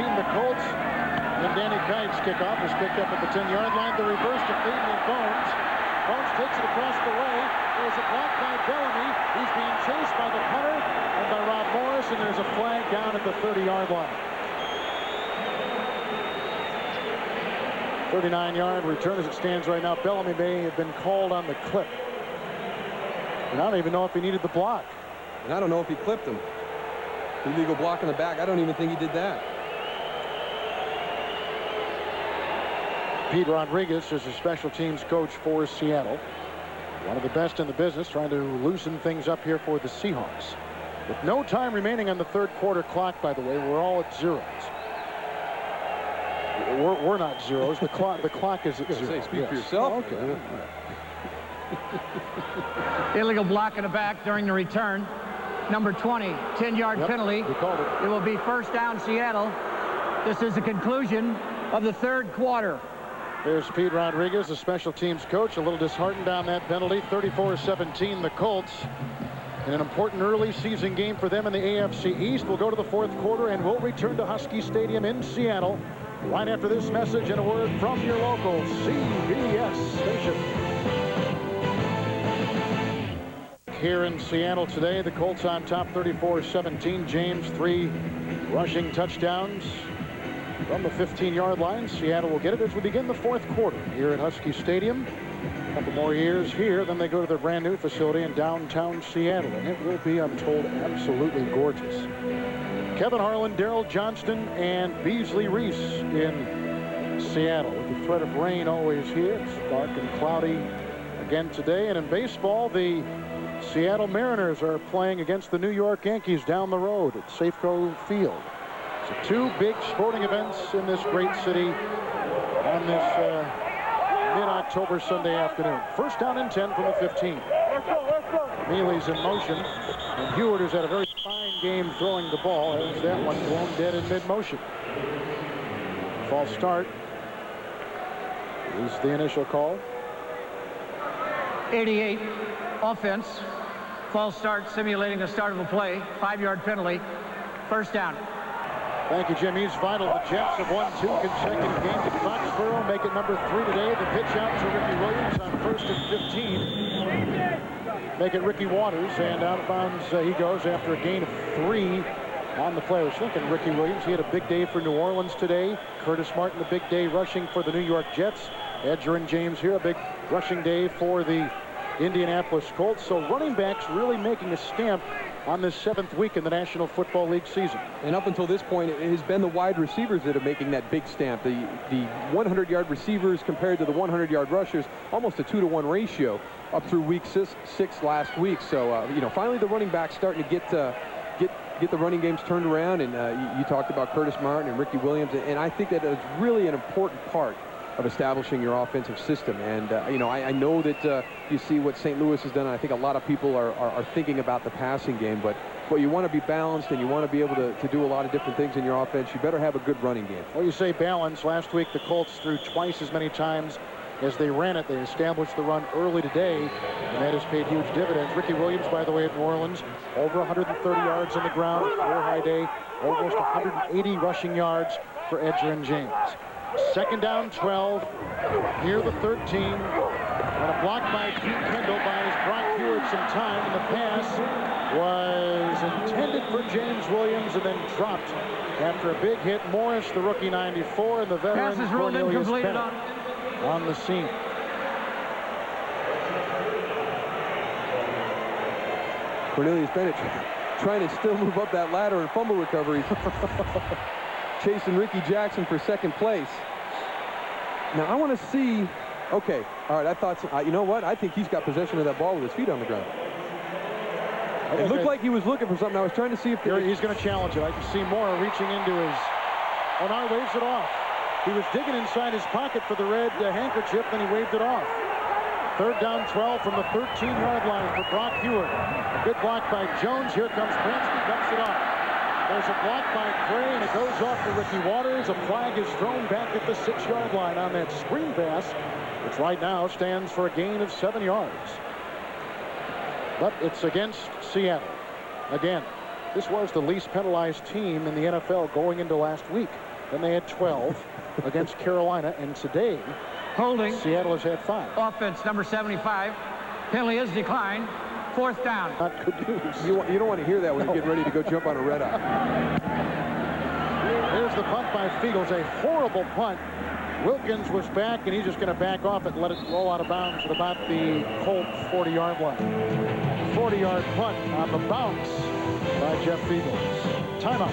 Speaker 1: the Colts. And Danny Kite's kickoff is picked up at the 10-yard line. The reverse to Fabian Bones. Bones takes it across the way. There's a block by Bellamy. He's being chased by the punter and by Rob Morris, and there's a flag down at the 30-yard line. 39-yard return as it stands right now. Bellamy may have been called on the clip. And I don't even know if he needed the block.
Speaker 2: And I don't know if he clipped him. Illegal block in the back. I don't even think he did that.
Speaker 1: Pete Rodriguez is a special teams coach for Seattle. One of the best in the business, trying to loosen things up here for the Seahawks. With no time remaining on the 3rd quarter clock, by the way, we're all at zeros. We're not zeros. The clock is at 0.
Speaker 2: Speak for yourself.
Speaker 1: Oh, okay.
Speaker 4: Illegal block in the back during the return. Number 20, 10-yard penalty.
Speaker 1: We called it.
Speaker 4: It will be 1st down Seattle. This is the conclusion of the 3rd quarter.
Speaker 1: There's Pete Rodriguez, the special teams coach, a little disheartened on that penalty. 34-17 the Colts. In an important early season game for them in the AFC East. We'll go to the 4th quarter and we'll return to Husky Stadium in Seattle right after this message and a word from your local CBS station. Here in Seattle today, the Colts on top 34-17. James 3 rushing touchdowns from the 15-yard line. Seattle will get it as we begin the 4th quarter here at Husky Stadium. A couple more years here, then they go to their brand new facility in downtown Seattle, and it will be, I'm told, absolutely gorgeous. Kevin Harlan, Daryl Johnston, and Beasley Reese in Seattle. With the threat of rain always here. It's dark and cloudy again today. And in baseball, the Seattle Mariners are playing against the New York Yankees down the road at Safeco Field. So 2 big sporting events in this great city on this mid-October Sunday afternoon. 1st down and 10 from the 15. Mealy's in motion, and Hewitt has had a very fine game throwing the ball as that one blown dead in mid-motion. False start is the initial call.
Speaker 4: 88 offense. False start simulating the start of a play. 5-yard penalty. 1st down.
Speaker 1: Thank you, Jim. He's vital. The Jets have won 2 consecutive games at Foxborough. Make it number 3 today. The pitch out to Ricky Williams on 1st and 15. Make it Ricky Waters, and out of bounds he goes after a gain of 3 on the play. I was thinking Ricky Williams. He had a big day for New Orleans today. Curtis Martin, a big day rushing for the New York Jets. Edgerrin James here, a big rushing day for the Indianapolis Colts. So running backs really making a stamp on this 7th week in the National Football League season.
Speaker 2: And up until this point, it has been the wide receivers that are making that big stamp. The 100-yard receivers compared to the 100-yard rushers, almost a 2-to-1 ratio up through week 6 last week. So, you know, finally the running backs starting to get the running games turned around. And you talked about Curtis Martin and Ricky Williams, and I think that is really an important part of establishing your offensive system. And you know, I know that you see what St. Louis has done. I think a lot of people are thinking about the passing game, but you want to be balanced and you want to be able to do a lot of different things in your offense. You better have a good running game.
Speaker 1: Well, you say balance. Last week the Colts threw twice as many times as they ran it. They established the run early today, and that has paid huge dividends. Ricky Williams, by the way, at New Orleans, over 130 yards on the ground, 4 high day, almost 180 rushing yards for Edgerrin James. 2nd down, 12, near the 13, and a block by Gene Kendall buys Brock Hewitt some time, and the pass was intended for James Williams and then dropped after a big hit. Morris, the rookie 94, and the veteran Cornelius Bennett on the scene.
Speaker 2: Cornelius Bennett trying to still move up that ladder in fumble recovery. Chasing Ricky Jackson for 2nd place. Now I want to see. Okay, all right. I thought, you know what? I think he's got possession of that ball with his feet on the ground. It looked like he was looking for something. I was trying to see if
Speaker 1: he's going to challenge it. I can see Moore reaching into his. Oh, now he waves it off. He was digging inside his pocket for the red handkerchief, then he waved it off. 3rd down, 12 from the 13-yard line for Brock Hewitt. A good block by Jones. Here comes Bransky, dumps it off. There's a block by Gray, and it goes off to Ricky Waters. A flag is thrown back at the 6-yard line on that screen pass, which right now stands for a gain of 7 yards. But it's against Seattle. Again, this was the least penalized team in the NFL going into last week. Then they had 12 against Carolina, and today
Speaker 4: holding.
Speaker 1: Seattle has had 5.
Speaker 4: Offense number 75. Penalty is declined. 4th down.
Speaker 1: Not good news.
Speaker 2: You don't want to hear that when you're getting ready to go jump on a red eye.
Speaker 1: Here's the punt by Fiegels, a horrible punt. Wilkins was back, and he's just going to back off and let it roll out of bounds at about the Colts 40-yard line. 40-yard punt on the bounce by Jeff Fiegels. Timeout.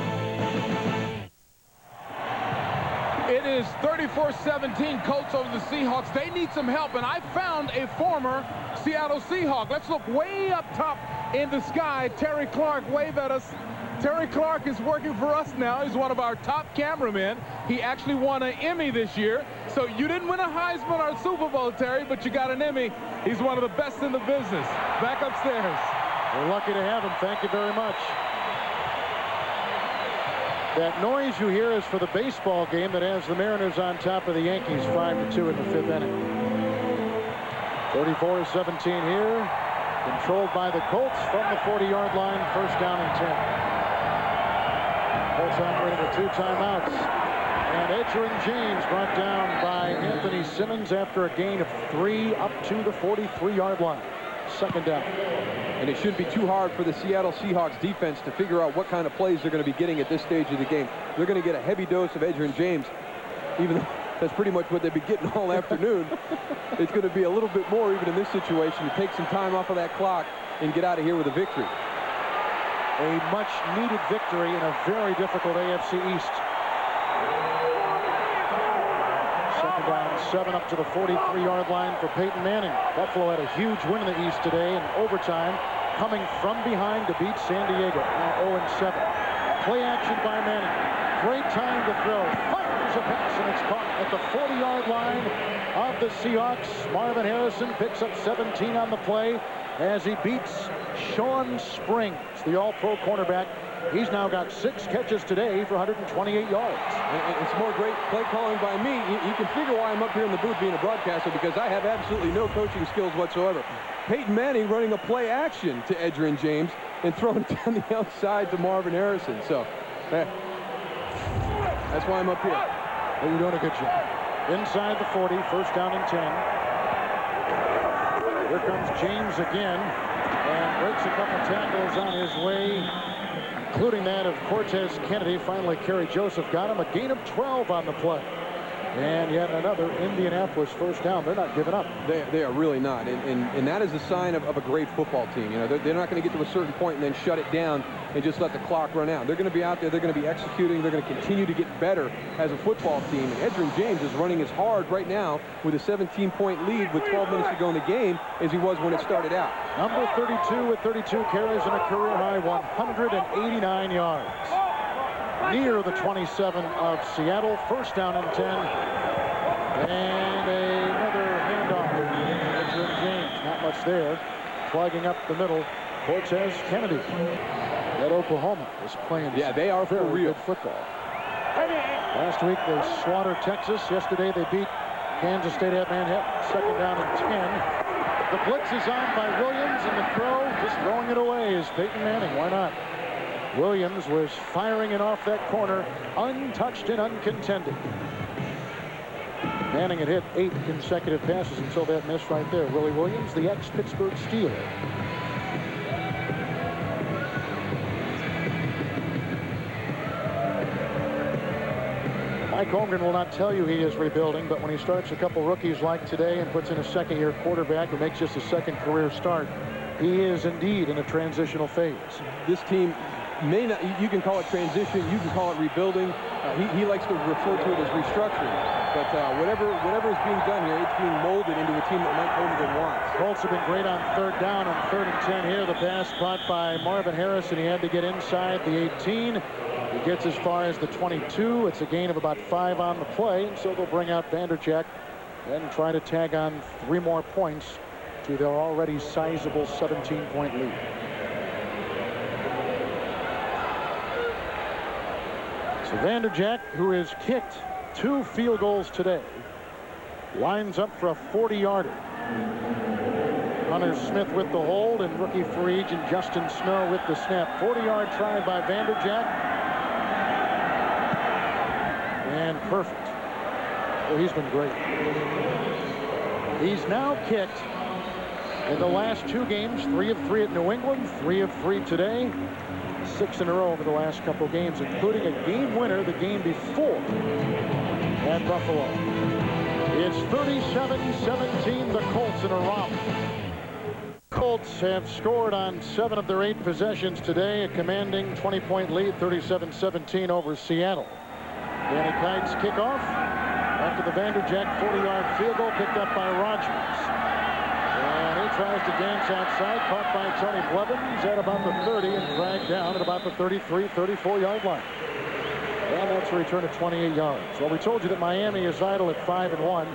Speaker 3: It is 34-17 Colts over the Seahawks. They need some help, and I found a former Seattle Seahawk. Let's look way up top in the sky. Terry Clark, wave at us. Terry Clark is working for us now. He's one of our top cameramen. He actually won an Emmy this year. So you didn't win a Heisman or a Super Bowl, Terry, but you got an Emmy. He's one of the best in the business. Back upstairs.
Speaker 1: We're lucky to have him. Thank you very much. That noise you hear is for the baseball game that has the Mariners on top of the Yankees 5-2 in the 5th inning. 34-17 here. Controlled by the Colts from the 40-yard line. 1st down and 10. Colts operating with 2 timeouts. And Edgerrin James brought down by Anthony Simmons after a gain of 3 up to the 43-yard line. 2nd down.
Speaker 2: And it shouldn't be too hard for the Seattle Seahawks defense to figure out what kind of plays they're going to be getting at this stage of the game. They're going to get a heavy dose of Edgerrin James, even though that's pretty much what they've been getting all afternoon. It's going to be a little bit more even in this situation to take some time off of that clock and get out of here with a victory.
Speaker 1: A much-needed victory in a very difficult AFC East. 2nd down, 7 up to the 43-yard line for Peyton Manning. Buffalo had a huge win in the East today in overtime, coming from behind to beat San Diego. Now 0-7. Play action by Manning. Great time to throw. Fires a pass, and it's caught at the 40-yard line of the Seahawks. Marvin Harrison picks up 17 on the play as he beats Sean Springs, the all-pro cornerback. He's now got 6 catches today for 128 yards.
Speaker 2: And it's more great play calling by me. You can figure why I'm up here in the booth being a broadcaster, because I have absolutely no coaching skills whatsoever. Peyton Manning running a play action to Edgerrin James and throwing it down the outside to Marvin Harrison. So that's why I'm up here.
Speaker 1: Well, you're doing a good job. Inside the 40, 1st down and 10. Here comes James again and breaks a couple tackles on his way, including that of Cortez Kennedy. Finally, Kerry Joseph got him. A gain of 12 on the play. And yet another Indianapolis first down. They're not giving up.
Speaker 2: They are really not. And that is a sign of a great football team. You know, they're not going to get to a certain point and then shut it down and just let the clock run out. They're going to be out there. They're going to be executing. They're going to continue to get better as a football team. And Edgerrin James is running as hard right now with a 17-point lead with 12 minutes to go in the game as he was when it started out.
Speaker 1: Number 32 with 32 carries and a career-high 189 yards. Near the 27 of Seattle. First down and 10. And another handoff. Edgerrin James, not much there. Plugging up the middle. Cortez Kennedy. That Oklahoma is playing.
Speaker 2: Yeah, they are for real
Speaker 1: good football. Last week they slaughtered Texas. Yesterday they beat Kansas State at Manhattan. Second down and 10. The blitz is on by Williams, and the throw, just throwing it away, is Peyton Manning. Why not? Williams was firing it off that corner, untouched and uncontended. Manning had hit 8 consecutive passes until that miss right there. Willie Williams, the ex-Pittsburgh Steeler. Mike Holmgren will not tell you he is rebuilding, but when he starts a couple rookies like today and puts in a second-year quarterback who makes just a second career start, he is indeed in a transitional phase.
Speaker 2: This team may not, you can call it transition, you can call it rebuilding. He likes to refer to it as restructuring. But whatever is being done here, it's being molded into a team that Mike Holmgren wants.
Speaker 1: Colts have been great on third down. On 3rd and 10 here, the pass caught by Marvin Harrison. He had to get inside the 18. He gets as far as the 22. It's a gain of about 5 on the play, and so they'll bring out Vanderjagt and try to tag on 3 more points to their already sizable 17-point lead. So Vanderjagt, who has kicked 2 field goals today, lines up for a 40-yarder. Hunter Smith with the hold, and rookie free agent Justin Snow with the snap. 40-yard try by Vanderjagt. And perfect. Well, he's been great. He's now kicked in the last 2 games, 3 of 3 at New England, 3 of 3 today. 6 in a row over the last couple games, including a game winner the game before at Buffalo. It's 37-17, the Colts in a romp. Colts have scored on 7 of their 8 possessions today, a commanding 20-point lead, 37-17 over Seattle. Danny Kite's kickoff after the Vanderjagt 40-yard field goal picked up by Rodgers. And he tries to dance outside, caught by Tony Blevins at about the 30 and dragged down at about the 33, 34-yard line. And that's a return of 28 yards. Well, we told you that Miami is idle at 5-1.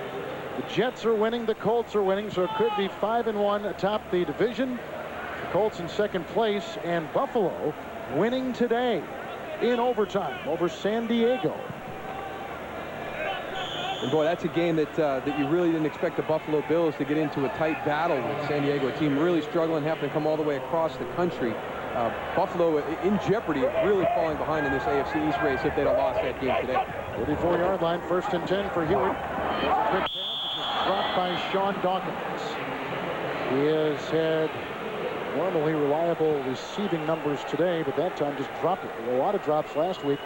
Speaker 1: The Jets are winning, the Colts are winning, so it could be 5-1 atop the division. The Colts in second place, and Buffalo winning today in overtime over San Diego.
Speaker 2: And boy, that's a game that you really didn't expect the Buffalo Bills to get into a tight battle with San Diego, a team really struggling, having to come all the way across the country. Buffalo in jeopardy of really falling behind in this AFC East race if they'd have lost that game today.
Speaker 1: 34-yard line, 1st and 10 for Hewitt. There's a quick pass, which is dropped by Sean Dawkins. He has had normally reliable receiving numbers today, but that time just dropped it. There were a lot of drops last week.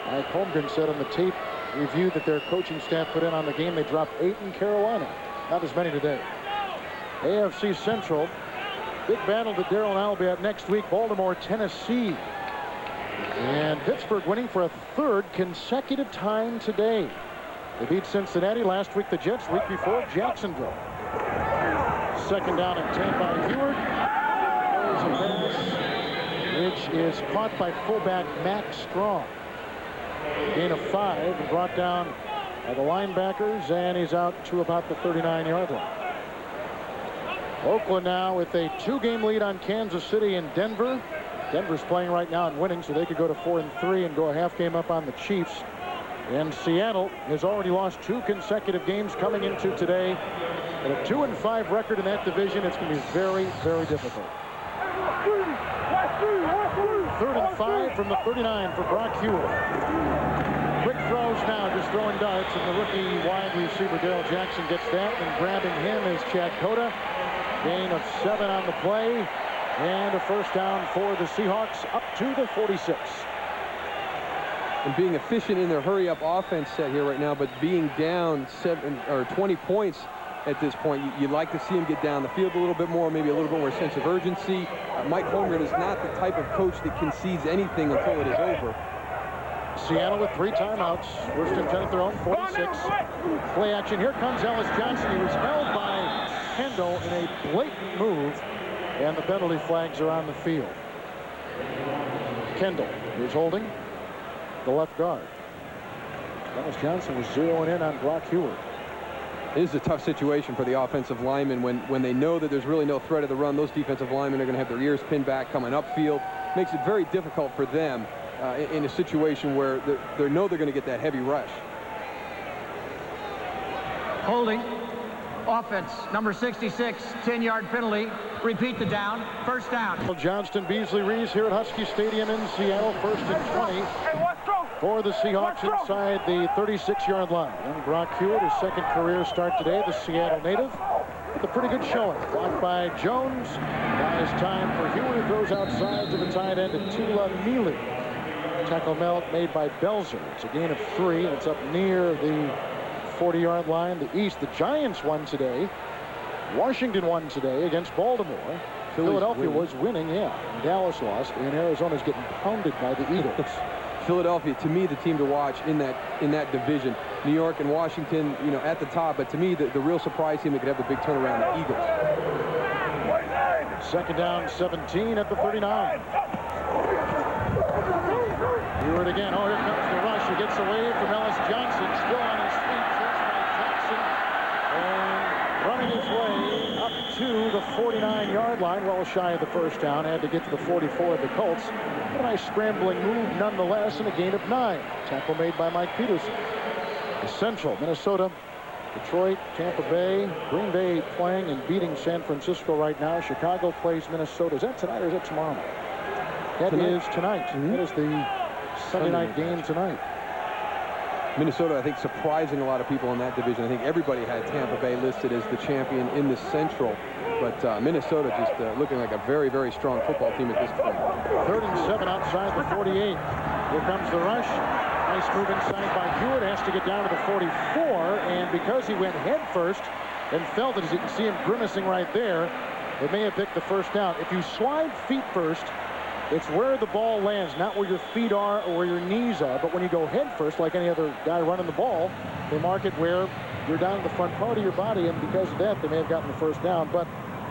Speaker 1: Mike Holmgren said on the tape review that their coaching staff put in on the game, they dropped 8 in Carolina. Not as many today. AFC Central, big battle that Darrell and I will be at next week. Baltimore, Tennessee. And Pittsburgh winning for a 3rd consecutive time today. They beat Cincinnati last week, the Jets, week before Jacksonville. 2nd down and 10 by Hewitt. There's a pass, which is caught by fullback Max Strong. Gain of 5 and brought down by the linebackers, and he's out to about the 39-yard line. Oakland now with a 2-game lead on Kansas City and Denver. Denver's playing right now and winning, so they could go to 4-3 and go a half game up on the Chiefs. And Seattle has already lost 2 consecutive games coming into today. At a 2-5 record in that division, it's going to be very, very difficult. 3rd and 5 from the 39 for Brock Hewitt. Quick throws now, just throwing darts, and the rookie wide receiver Darrell Jackson gets that, and grabbing him is Chad Cota. Gain of 7 on the play, and a 1st down for the Seahawks up to the 46.
Speaker 2: and being efficient in their hurry-up offense set here right now, but being down 20 points at this point, you'd like to see him get down the field a little bit more, maybe a little bit more sense of urgency. Mike Holmgren is not the type of coach that concedes anything until it is over.
Speaker 1: Seattle with 3 timeouts. First and 10 at their own 46. Play action. Here comes Ellis Johnson. He was held by Kendall in a blatant move, and the penalty flags are on the field. Kendall is holding the left guard. Ellis Johnson was zeroing in on Brock Huard.
Speaker 2: It is a tough situation for the offensive linemen when they know that there's really no threat of the run. Those defensive linemen are going to have their ears pinned back coming upfield. Makes it very difficult for them in a situation where they know they're going to get that heavy rush.
Speaker 4: Holding. Offense, number 66, 10-yard penalty. Repeat the down. First down.
Speaker 1: Johnston, Beasley, Reese here at Husky Stadium in Seattle. First and 20 for the Seahawks inside the 36-yard line. And Brock Huard, his second career start today, the Seattle native, with a pretty good showing. Blocked by Jones. Now it's time for Huard, who throws outside to the tight end at Tula Neely. Tackle made by Belzer. It's a gain of 3, and it's up near the 40-yard line. The East, the Giants won today. Washington won today against Baltimore. Philadelphia was winning, yeah. Dallas lost, and Arizona's getting pounded by the Eagles.
Speaker 2: Philadelphia, to me, the team to watch in that division. New York and Washington, you know, at the top. But to me, the real surprise team that could have the big turnaround, the Eagles.
Speaker 1: Second down, 17 at the 39. Huard again. Oh, here comes the rush. He gets away from Ellis Johnson. Still on his feet. Chased by Jackson. And running his way up to the 49-yard line. Well shy of the first down. Had to get to the 44 of the Colts. A nice scrambling move nonetheless, and a gain of 9. Tackle made by Mike Peterson. The Central, Minnesota, Detroit, Tampa Bay, Green Bay playing and beating San Francisco right now. Chicago plays Minnesota. Is that tonight or is that tomorrow night? That is tonight. That is the Sunday night game tonight.
Speaker 2: Minnesota, I think, surprising a lot of people in that division. I think everybody had Tampa Bay listed as the champion in the Central. But Minnesota just looking like a very, very strong football team at this point.
Speaker 1: 3rd and 7 outside the 48. Here comes the rush. Nice move inside by Huard. Has to get down to the 44. And because he went head first and felt it, as you can see him grimacing right there, it may have picked the first down. If you slide feet first, it's where the ball lands, not where your feet are or where your knees are. But when you go head first, like any other guy running the ball, they mark it where you're down in the front part of your body, and because of that, they may have gotten the first down. But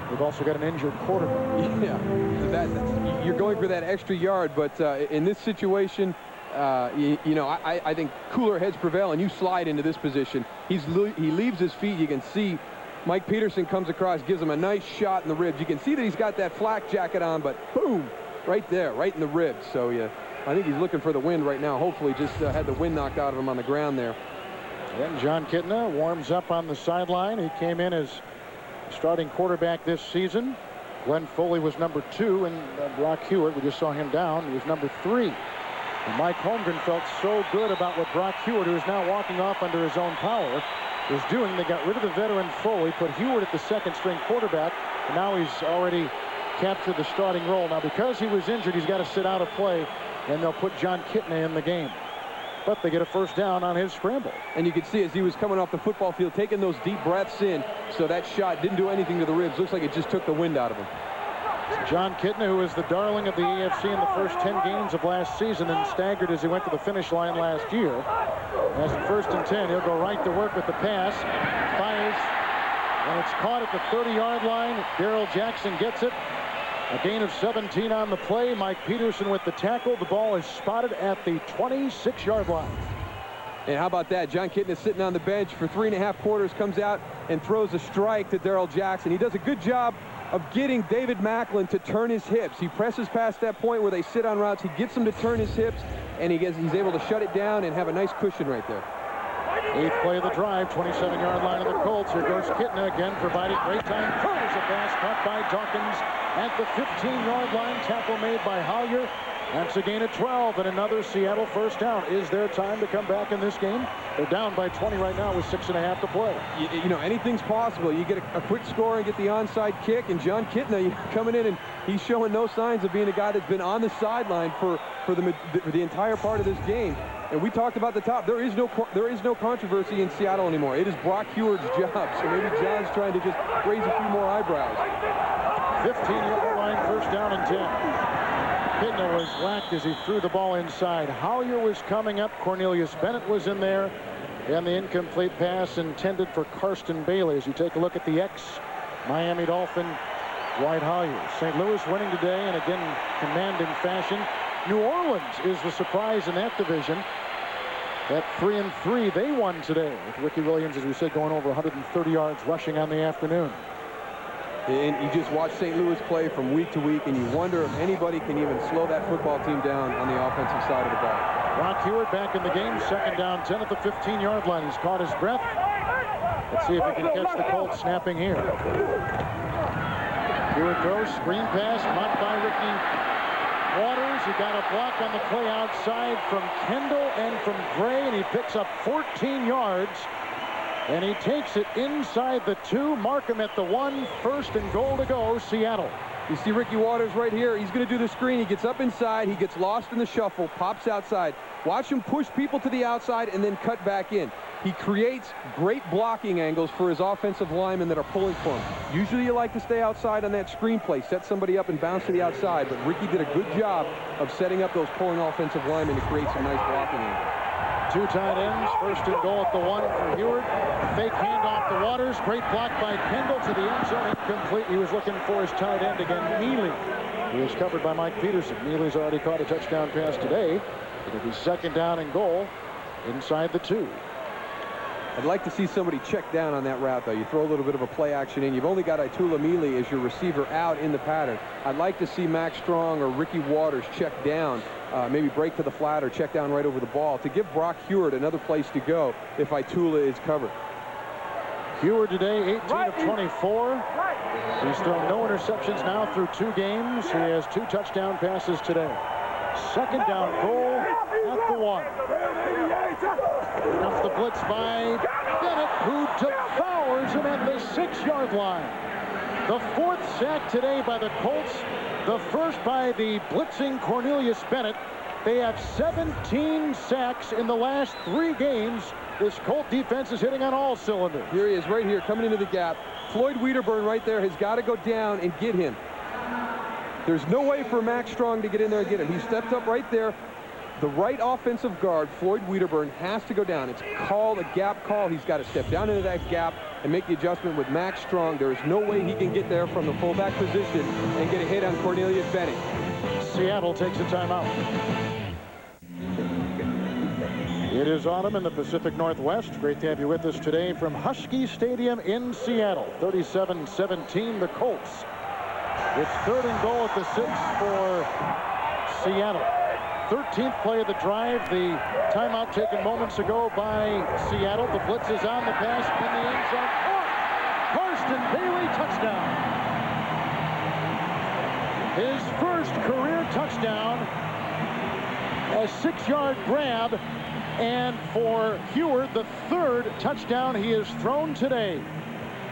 Speaker 1: they've also got an injured quarterback.
Speaker 2: Yeah, you're going for that extra yard, but in this situation, you know, I think cooler heads prevail, and you slide into this position. He leaves his feet. You can see Mike Peterson comes across, gives him a nice shot in the ribs. You can see that he's got that flak jacket on, but boom, right there, right in the ribs. So yeah, I think he's looking for the wind right now. Hopefully just had the wind knocked out of him on the ground there.
Speaker 1: And John Kitna warms up on the sideline. He came in as starting quarterback this season. Glenn Foley was number 2, and Brock Huard, we just saw him down, he was number 3. And Mike Holmgren felt so good about what Brock Huard, who is now walking off under his own power, is doing. They got rid of the veteran Foley, put Huard at the second-string quarterback, and now he's already captured the starting role. Now, because he was injured, he's got to sit out of play, and they'll put John Kitna in the game. But they get a first down on his scramble.
Speaker 2: And you can see as he was coming off the football field, taking those deep breaths in, so that shot didn't do anything to the ribs. Looks like it just took the wind out of him.
Speaker 1: John Kitna, who was the darling of the AFC in the first 10 games of last season, and staggered as he went to the finish line last year. As the 1st and 10, he'll go right to work with the pass. Fires, and it's caught at the 30-yard line. Darrell Jackson gets it. A gain of 17 on the play. Mike Peterson with the tackle. The ball is spotted at the 26-yard line.
Speaker 2: And how about that? John Kitna sitting on the bench for 3.5 quarters, comes out and throws a strike to Darrell Jackson. He does a good job of getting David Macklin to turn his hips. He presses past that point where they sit on routes. He gets him to turn his hips, and he's able to shut it down and have a nice cushion right there.
Speaker 1: 8th play of the drive, 27-yard line of the Colts. Here goes Kitna again, providing great time. Throws a pass caught by Dawkins at the 15-yard line. Tackle made by Hollier. That's a gain of 12 and another Seattle first down. Is there time to come back in this game? They're down by 20 right now with 6.5 to play.
Speaker 2: You know, anything's possible. You get a quick score and get the onside kick, and John Kitna coming in, and he's showing no signs of being a guy that's been on the sideline for the entire part of this game. And we talked about the top. There is no controversy in Seattle anymore. It is Brock Huard's job. So maybe John's trying to just raise a few more eyebrows.
Speaker 1: 15-yard line, first down and 10. Kitna was whacked as he threw the ball inside. Hoyer was coming up. Cornelius Bennett was in there. And the incomplete pass intended for Karsten Bailey. As you take a look at the ex-Miami Dolphin, Dwight Hoyer. St. Louis winning today, and again, commanding fashion. New Orleans is the surprise in that division. At 3-3, they won today with Ricky Williams, as we said, going over 130 yards rushing on the afternoon.
Speaker 2: And you just watch St. Louis play from week to week, and you wonder if anybody can even slow that football team down on the offensive side of the ball.
Speaker 1: Brock Huard back in the game, second down 10 at the 15-yard line. He's caught his breath. Let's see if he can catch the Colts snapping here. Huard throws, screen pass, blocked by Ricky Waters. He got a block on the play outside from Kendall and from Gray, and he picks up 14 yards. And he takes it inside the 2. Markham at the 1. First and goal to go, Seattle.
Speaker 2: You see Ricky Waters right here. He's going to do the screen. He gets up inside. He gets lost in the shuffle, pops outside. Watch him push people to the outside and then cut back in. He creates great blocking angles for his offensive linemen that are pulling for him. Usually you like to stay outside on that screen play, set somebody up and bounce to the outside, but Ricky did a good job of setting up those pulling offensive linemen to create some nice blocking angles.
Speaker 1: 2 tight ends, first and goal at the 1 for Huard. Fake handoff to Waters. Great block by Kendall to the end zone. Incomplete. He was looking for his tight end again, Neely. He was covered by Mike Peterson. Neely's already caught a touchdown pass today. It'll be second down and goal inside the 2.
Speaker 2: I'd like to see somebody check down on that route, though. You throw a little bit of a play action in. You've only got Itula Mealy as your receiver out in the pattern. I'd like to see Max Strong or Ricky Waters check down, maybe break to the flat or check down right over the ball to give Brock Huard another place to go if Itula is covered.
Speaker 1: Huard today, 18 of 24. He's thrown no interceptions now through 2 games. He has 2 touchdown passes today. Second down goal at the 1. Off the blitz by Bennett, who devours him at the 6-yard line. The 4th sack today by the Colts. The first by the blitzing Cornelius Bennett. They have 17 sacks in the last 3 games. This Colt defense is hitting on all cylinders.
Speaker 2: Here he is right here coming into the gap. Floyd Wiederburn right there has got to go down and get him. There's no way for Max Strong to get in there and get him. He stepped up right there. The right offensive guard, Floyd Wiederburn, has to go down. It's called a gap call. He's got to step down into that gap and make the adjustment with Max Strong. There is no way he can get there from the fullback position and get a hit on Cornelius Bennett.
Speaker 1: Seattle takes a timeout. It is autumn in the Pacific Northwest. Great to have you with us today from Husky Stadium in Seattle. 37-17, the Colts. It's third and goal at the 6 for Seattle. 13th play of the drive. The timeout taken moments ago by Seattle. The blitz is on, the pass in the end zone. Karsten Bailey, touchdown. His first career touchdown. A 6-yard grab. And for Huard, the 3rd touchdown he has thrown today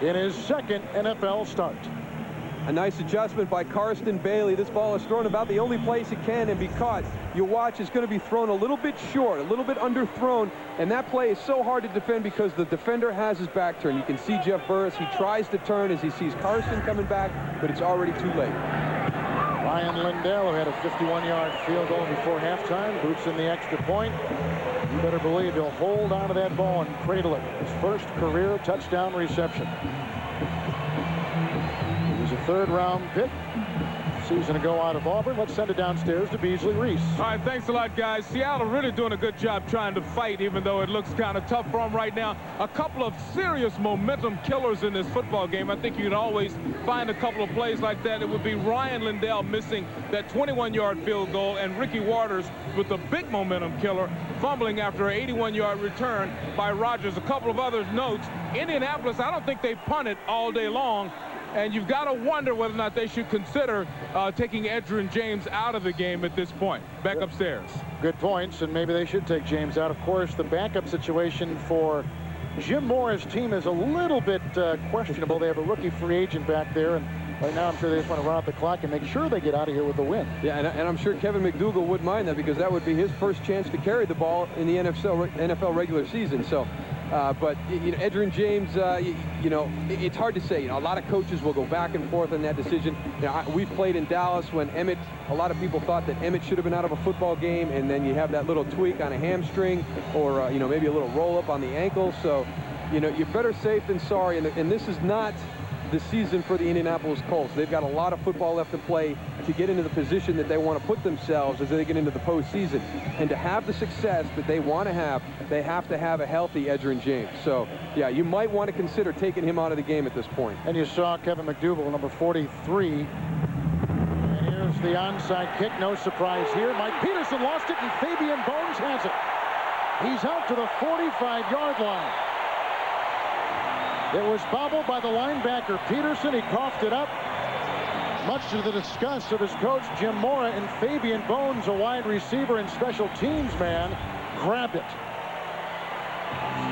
Speaker 1: in his 2nd NFL start.
Speaker 2: A nice adjustment by Karsten Bailey. This ball is thrown about the only place it can and be caught. You'll watch it's going to be thrown a little bit short, a little bit underthrown, and that play is so hard to defend because the defender has his back turned. You can see Jeff Burris. He tries to turn as he sees Karsten coming back, but it's already too late.
Speaker 1: Ryan Lindell, who had a 51-yard field goal before halftime, boots in the extra point. You better believe he'll hold on to that ball and cradle it. His first career touchdown reception. He was a 3rd-round pick. Season ago out of Auburn. Let's send it downstairs to Beasley Reese.
Speaker 3: All right, thanks a lot, guys. Seattle really doing a good job trying to fight, even though it looks kind of tough for them right now. A couple of serious momentum killers in this football game. I think you can always find a couple of plays like that. It would be Ryan Lindell missing that 21-yard field goal, and Ricky Waters with the big momentum killer, fumbling after an 81-yard return by Rodgers. A couple of other notes. Indianapolis, I don't think they punted all day long. And you've got to wonder whether or not they should consider taking Edgerrin James out of the game at this point. Back upstairs.
Speaker 1: Good points, and maybe they should take James out. Of course, the backup situation for Jim Mora's team is a little bit questionable. They have a rookie free agent back there, and right now I'm sure they just want to run out the clock and make sure they get out of here with a win.
Speaker 2: Yeah, and I'm sure Kevin McDougal wouldn't mind that, because that would be his first chance to carry the ball in the NFL regular season. So, but you know, Edgerrin James, you know, it's hard to say. You know, a lot of coaches will go back and forth on that decision. You know, we've played in Dallas when Emmett. A lot of people thought that Emmett should have been out of a football game, and then you have that little tweak on a hamstring, or you know, maybe a little roll up on the ankle. So, you know, you're better safe than sorry. And this is not the season for the Indianapolis Colts. They've got a lot of football left to play to get into the position that they want to put themselves as they get into the postseason. And to have the success that they want to have, they have to have a healthy Edgerrin James. So, yeah, you might want to consider taking him out of the game at this point.
Speaker 1: And you saw Kevin McDougal, number 43. And here's the onside kick. No surprise here. Mike Peterson lost it, and Fabian Bones has it. He's out to the 45-yard line. It was bobbled by the linebacker Peterson. He coughed it up, much to the disgust of his coach Jim Mora, and Fabian Bones, a wide receiver and special teams man, grabbed it.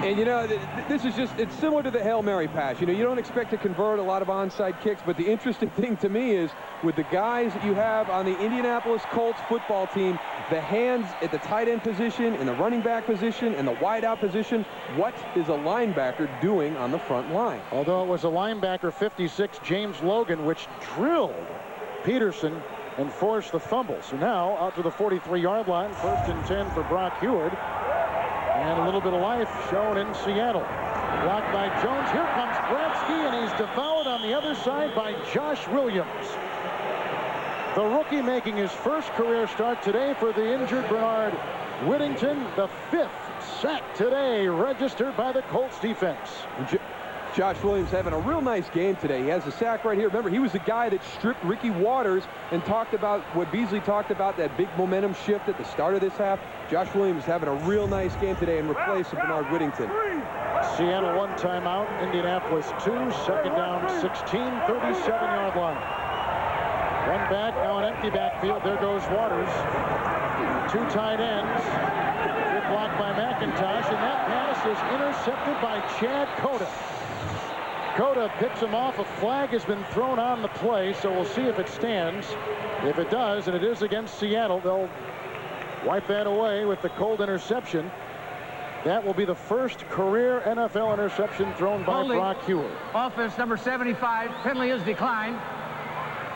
Speaker 2: And, you know, this is just, it's similar to the Hail Mary pass. You know, you don't expect to convert a lot of onside kicks, but the interesting thing to me is with the guys that you have on the Indianapolis Colts football team, the hands at the tight end position, in the running back position, and the wideout position, what is a linebacker doing on the front line?
Speaker 1: Although it was a linebacker, 56, James Logan, which drilled Peterson and forced the fumble. So now out to the 43-yard line, 1st and 10 for Brock Heward. And a little bit of life shown in Seattle. Blocked by Jones. Here comes Bradsky, and he's devoured on the other side by Josh Williams. The rookie making his first career start today for the injured Bernard Whittington. The 5th sack today registered by the Colts defense.
Speaker 2: Josh Williams having a real nice game today. He has a sack right here. Remember, he was the guy that stripped Ricky Waters and talked about what Beasley talked about, that big momentum shift at the start of this half. Josh Williams having a real nice game today and replacing Bernard Whittington.
Speaker 1: Seattle 1 timeout, Indianapolis 2, 2nd down, 16, 37-yard line. Run back, now an empty backfield. There goes Waters. 2 tight ends. Good block by McIntosh, and that pass is intercepted by Chad Cota. Cota picks him off. A flag has been thrown on the play, so we'll see if it stands. If it does, and it is against Seattle, they'll wipe that away with the Colt interception. That will be the first career NFL interception thrown by Brock Heward.
Speaker 4: Offense number 75. Penalty is declined.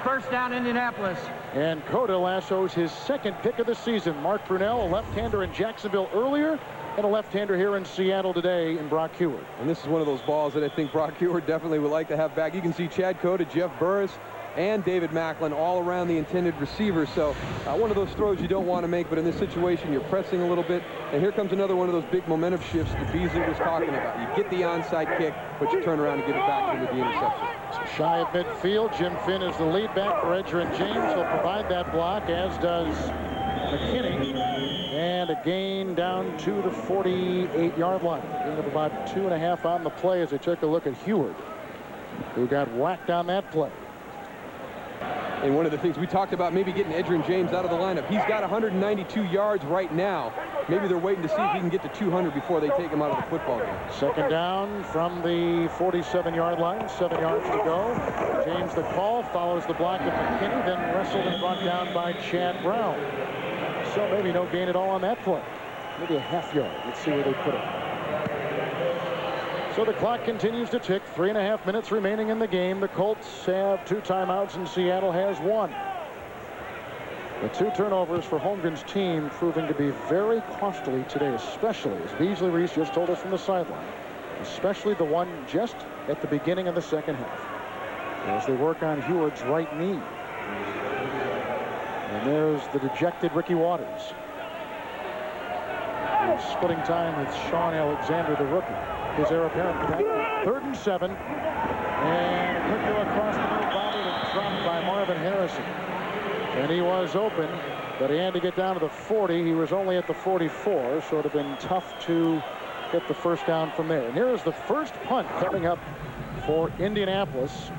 Speaker 4: 1st down, Indianapolis.
Speaker 1: And Cota lassos his 2nd pick of the season. Mark Brunell, a left-hander in Jacksonville earlier, and a left-hander here in Seattle today in Brock Heward.
Speaker 2: And this is one of those balls that I think Brock Heward definitely would like to have back. You can see Chad Cota, Jeff Burris, and David Macklin all around the intended receiver. So one of those throws you don't want to make, but in this situation you're pressing a little bit. And here comes another one of those big momentum shifts that Beasley was talking about. You get the onside kick, but you turn around and give it back to him with the interception.
Speaker 1: So shy of midfield, Jim Finn is the lead back for Edgerrin James. He'll provide that block, as does McKinney. And a gain down to the 48-yard line. Gain of about 2.5 on the play as they took a look at Heward, who got whacked on that play.
Speaker 2: And one of the things we talked about, maybe getting Edgerrin James out of the lineup. He's got 192 yards right now. Maybe they're waiting to see if he can get to 200 before they take him out of the football game.
Speaker 1: 2nd down from the 47-yard line. 7 yards to go. James the call, follows the block of McKinney, then wrestled and brought down by Chad Brown. So maybe no gain at all on that play. Maybe a half yard. Let's see where they put it. So the clock continues to tick. 3.5 minutes remaining in the game. The Colts have 2 timeouts and Seattle has 1. The 2 turnovers for Holmgren's team proving to be very costly today, especially, as Beasley Reese just told us from the sideline, especially the one just at the beginning of the 2nd half, as they work on Heward's right knee. And there's the dejected Ricky Waters. He's splitting time with Sean Alexander, the rookie. His heir apparent. 3rd and 7. And quick throw across the middle, bobbled and dropped by Marvin Harrison. And he was open, but he had to get down to the 40. He was only at the 44, so it would have been tough to get the 1st down from there. And here is the first punt coming up for Indianapolis.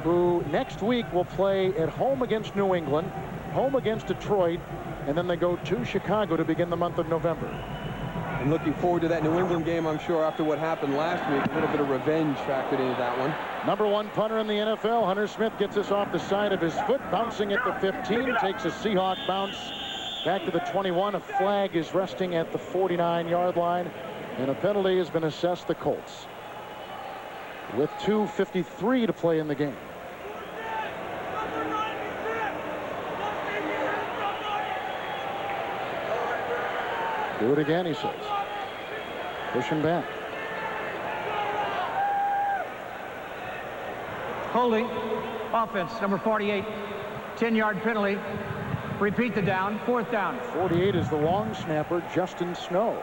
Speaker 1: who next week will play at home against New England, home against Detroit, and then they go to Chicago to begin the month of November.
Speaker 2: And looking forward to that New England game, I'm sure, after what happened last week. A little bit of revenge factored into that one.
Speaker 1: Number 1 punter in the NFL, Hunter Smith, gets this off the side of his foot, bouncing at the 15, takes a Seahawk bounce back to the 21. A flag is resting at the 49-yard line, and a penalty has been assessed the Colts, with 2:53 to play in the game. Do it again, he says. Pushing back.
Speaker 4: Holding. Offense, number 48. 10-yard penalty. Repeat the down. 4th down.
Speaker 1: 48 is the long snapper, Justin Snow.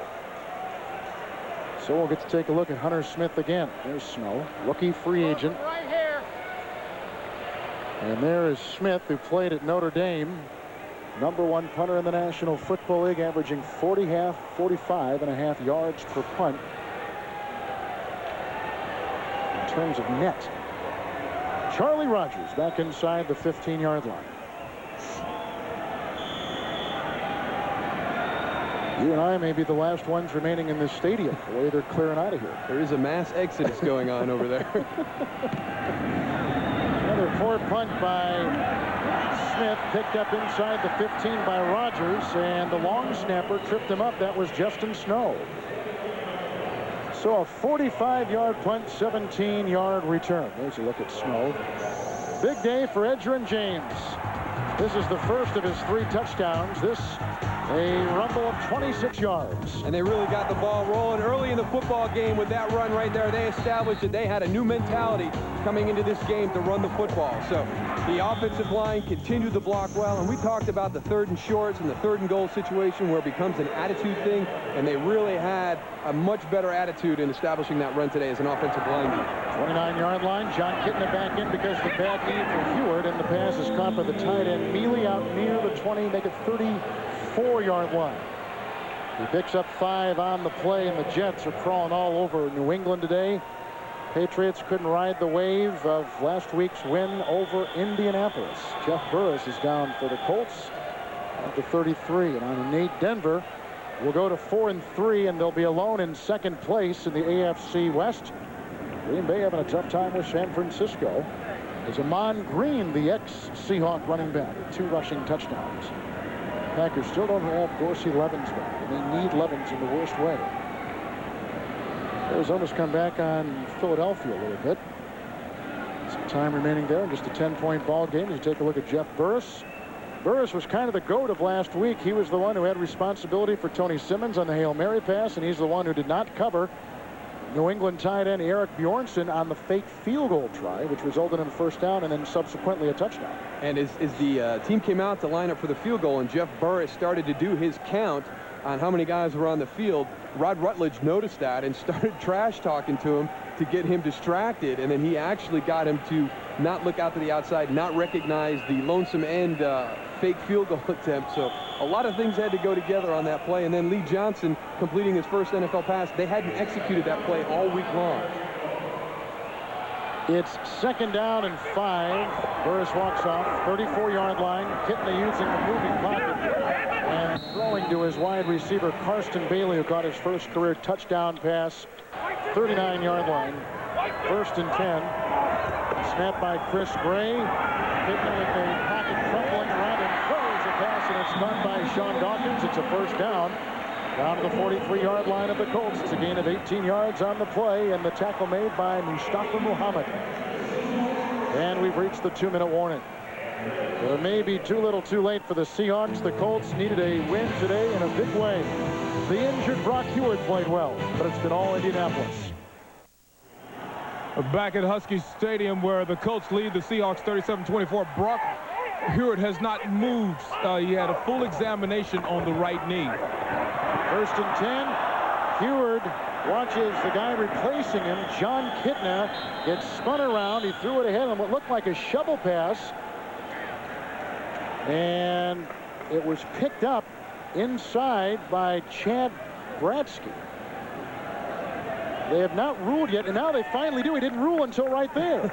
Speaker 1: So we'll get to take a look at Hunter Smith again. There's Snow, rookie free agent.
Speaker 5: Right here.
Speaker 1: And there is Smith, who played at Notre Dame. Number 1 punter in the National Football League, averaging 45.5 yards per punt in terms of net. Charlie Rogers back inside the 15-yard line. You and I may be the last ones remaining in this stadium, the way they're clearing out of here.
Speaker 2: There is a mass exodus going on over there.
Speaker 1: Another poor punt by Smith, picked up inside the 15 by Rogers, and the long snapper tripped him up. That was Justin Snow. So a 45-yard punt, 17-yard return. There's a look at Snow. Big day for Edgerrin James. This is the first of his 3 touchdowns. This a rumble of 26 yards.
Speaker 2: And they really got the ball rolling early in the football game with that run right there. They established that they had a new mentality coming into this game to run the football. So the offensive line continued to block well. And we talked about the 3rd and shorts and the 3rd and goal situation where it becomes an attitude thing. And they really had a much better attitude in establishing that run today as an offensive line.
Speaker 1: 29-yard line. John Kitna back in because of the bad knee for Heward. And the pass is caught by the tight end Mealy out near the 20. Make it 34-yard line. He picks up 5 on the play, and the Jets are crawling all over New England today. Patriots couldn't ride the wave of last week's win over Indianapolis. Jeff Burris is down for the Colts at the 33, and on Nate Denver will go to 4-3, and they'll be alone in 2nd place in the AFC West. Green Bay having a tough time with San Francisco. Is Amon Green, the ex-Seahawk running back, 2 rushing touchdowns. Packers still don't have Dorsey Levens back, and they need Levens in the worst way. Arizona's come back on Philadelphia a little bit. Some time remaining there, just a 10-point ball game. As you take a look at Jeff Burris. Burris was kind of the goat of last week. He was the one who had responsibility for Tony Simmons on the Hail Mary pass, and he's the one who did not cover New England tight end Eric Bjornsson on the fake field goal try, which resulted in a 1st down and then subsequently a touchdown. And
Speaker 2: as the team came out to line up for the field goal and Jeff Burris started to do his count on how many guys were on the field, Rod Rutledge noticed that and started trash talking to him to get him distracted, and then he actually got him to not look out to the outside, not recognize the lonesome end fake field goal attempt. So a lot of things had to go together on that play, and then Lee Johnson completing his first NFL pass. They hadn't executed that play all week long.
Speaker 1: It's 2nd down and 5. Burris walks off 34-yard line. Kitna using the moving pocket and throwing to his wide receiver Karsten Bailey, who got his first career touchdown pass. 39-yard line. 1st and 10. Snap by Chris Gray. Kitna with the pocket crumbling around and throws a pass, and it's caught by Sean Dawkins. It's a 1st down. Down to the 43-yard line of the Colts. It's a gain of 18 yards on the play, and the tackle made by Mustafa Muhammad. And we've reached the 2-minute warning. But it may be too little too late for the Seahawks. The Colts needed a win today in a big way. The injured Brock Heward played well, but it's been all Indianapolis.
Speaker 3: Back at Husky Stadium, where the Colts lead the Seahawks 37-24. Brock Heward has not moved. He had a full examination on the right knee.
Speaker 1: 1st and 10. Heward watches the guy replacing him, John Kitna, gets spun around. He threw it ahead on what looked like a shovel pass. And it was picked up inside by Chad Bradsky. They have not ruled yet, and now they finally do. He didn't rule until right there.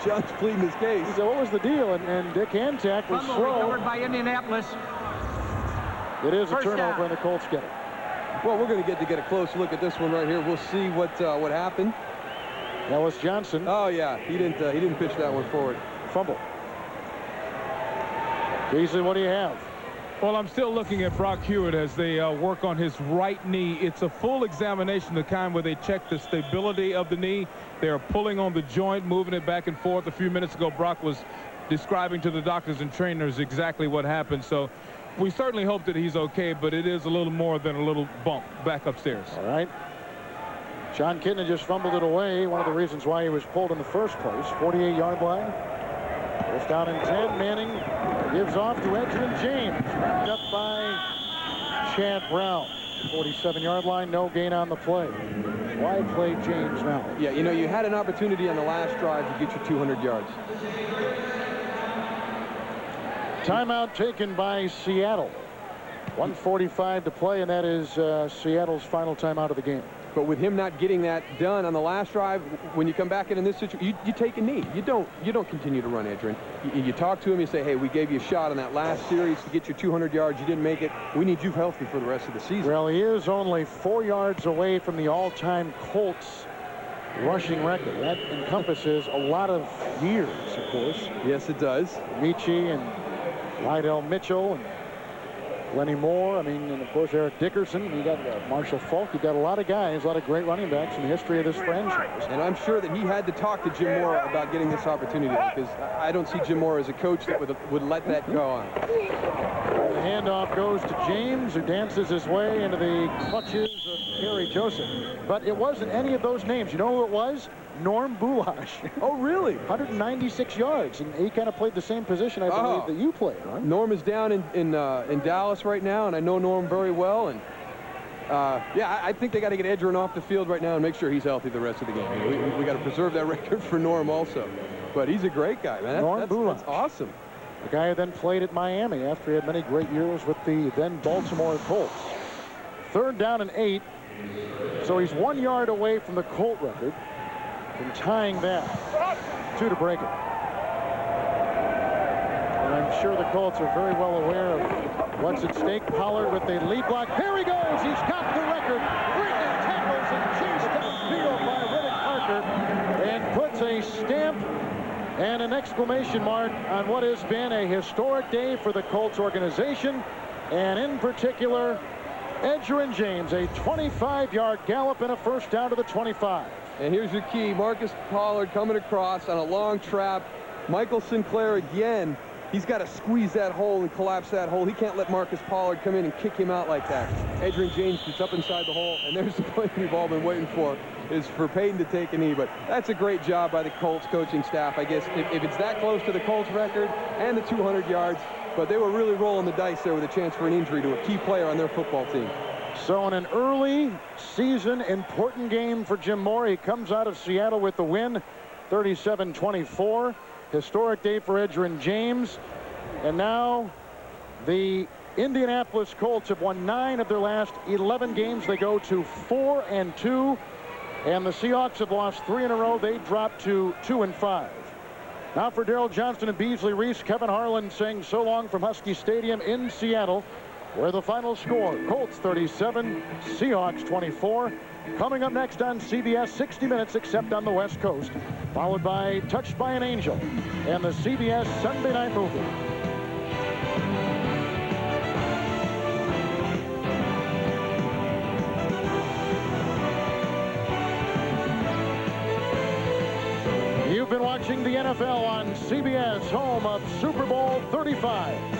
Speaker 2: John's pleading his case.
Speaker 1: He said, what was the deal? And Dick Antak was
Speaker 4: Fumble
Speaker 1: slow.
Speaker 4: recovered by Indianapolis.
Speaker 1: It is a
Speaker 4: First
Speaker 1: turnover,
Speaker 4: down.
Speaker 1: and the Colts get it.
Speaker 2: Well, we're going to get a close look at this one right here. We'll see what happened.
Speaker 1: Ellis Johnson.
Speaker 2: Oh yeah, he didn't pitch that one forward.
Speaker 1: Fumble. Beasley, what do you have?
Speaker 3: Well, I'm still looking at Brock Hewitt as they work on his right knee. It's a full examination, the kind where they check the stability of the knee. They're pulling on the joint, moving it back and forth. A few minutes ago, Brock was describing to the doctors and trainers exactly what happened. So we certainly hope that he's okay, but it is a little more than a little bump back upstairs.
Speaker 1: All right. John Kidna just fumbled it away. One of the reasons why he was pulled in the first place. 48-yard line. First down and 10. Manning gives off to Edgerrin James. Wrapped up by Chad Brown. 47-yard line. No gain on the play. Why play James now?
Speaker 2: Yeah, you know, you had an opportunity on the last drive to get your 200 yards.
Speaker 1: Timeout taken by Seattle. 1:45 to play, and that is Seattle's final timeout of the game.
Speaker 2: But with him not getting that done on the last drive, when you come back in this situation, you take a knee. You don't continue to run, Edgerrin. You talk to him. You say, hey, we gave you a shot on that last series to get your 200 yards. You didn't make it. We need you healthy for the rest of the season.
Speaker 1: Well, he is only 4 yards away from the all-time Colts rushing record. That encompasses a lot of years, of course.
Speaker 2: Yes, it does.
Speaker 1: Michie and Lydell Mitchell and Lenny Moore. I mean, and of course, Eric Dickerson. You got Marshall Falk. You got a lot of guys, a lot of great running backs in the history of this franchise.
Speaker 2: And I'm sure that he had to talk to Jim Moore about getting this opportunity, because I don't see Jim Moore as a coach that would let that go on.
Speaker 1: The handoff goes to James, who dances his way into the clutches of Kerry Joseph. But it wasn't any of those names. You know who it was? Norm Boulash.
Speaker 2: Oh, really?
Speaker 1: 196 yards, and he kind of played the same position, I believe, that you played, right?
Speaker 2: Norm is down in Dallas right now, and I know Norm very well. And yeah, I think they got to get Edgerrin off the field right now and make sure he's healthy the rest of the game. We got to preserve that record for Norm also. But he's a great guy, man. That's awesome.
Speaker 1: The guy who then played at Miami after he had many great years with the then Baltimore Colts. 3rd down and 8. So he's 1 yard away from the Colt record. And tying that. 2 to break it. And I'm sure the Colts are very well aware of what's at stake. Pollard with the lead block. Here he goes. He's got the record. Breaking tackles and chased downfield by Riddick Parker. And puts a stamp and an exclamation mark on what has been a historic day for the Colts organization. And in particular, Edgerrin James, a 25-yard gallop and a first down to the 25.
Speaker 2: And here's your key. Marcus Pollard coming across on a long trap. Michael Sinclair again. He's got to squeeze that hole and collapse that hole. He can't let Marcus Pollard come in and kick him out like that. Edgerrin James gets up inside the hole, and there's the play we've all been waiting for, is for Payton to take a knee. But that's a great job by the Colts coaching staff. I guess if it's that close to the Colts record and the 200 yards, but they were really rolling the dice there with a chance for an injury to a key player on their football team.
Speaker 1: So in an early season important game for Jim Moore, he comes out of Seattle with the win, 37-24. Historic day for Edgerrin James. And now the Indianapolis Colts have won 9 of their last 11 games. They go to 4-2. And the Seahawks have lost 3 in a row. They drop to 2-5. Now for Darrell Johnston and Beasley Reese, Kevin Harlan saying so long from Husky Stadium in Seattle, where the final score, Colts 37, Seahawks 24. Coming up next on CBS, 60 Minutes except on the West Coast, followed by Touched by an Angel and the CBS Sunday Night Movie. You've been watching the NFL on CBS, home of Super Bowl 35.